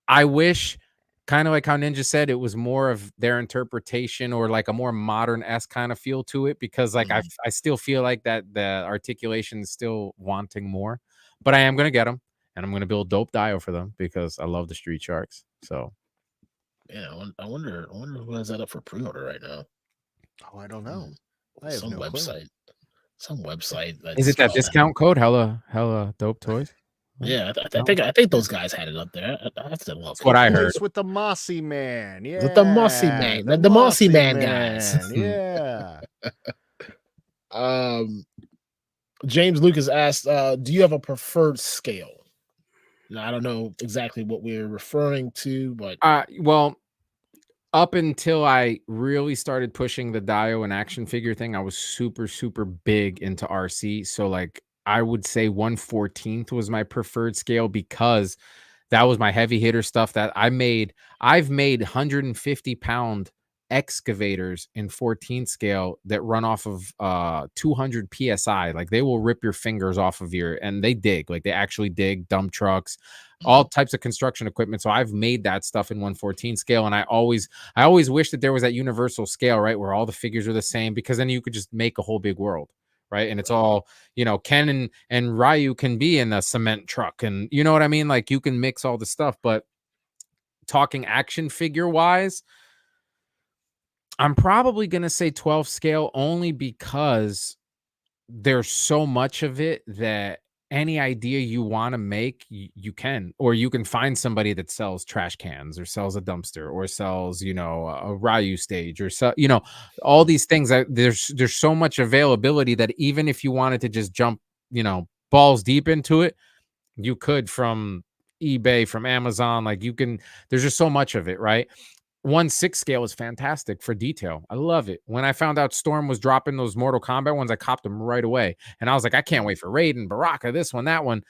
I wish, kind of like how Ninja said, it was more of their interpretation, or like a more modern-esque kind of feel to it, because like I still feel like that the articulation is still wanting more. But I am going to get them, and I'm going to build dope Dio for them because I love the Street Sharks. So yeah, I wonder who has that up for pre-order right now. Oh, I don't know. I have no clue. Some website. Is it that discount code? Hella dope toys. Yeah, I think those guys had it up there. That's what I heard. With the Mossy Man, yeah, with the Mossy Man, the Mossy Man guys. Yeah. James Lucas asked, "Do you have a preferred scale?" Now, I don't know exactly what we're referring to, but well, up until I really started pushing the Dio and action figure thing, I was super, super big into RC. So like, I would say 1/14th was my preferred scale, because that was my heavy hitter stuff that I've made 150-pound excavators in 14 scale that run off of 200 psi. Like, they will rip your fingers off of and they dig, like they actually dig dump trucks, all types of construction equipment. So I've made that stuff in 1/14 scale, and I always wish that there was that universal scale, right, where all the figures are the same, because then you could just make a whole big world, right? And it's all, Ken and Ryu can be in a cement truck, and you know what I mean? Like, you can mix all the stuff. But talking action figure wise, I'm probably going to say 12 scale, only because there's so much of it that any idea you want to make, you can, or you can find somebody that sells trash cans, or sells a dumpster, or sells, a Ryu stage, or all these things. There's so much availability that even if you wanted to just jump, balls deep into it, you could, from eBay, from Amazon. Like, there's just so much of it, right? 1/6 scale is fantastic for detail. I love it. When I found out Storm was dropping those Mortal Kombat ones, I copped them right away. And I was like, I can't wait for Raiden, Baraka, this one, that one.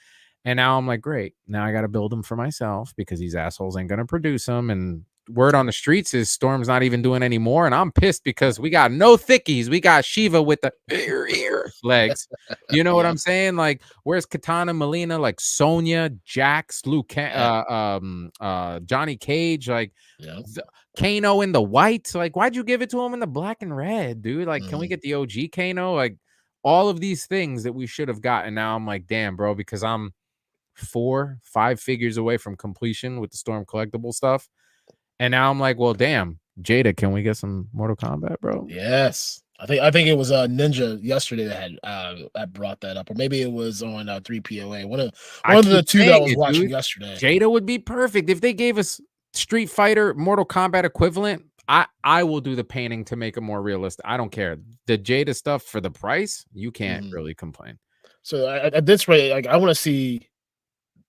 And now I'm like, great. Now I got to build them for myself, because these assholes ain't going to produce them. And word on the streets is Storm's not even doing any more. And I'm pissed, because we got no thickies. We got Shiva with the ear legs. You know what I'm saying? Like, where's Katana, Melina, like Sonya, Jax, Luke, Johnny Cage, like Kano in the white. Like, why'd you give it to him in the black and red, dude? Like, can we get the OG Kano? Like, all of these things that we should have gotten. Now I'm like, damn, bro, because I'm 4-5 figures away from completion with the Storm collectible stuff. And now I'm like, well, damn, Jada, can we get some Mortal Kombat, bro? Yes. I think it was Ninja yesterday that had brought that up, or maybe it was on 3POA. One of the two that I was watching yesterday. Jada would be perfect if they gave us Street Fighter, Mortal Kombat equivalent. I will do the painting to make it more realistic. I don't care. The Jada stuff for the price, you can't really complain. So at this rate, like I want to see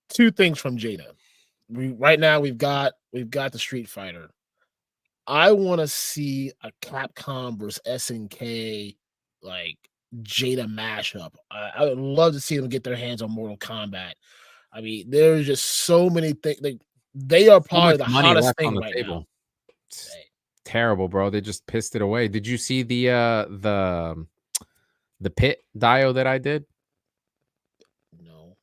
two things from Jada. Right now we've got the Street Fighter. I want to see a Capcom versus SNK like Jada mashup. I would love to see them get their hands on Mortal Kombat. I mean, there's just so many things. Like, they are probably the hottest thing right now. It's terrible, bro. They just pissed it away. Did you see the pit dio that I did? No,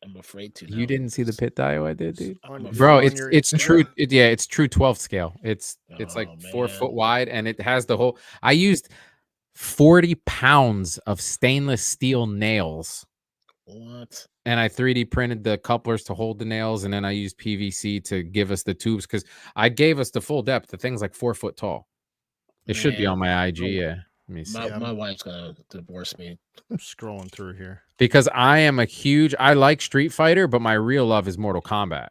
I'm afraid to. You didn't see the pit dio I did, dude? Bro, it's true. It's true 12 scale. It's like 4 foot wide, and it has the whole. I used 40 pounds of stainless steel nails. What? And I 3D printed the couplers to hold the nails, and then I used PVC to give us the tubes because I gave us the full depth. The thing's like 4 foot tall. It should be on my IG. Yeah. Let me see. My wife's gonna divorce me. I'm scrolling through here because I like Street Fighter, but my real love is Mortal Kombat.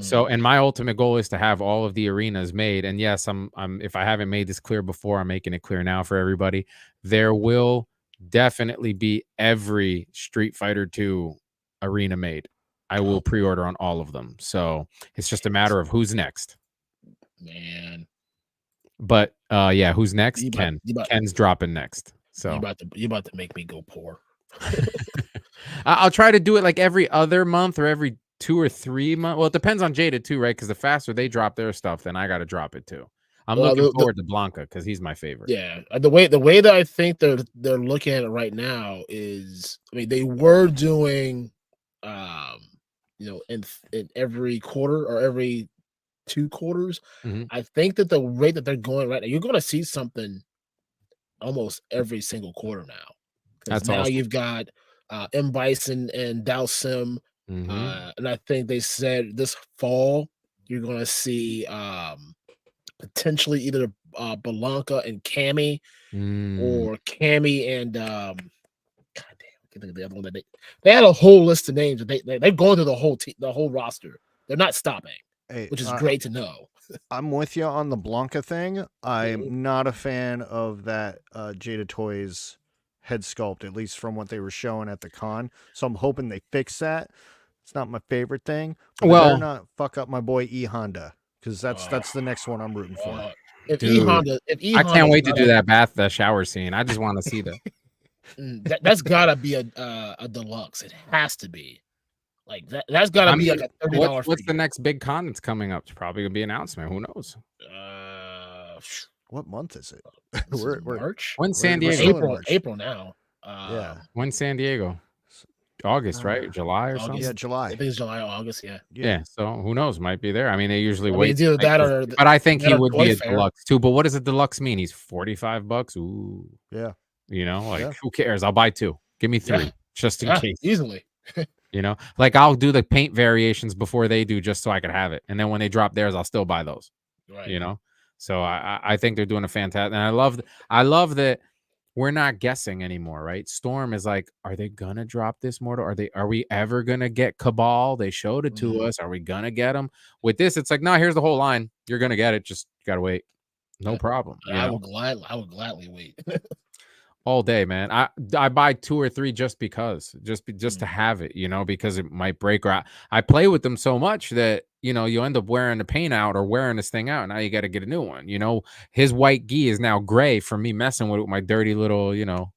So, and my ultimate goal is to have all of the arenas made. And yes, I'm if I haven't made this clear before, I'm making it clear now for everybody. There will definitely be every Street Fighter 2 arena made. I will pre-order on all of them. So it's just a matter of who's next. Man. But yeah, who's next? Ken's dropping next. So you about to make me go poor. I'll try to do it like every other month or every 2 or 3 months. Well, it depends on Jada too, right? Because the faster they drop their stuff, then I got to drop it too. I'm looking forward to Blanca because he's my favorite. Yeah, the way that I think they're looking at it right now is, I mean, they were doing, in every quarter or every 2 quarters. I think that the rate that they're going right now, you're going to see something almost every single quarter now. That's now awesome. You've got M Bison and Dalsim, and I think they said this fall you're going to see potentially either Blanca and Cammy, or Cammy and God damn, I can't think of the other one that they had a whole list of names. They're going through the whole roster. They're not stopping. Which is great to know. I'm with you on the Blanca thing. I'm not a fan of that Jada Toys head sculpt, at least from what they were showing at the con. So I'm hoping they fix that. It's not my favorite thing. But well, they better not fuck up my boy E Honda, because that's the next one I'm rooting for. If E Honda, I can't wait to do that shower scene. I just want to see that. That's gotta be a deluxe. It has to be. Like that's gotta be like a $30. What's the next big con that's coming up? It's probably gonna be an announcement. Who knows? What month is it? We're March. When's San Diego? April now. Yeah. When's San Diego? August, right? July or something? Yeah, July. I think it's July or August. Yeah. Yeah. So who knows? Might be there. I mean, they usually wait. Either that or. But I think he would be a deluxe too. But what does a deluxe mean? He's $45. Ooh. Yeah. You know, who cares? I'll buy 2. Give me 3 just in case. Easily. You know, like I'll do the paint variations before they do just so I could have it. And then when they drop theirs, I'll still buy those. Right. You know, so I think they're doing a fantastic. And I love that we're not guessing anymore, right? Storm is like, are they gonna drop this Mortal? Are we ever gonna get Cabal? They showed it to us. Are we gonna get them? With this, it's like, no, here's the whole line. You're gonna get it. Just gotta wait. No problem. I would gladly wait. All day, man. I buy 2 or 3 just because, just to have it, you know, because it might break. Or I play with them so much that, you know, you end up wearing the paint out or wearing this thing out. Now you got to get a new one. You know, his white gi is now gray from me messing with my dirty little, you know,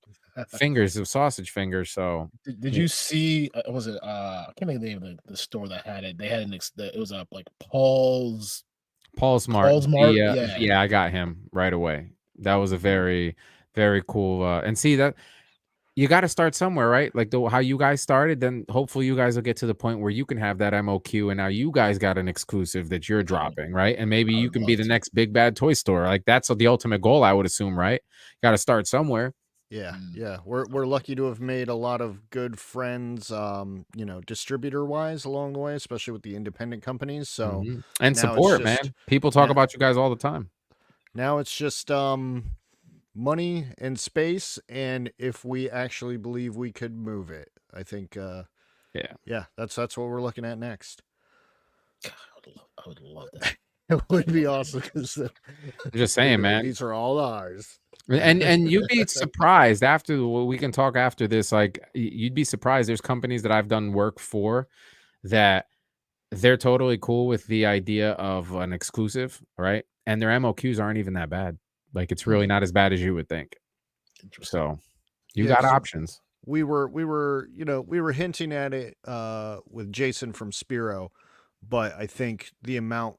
fingers of sausage fingers. So did you see? Was it? I can't think of the name of the store that had it. They had it was like Paul Smart. Yeah, I got him right away. That was a very cool. And see that you got to start somewhere, right? Like how you guys started, then hopefully you guys will get to the point where you can have that MOQ, and now you guys got an exclusive that you're dropping, right? And maybe you can be the next big bad toy store. Like that's the ultimate goal, I would assume, right? Got to start somewhere. Yeah. We're lucky to have made a lot of good friends, you know, distributor wise along the way, especially with the independent companies. So and support, man. People talk about you guys all the time. Now it's just money and space, and if we actually believe we could move it. I think, yeah, that's what we're looking at next. God, I would love that. It would be awesome. I'm just saying, man. These are all ours. And you'd be surprised after we can talk after this. Like you'd be surprised. There's companies that I've done work for that they're totally cool with the idea of an exclusive, right? And their MOQs aren't even that bad. Like it's really not as bad as you would think. So you got options. We were hinting at it with Jason from Spiro, but I think the amount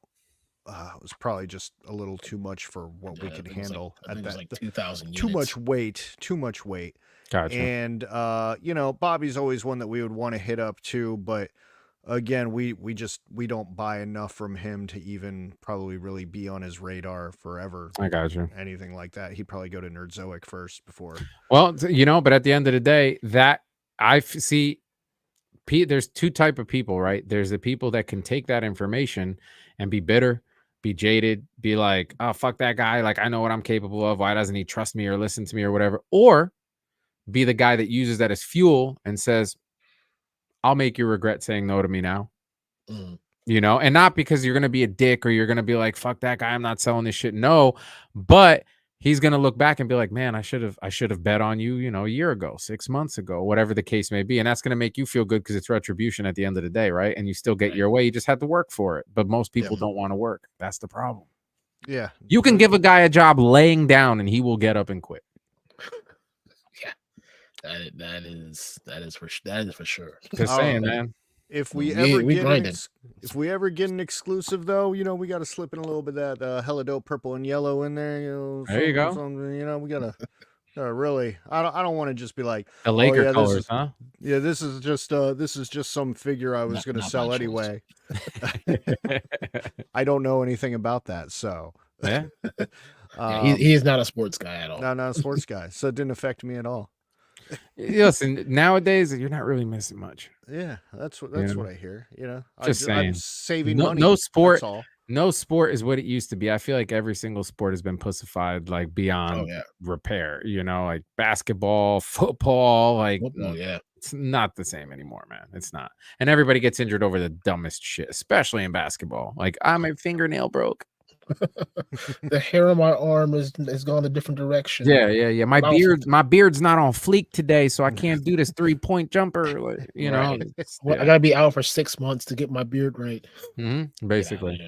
was probably just a little too much for what we could handle at that. Like 2,000 too much weight. Gotcha. And Bobby's always one that we would want to hit up too, but again, we don't buy enough from him to even probably really be on his radar forever. I got you. Anything like that, he'd probably go to Nerdzoic first before. Well, but at the end of the day, that I see, there's two type of people, right? There's the people that can take that information and be bitter, be jaded, be like, oh, fuck that guy. Like, I know what I'm capable of. Why doesn't he trust me or listen to me or whatever? Or be the guy that uses that as fuel and says, I'll make you regret saying no to me now. And not because you're going to be a dick or you're going to be like, fuck that guy, I'm not selling this shit. No, but he's going to look back and be like, man, I should have bet on you, a year ago, 6 months ago, whatever the case may be. And that's going to make you feel good because it's retribution at the end of the day, right? And you still get your way. You just have to work for it. But most people don't want to work. That's the problem. Yeah. You can give a guy a job laying down and he will get up and quit. That is for sure. Just saying, man. If we ever get an exclusive, though, we got to slip in a little bit of that Helladope purple and yellow in there. There you go. We gotta really. I don't want to just be like the Laker colors, huh? Yeah, this is just some figure I was going to sell anyway. I don't know anything about that, so yeah. He is not a sports guy at all. No, not a sports guy, so it didn't affect me at all. Listen, nowadays you're not really missing much. Yeah, that's what I hear. Just saying, I'm saving money. No sport. No sport is what it used to be. I feel like every single sport has been pussified, like beyond repair. Like basketball, football, like it's not the same anymore, man. It's not. And everybody gets injured over the dumbest shit, especially in basketball. Like, my fingernail broke. The hair on my arm has gone a different direction. Yeah. My beard's not on fleek today, so I can't do this 3-point jumper. Like, I gotta be out for 6 months to get my beard right. Basically,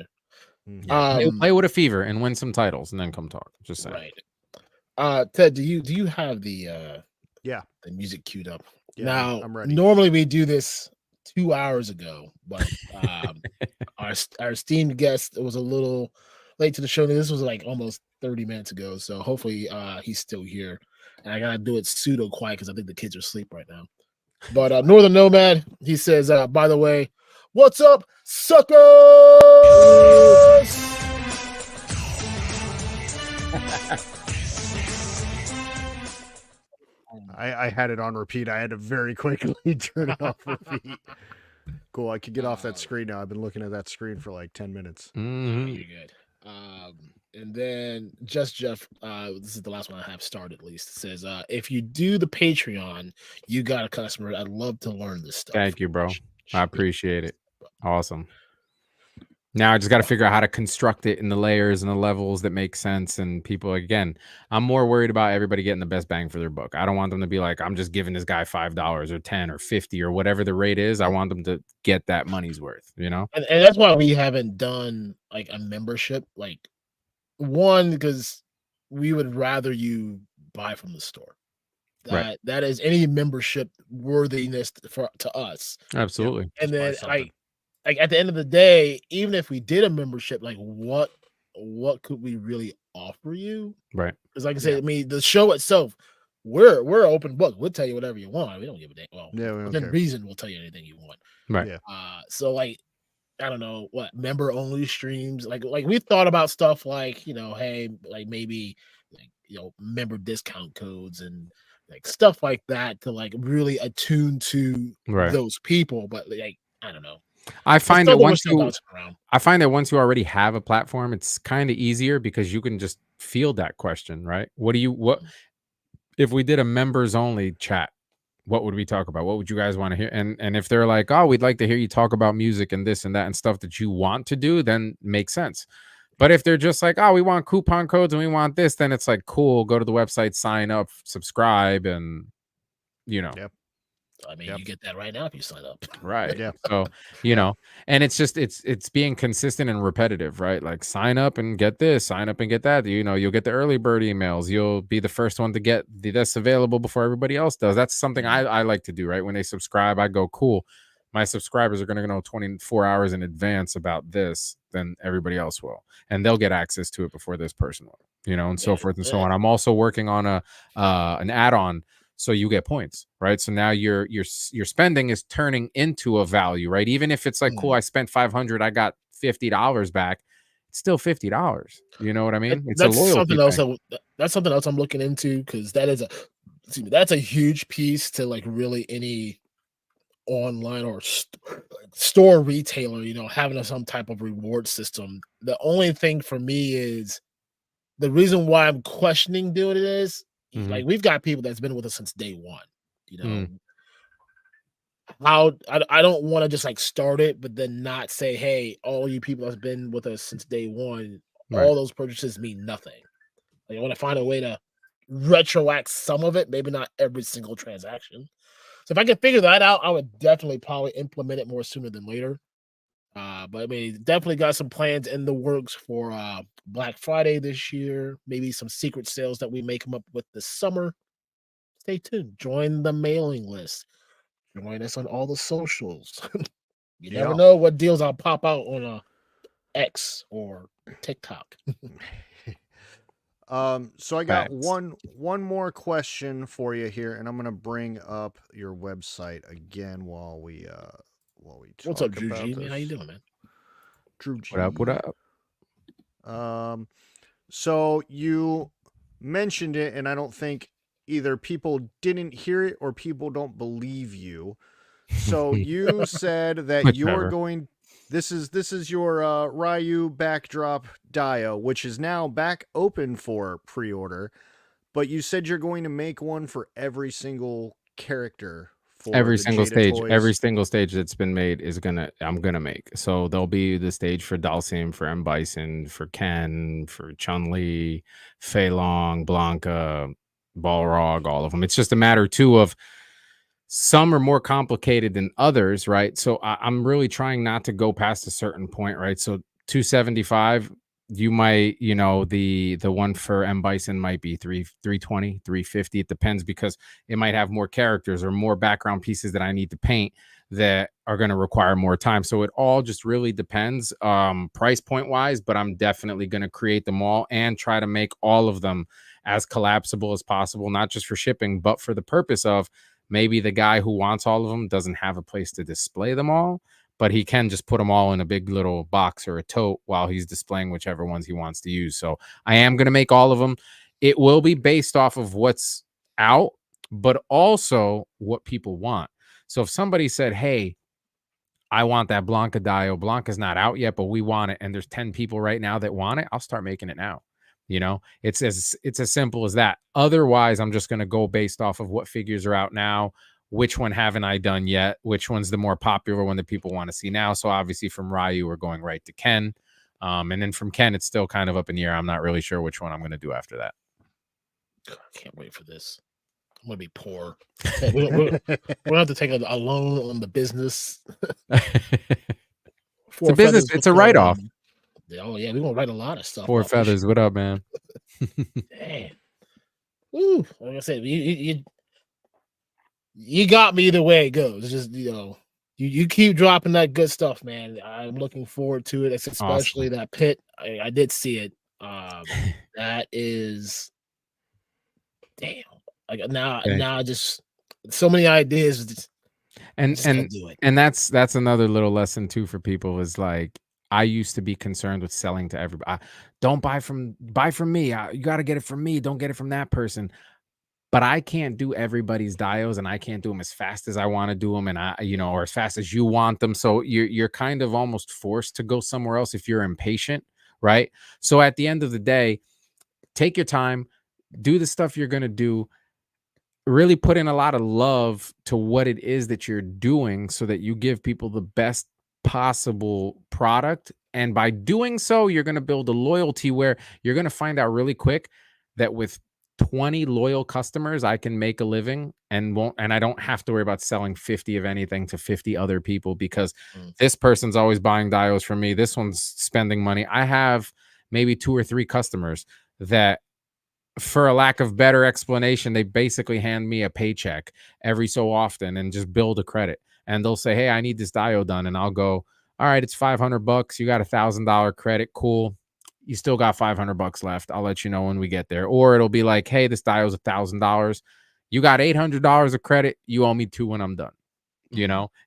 play with a fever and win some titles, and then come talk. Just saying. Right. Ted, do you have the music queued up? Yeah, now, I'm ready. Normally we do this 2 hours ago, but our esteemed guest was a little late to the show. This was like almost 30 minutes ago, so hopefully he's still here. And I gotta do it pseudo quiet because I think the kids are asleep right now. But Northern Nomad, he says, by the way, what's up, suckers? I had it on repeat. I had to very quickly turn it off repeat. Cool. I could get off that screen now. I've been looking at that screen for like 10 minutes. You're good. And then Just Jeff, this is the last one I have started at least. It says, if you do the Patreon, you got a customer. I'd love to learn this stuff. Thank you, bro. I appreciate it. Awesome. Now I just got to figure out how to construct it in the layers and the levels that make sense. And people, again, I'm more worried about everybody getting the best bang for their buck. I don't want them to be like, I'm just giving this guy $5 or 10 or 50 or whatever the rate is. I want them to get that money's worth, And that's why we haven't done like a membership. Like, one, because we would rather you buy from the store. That is any membership worthiness to us. Absolutely. And then like at the end of the day, even if we did a membership, like what could we really offer you? Right. Because like I said, I mean, the show itself, we're open book. We'll tell you whatever you want. We don't give a damn. Well, within reason, we'll tell you anything you want. Right. Yeah. So like, I don't know what member only streams. Like we thought about stuff like, hey, like maybe like member discount codes and like stuff like that to like really attune to those people. But like, I don't know. I It's find that something we're once still you bouncing around. I find that once you already have a platform, it's kind of easier because you can just field that question, right? What if we did a members only chat? What would we talk about? What would you guys want to hear? And if they're like, "Oh, we'd like to hear you talk about music and this and that and stuff that you want to do," then makes sense. But if they're just like, "Oh, we want coupon codes and we want this," then it's like, "Cool, go to the website, sign up, subscribe and, you know." Yep. I mean, Yep. you get that right now if you sign up. Right. Yeah. So, and it's just it's being consistent and repetitive, right? Like sign up and get this, sign up and get that. You'll get the early bird emails. You'll be the first one to get this available before everybody else does. That's something I like to do, right? When they subscribe, I go, cool. My subscribers are going to know 24 hours in advance about this than everybody else will. And they'll get access to it before this person will, and so forth and so on. I'm also working on an add-on so you get points, right? So now your spending is turning into a value, right? Even if it's like, cool, I spent 500, I got $50 back. It's still $50. You know what I mean? It's a That's loyalty something else. thing. That's something else I'm looking into because that's a huge piece to like really any online or store retailer. Having some type of reward system. The only thing for me is the reason why I'm questioning doing it is like we've got people that's been with us since day one. I don't want to just like start it, but then not say, hey, all you people that's been with us since day one, Right. all those purchases mean nothing. Like, I want to find a way to retroact some of it, maybe not every single transaction. So if I can figure that out, I would definitely probably implement it more sooner than later. But I mean, definitely got some plans in the works for Black Friday this year. Maybe some secret sales that we may come up with this summer. Stay tuned. Join the mailing list. Join us on all the socials. You never know what deals I'll pop out on X or TikTok. So I got one more question for you here, and I'm gonna bring up your website again while we talk. What's up, Drew about G? this. Man, how you doing, man? Drew G. What up? So you mentioned it, and I don't think either people didn't hear it or people don't believe you. So you said that you're going. This is your Ryu backdrop Dio, which is now back open for pre-order. But you said you're going to make one for every single character. For every single Jada stage, Toys. every single stage that's been made I'm gonna make. So there'll be the stage for Dalsim, for M Bison, for Ken, for Chun-Li, Fei Long, Blanca, Balrog, all of them. It's just a matter too of some are more complicated than others, right? So I'm really trying not to go past a certain point, right? So 275, you might, the one for M Bison might be 320, 350. It depends because it might have more characters or more background pieces that I need to paint that are going to require more time. So it all just really depends price point wise, but I'm definitely going to create them all and try to make all of them as collapsible as possible, not just for shipping, but for the purpose of maybe the guy who wants all of them doesn't have a place to display them all, but he can just put them all in a big little box or a tote while he's displaying whichever ones he wants to use. So I am going to make all of them. It will be based off of what's out, but also what people want. So if somebody said, hey, I want that Blanca Dio. Blanca's not out yet, but we want it. And there's 10 people right now that want it. I'll start making it now. It's as simple as that. Otherwise, I'm just going to go based off of what figures are out now. Which one haven't I done yet? Which one's the more popular one that people want to see now? So obviously from Ryu, we're going right to Ken. And then from Ken, it's still kind of up in the air. I'm not really sure which one I'm going to do after that. God, I can't wait for this. I'm going to be poor. We'll have to take a loan on the business. It's a business. It's a write-off. Oh, yeah. We're going to write a lot of stuff. Four Feathers. What up, man? Damn. Woo. Like I said, you got me either way it goes. It's just, you keep dropping that good stuff, man. I'm looking forward to it. Especially awesome. That pit. I did see it. That is, damn. Like now, just so many ideas. And that's another little lesson too for people is like, I used to be concerned with selling to everybody. Don't buy from me. You got to get it from me. Don't get it from that person. but I can't do everybody's diodes, and I can't do them as fast as I want to do them, and or as fast as you want them. So you're kind of almost forced to go somewhere else if you're impatient, right? So at the end of the day, take your time, do the stuff you're going to do, really put in a lot of love to what it is that you're doing so that you give people the best possible product. And by doing so, you're going to build a loyalty where you're going to find out really quick that with 20 loyal customers, I can make a living and I don't have to worry about selling 50 of anything to 50 other people, because this person's always buying diodes from me. This one's spending money. I have maybe 2 or 3 customers that, for a lack of better explanation, they basically hand me a paycheck every so often and just build a credit. And they'll say, hey, I need this diode done. And I'll go, all right, it's $500. You got $1,000 credit. Cool. You still got $500 left. I'll let you know when we get there. Or it'll be like, hey, this diode's $1,000. You got $800 of credit. You owe me $2 when I'm done.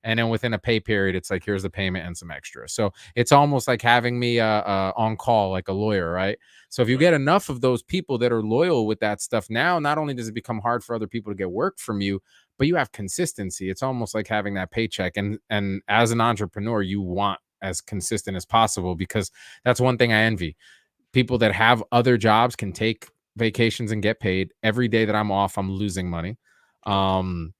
And then within a pay period, it's like, here's the payment and some extra. So it's almost like having me on call, like a lawyer, right? So if you get enough of those people that are loyal with that stuff, now not only does it become hard for other people to get work from you, but you have consistency. It's almost like having that paycheck. And as an entrepreneur, you want as consistent as possible, because that's one thing I envy. People that have other jobs can take vacations and get paid. Every day that I'm off, I'm losing money. And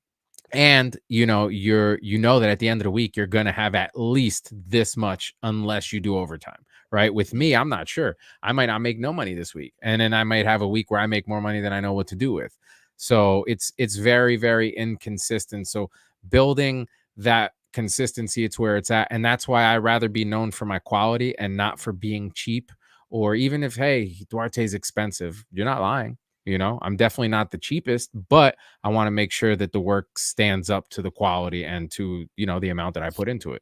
that at the end of the week, you're going to have at least this much unless you do overtime, right? With me, I'm not sure. I might not make no money this week. And then I might have a week where I make more money than I know what to do with. So it's very, very inconsistent. So building that consistency, it's where it's at. And that's why I rather be known for my quality and not for being cheap. Or even if, hey, Duarte's expensive, you're not lying. I'm definitely not the cheapest, but I want to make sure that the work stands up to the quality and to, the amount that I put into it.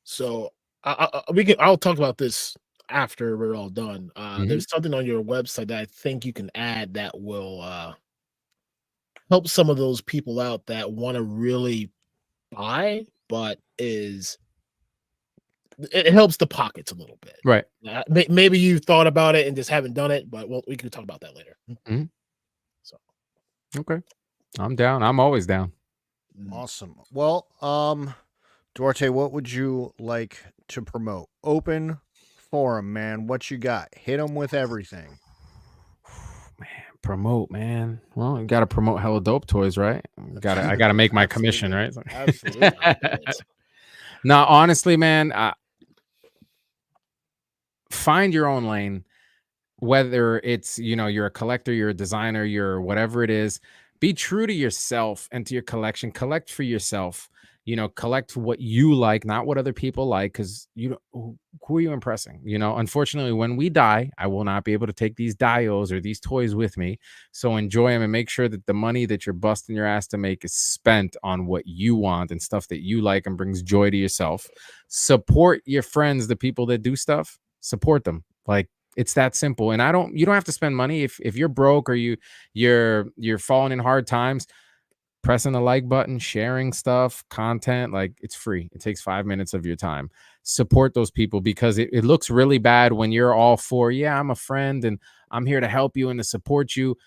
So I'll talk about this after we're all done. There's something on your website that I think you can add that will help some of those people out that want to really buy, but it helps the pockets a little bit. Right. Maybe you thought about it and just haven't done it, but we can talk about that later. So, okay. I'm down. I'm always down. Awesome. Well, Duarte, what would you like to promote? Open forum, man. What you got? Hit them with everything. Promote, man. Well, you got to promote helladopetoys, right? I got to make my commission, right? Absolutely. No, honestly, man, find your own lane. Whether it's, you're a collector, you're a designer, you're whatever it is, be true to yourself and to your collection. Collect for yourself, collect what you like, not what other people like, because who are you impressing? Unfortunately, when we die, I will not be able to take these diodes or these toys with me. So enjoy them and make sure that the money that you're busting your ass to make is spent on what you want and stuff that you like and brings joy to yourself. Support your friends, the people that do stuff, support them. Like, it's that simple. And you don't have to spend money. If you're broke or you're falling in hard times, pressing the like button, sharing stuff, content, like, it's free. It takes 5 minutes of your time. Support those people, because it looks really bad when you're all for, yeah, I'm a friend and I'm here to help you and to support you,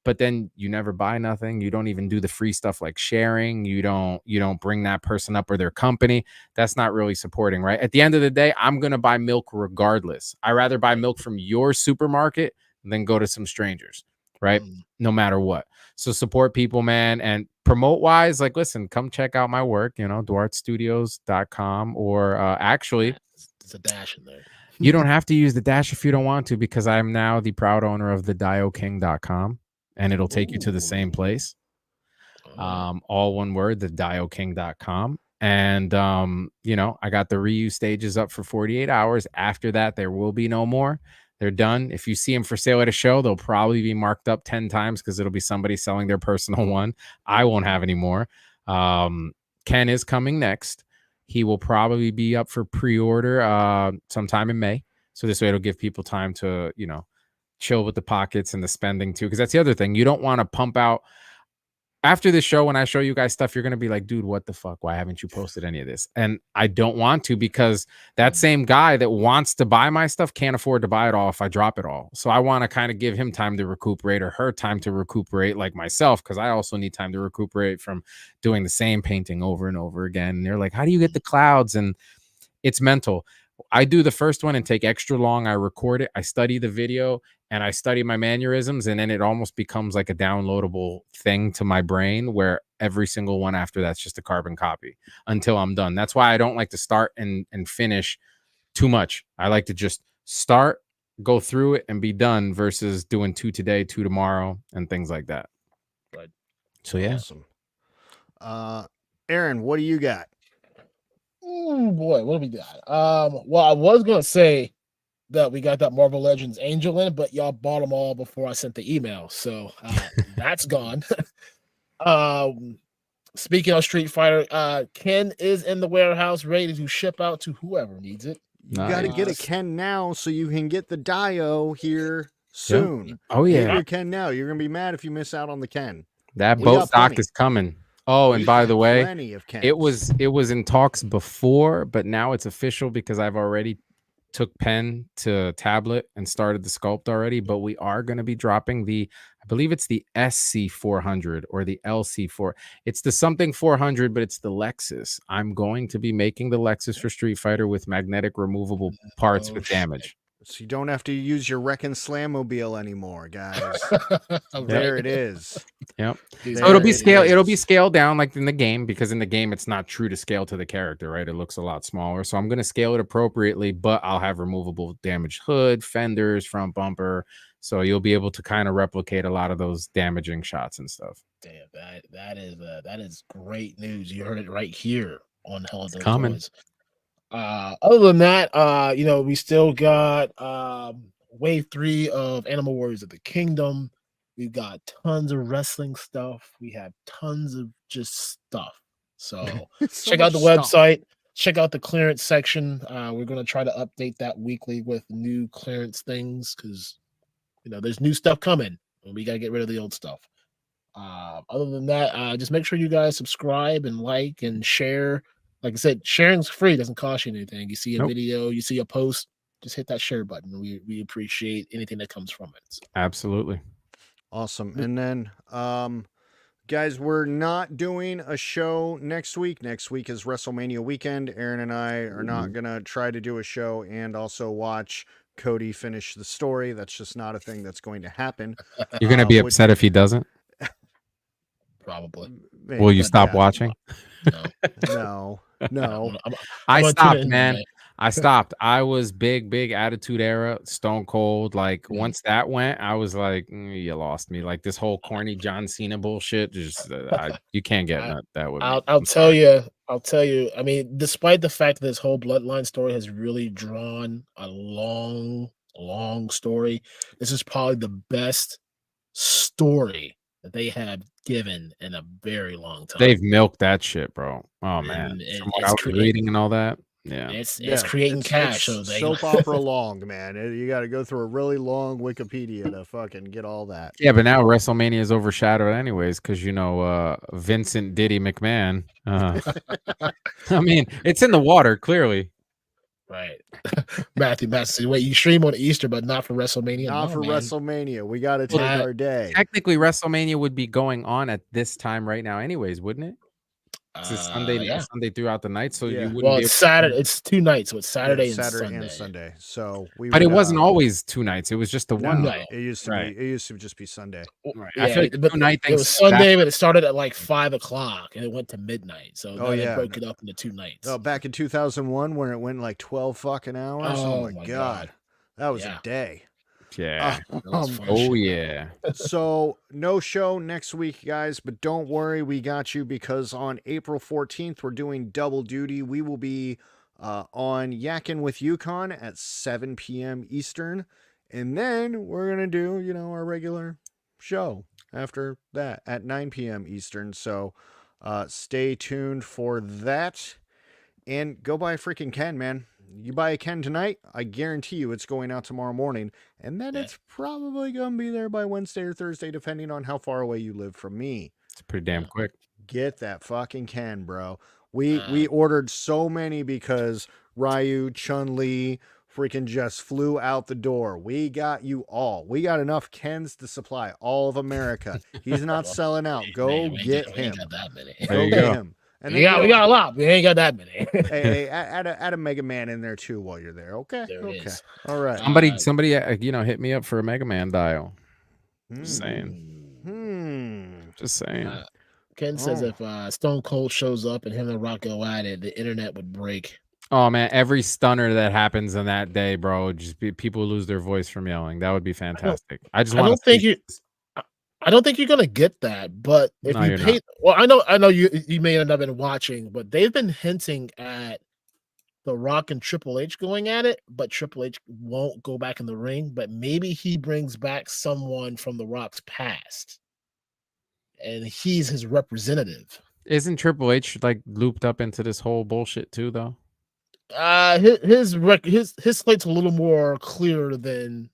but then you never buy nothing. You don't even do the free stuff like sharing. You don't bring that person up or their company. That's not really supporting, right? At the end of the day, I'm going to buy milk regardless. I rather buy milk from your supermarket than go to some strangers, right? No matter what. So support people, man. And promote wise, like, listen, come check out my work, duartestudios.com, or actually, there's a dash in there. You don't have to use the dash if you don't want to, because I'm now the proud owner of the dioking.com. And it'll take you to the same place. All one word, the dioking.com. And, I got the reuse stages up for 48 hours. After that, there will be no more. They're done. If you see them for sale at a show, they'll probably be marked up 10 times because it'll be somebody selling their personal one. I won't have any more. Ken is coming next. He will probably be up for pre-order sometime in May. So this way it'll give people time to, chill with the pockets and the spending too, because that's the other thing. You don't want to pump out after this show, when I show you guys stuff, you're gonna be like, dude, what the fuck? Why haven't you posted any of this? And I don't want to, because that same guy that wants to buy my stuff can't afford to buy it all if I drop it all. So I want to kind of give him time to recuperate, or her time to recuperate, like myself, because I also need time to recuperate from doing the same painting over and over again. And they're like, how do you get the clouds? And it's mental. I do the first one and take extra long. I record it, I study the video, and I study my mannerisms, and then it almost becomes like a downloadable thing to my brain, where every single one after that's just a carbon copy until I'm done. That's why I don't like to start and finish too much. I like to just start, go through it, and be done, versus doing 2 today, 2 tomorrow, and things like that. Right. So yeah. Awesome. Aaron, what do you got? Oh boy, what do we got? Well, I was gonna say that we got that Marvel Legends Angel in, but y'all bought them all before I sent the email, so that's gone. Speaking of Street Fighter, Ken is in the warehouse, ready to ship out to whoever needs it. You got to get a Ken now so you can get the Dio here soon. Yep. Oh yeah, get your Ken now. You're gonna be mad if you miss out on the Ken. That boat dock is coming. Oh, and by the way, it was in talks before, but now it's official because I've already took pen to tablet and started the sculpt already. But we are going to be dropping I believe it's the SC400 or the LC4. It's the something 400, but it's the Lexus. I'm going to be making the Lexus for Street Fighter with magnetic removable parts with damage. So you don't have to use your Wreckin' Slammobile anymore, guys. There it is. Yep. So it'll be scaled down like in the game, because in the game it's not true to scale to the character, right? It looks a lot smaller. So I'm going to scale it appropriately, but I'll have removable damaged hood, fenders, front bumper. So you'll be able to kind of replicate a lot of those damaging shots and stuff. Damn, that is great news. You heard it right here on helladopetoys. Other than that, we still got wave 3 of Animal Warriors of the Kingdom. We've got tons of wrestling stuff. We have tons of just stuff. So check out the website. Check out the clearance section. We're going to try to update that weekly with new clearance things, because there's new stuff coming and we got to get rid of the old stuff. Other than that, just make sure you guys subscribe and like and share. Like I said, sharing's free, doesn't cost you anything. You see a video, you see a post, just hit that share button. We appreciate anything that comes from it. So. Absolutely. Awesome. And then guys, we're not doing a show next week. Next week is WrestleMania weekend. Aaron and I are not gonna try to do a show and also watch Cody finish the story. That's just not a thing that's going to happen. You're gonna be upset if he doesn't? Probably. Maybe, will you stop watching? No. I stopped, man. I stopped. I was big Attitude Era, Stone Cold. Like once that went, I was like, you lost me. Like this whole corny John Cena bullshit. Just you can't get that with me. I'll tell you. I mean, despite the fact that this whole Bloodline story has really drawn a long story, this is probably the best story that they have given in a very long time. They've milked that shit, bro. Oh man, from what I was reading and all that. Yeah, it's creating cash. It's soap opera long, man. You got to go through a really long Wikipedia to fucking get all that. Yeah, but now WrestleMania is overshadowed anyways, because Vincent Diddy McMahon. I mean, it's in the water clearly. Right. Matthew, wait, you stream on Easter, but not for WrestleMania? Not for WrestleMania. We got to take our day. Technically, WrestleMania would be going on at this time right now anyways, wouldn't it? It's Sunday throughout the night, so you wouldn't. Well, it's Saturday. It's 2 nights, so it's Saturday and Sunday. So but it wasn't always 2 nights. It was just the one night. It used to be. It used to just be Sunday. Right. I feel like the 2-night thing. It was Sunday, but it started at like 5 o'clock and it went to midnight. So they broke it up into 2 nights. Oh, back in 2001, where it went like 12 fucking hours. Oh my god, that was a day. Yeah. Yeah. So no show next week, guys, but don't worry, we got you, because on April 14th we're doing double duty. We will be on Yakin' with Yukon at 7 p.m. Eastern, and then we're gonna do our regular show after that at 9 p.m. Eastern. So stay tuned for that, and go buy a freaking Ken, man. You buy a Ken tonight, I guarantee you it's going out tomorrow morning, and then it's probably going to be there by Wednesday or Thursday, depending on how far away you live from me. It's pretty damn quick. Get that fucking Ken, bro. We ordered so many because Ryu, Chun-Li freaking just flew out the door. We got you all. We got enough Kens to supply all of America. He's not selling out. Go get him. Got that many. There you Go get go. him. And we got a lot. We ain't got that many. hey, add a Mega Man in there too while you're there. Okay. There it is. All right. Somebody, hit me up for a Mega Man dial. Just saying. Just saying. Ken says if Stone Cold shows up and him and Rock go at it, the internet would break. Oh man, every stunner that happens on that day, bro, people lose their voice from yelling. That would be fantastic. I don't think you're gonna get that, but if you pay, well, I know you may end up been watching, but they've been hinting at The Rock and Triple H going at it, but Triple H won't go back in the ring. But maybe he brings back someone from The Rock's past, and he's his representative. Isn't Triple H like looped up into this whole bullshit too, though? His slate's a little more clear than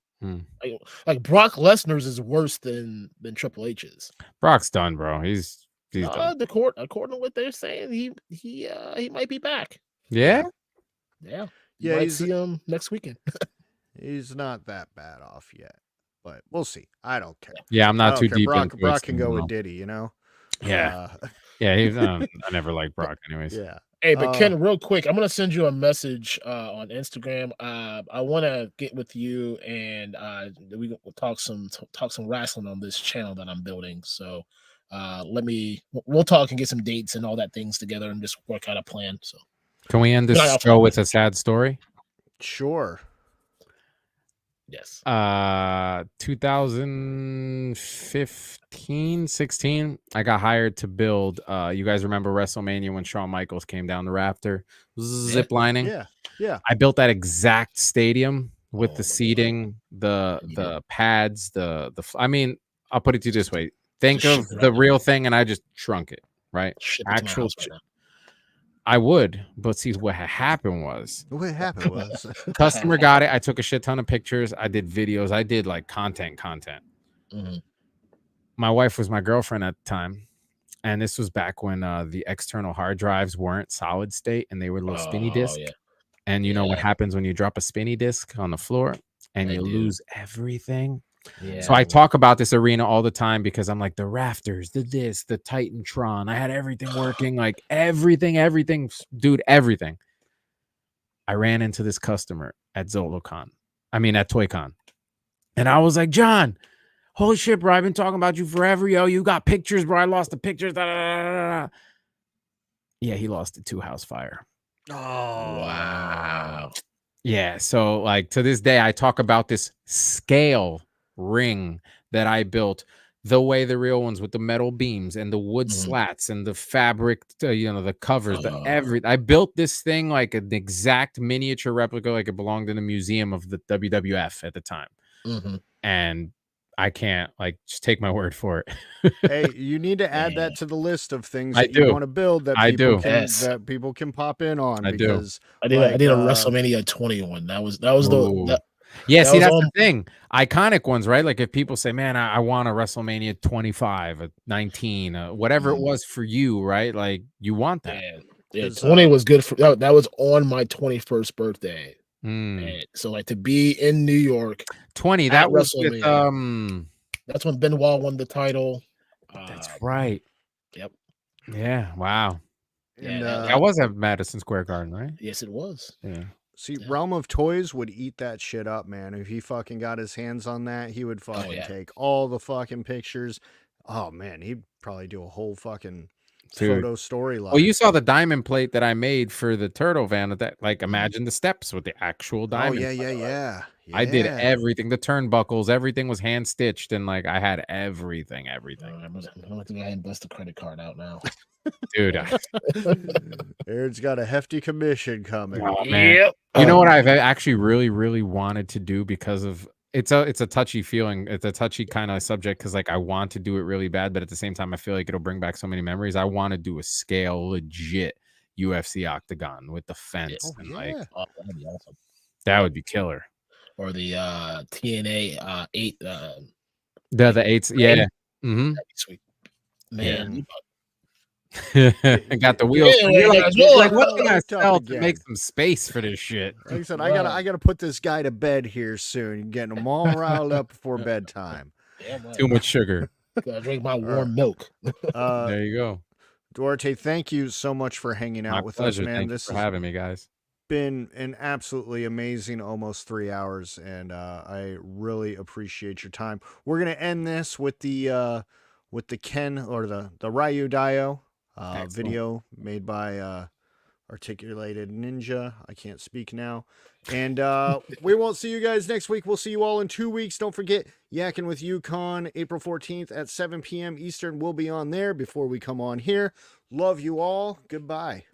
like Brock Lesnar's is worse than Triple H's. Brock's done, bro. He's done. According to what they're saying, he might be back. Yeah. You might see him next weekend. He's not that bad off yet, but we'll see. I don't care. Yeah, I'm not too deep. Brock can go with Diddy, you know. Yeah, He's. I never liked Brock, anyways. Yeah. Hey, but Ken, real quick, I'm gonna send you a message on Instagram. I want to get with you and we'll talk some wrestling on this channel that I'm building. So we'll talk and get some dates and all that things together and just work out a plan. So can we end this show with a sad story? Sure. Yes. 2015, 16, I got hired to build. You guys remember WrestleMania when Shawn Michaels came down the rafter, zip lining? Yeah. I built that exact stadium with the seating, the pads, I mean, I'll put it to you this way: think of the real thing, and I just shrunk it. Right? Actual. I would, but see what happened was. Customer got it. I took a shit ton of pictures. I did videos. I did like content. Mm-hmm. My wife was my girlfriend at the time, and this was back when the external hard drives weren't solid state and they were little spinny disc. Yeah. And you know what happens when you drop a spinny disc on the floor and you lose everything. Yeah. So I talk about this arena all the time because I'm like the rafters, the Titantron. I had everything working, like everything, dude, everything. I ran into this customer at ZoloCon. At ToyCon. And I was like, John, holy shit, bro, I've been talking about you forever, yo. You got pictures, bro. I lost the pictures. Da, da, da, da. Yeah, he lost it to house fire. Oh, wow. Yeah, so like to this day, I talk about this scale ring that I built the way the real ones with the metal beams and the wood slats and the fabric, the covers, I built this thing like an exact miniature replica, like it belonged in the museum of the WWF at the time. And I can't just take my word for it. Hey, you need to add that to the list of things that you want to build that people can pop in on. I did a WrestleMania 21. That was that's the thing. Iconic ones, right? Like if people say, man, I want a WrestleMania 25, a 19, whatever it was for you, right? Like you want that. Yeah, 20 was good for that was on my 21st birthday. And so like to be in New York 20, that was with, that's when Benoit won the title. That's right. Yep. Yeah. Wow. And that was at Madison Square Garden, right? Yes, it was. Yeah. See, Realm of Toys would eat that shit up, man. If he fucking got his hands on that, he would fucking take all the fucking pictures. Oh man, he'd probably do a whole fucking photo storyline. Well, you saw the diamond plate that I made for the turtle van. That imagine the steps with the actual diamond. Oh yeah. I did everything. The turnbuckles, everything was hand stitched, and I had everything. I don't think I can bust the credit card out now. Dude, Aaron's got a hefty commission coming. Oh, man. Yep. You know what I've actually really, really wanted to do because of it's a touchy feeling. It's a touchy kind of subject because I want to do it really bad, but at the same time, I feel like it'll bring back so many memories. I want to do a scale legit UFC octagon with the fence. That'd be awesome. That would be killer. Or the TNA 8. The 8s, yeah. That'd be sweet. Man, Got the wheels. Yeah, You're like, yeah, like, what can I hooked up sell to again. make some space for this shit? Like I said, Right. I gotta put this guy to bed here soon. Getting him all riled up before bedtime. yeah, man. Too much sugar. Gotta drink my warm milk. There you go. Duarte, thank you so much for hanging out My with pleasure. us, man. Thank This you for has having me, guys. been an absolutely amazing almost 3 hours, and I really appreciate your time. We're gonna end this with the Ken or the Ryu Dio Excellent. video made by Articulated Ninja. I can't speak now. And we won't see you guys next week. We'll see you all in 2 weeks. Don't forget, Yakking with UConn, April 14th at 7 p.m. Eastern. We'll be on there before we come on here. Love you all. Goodbye.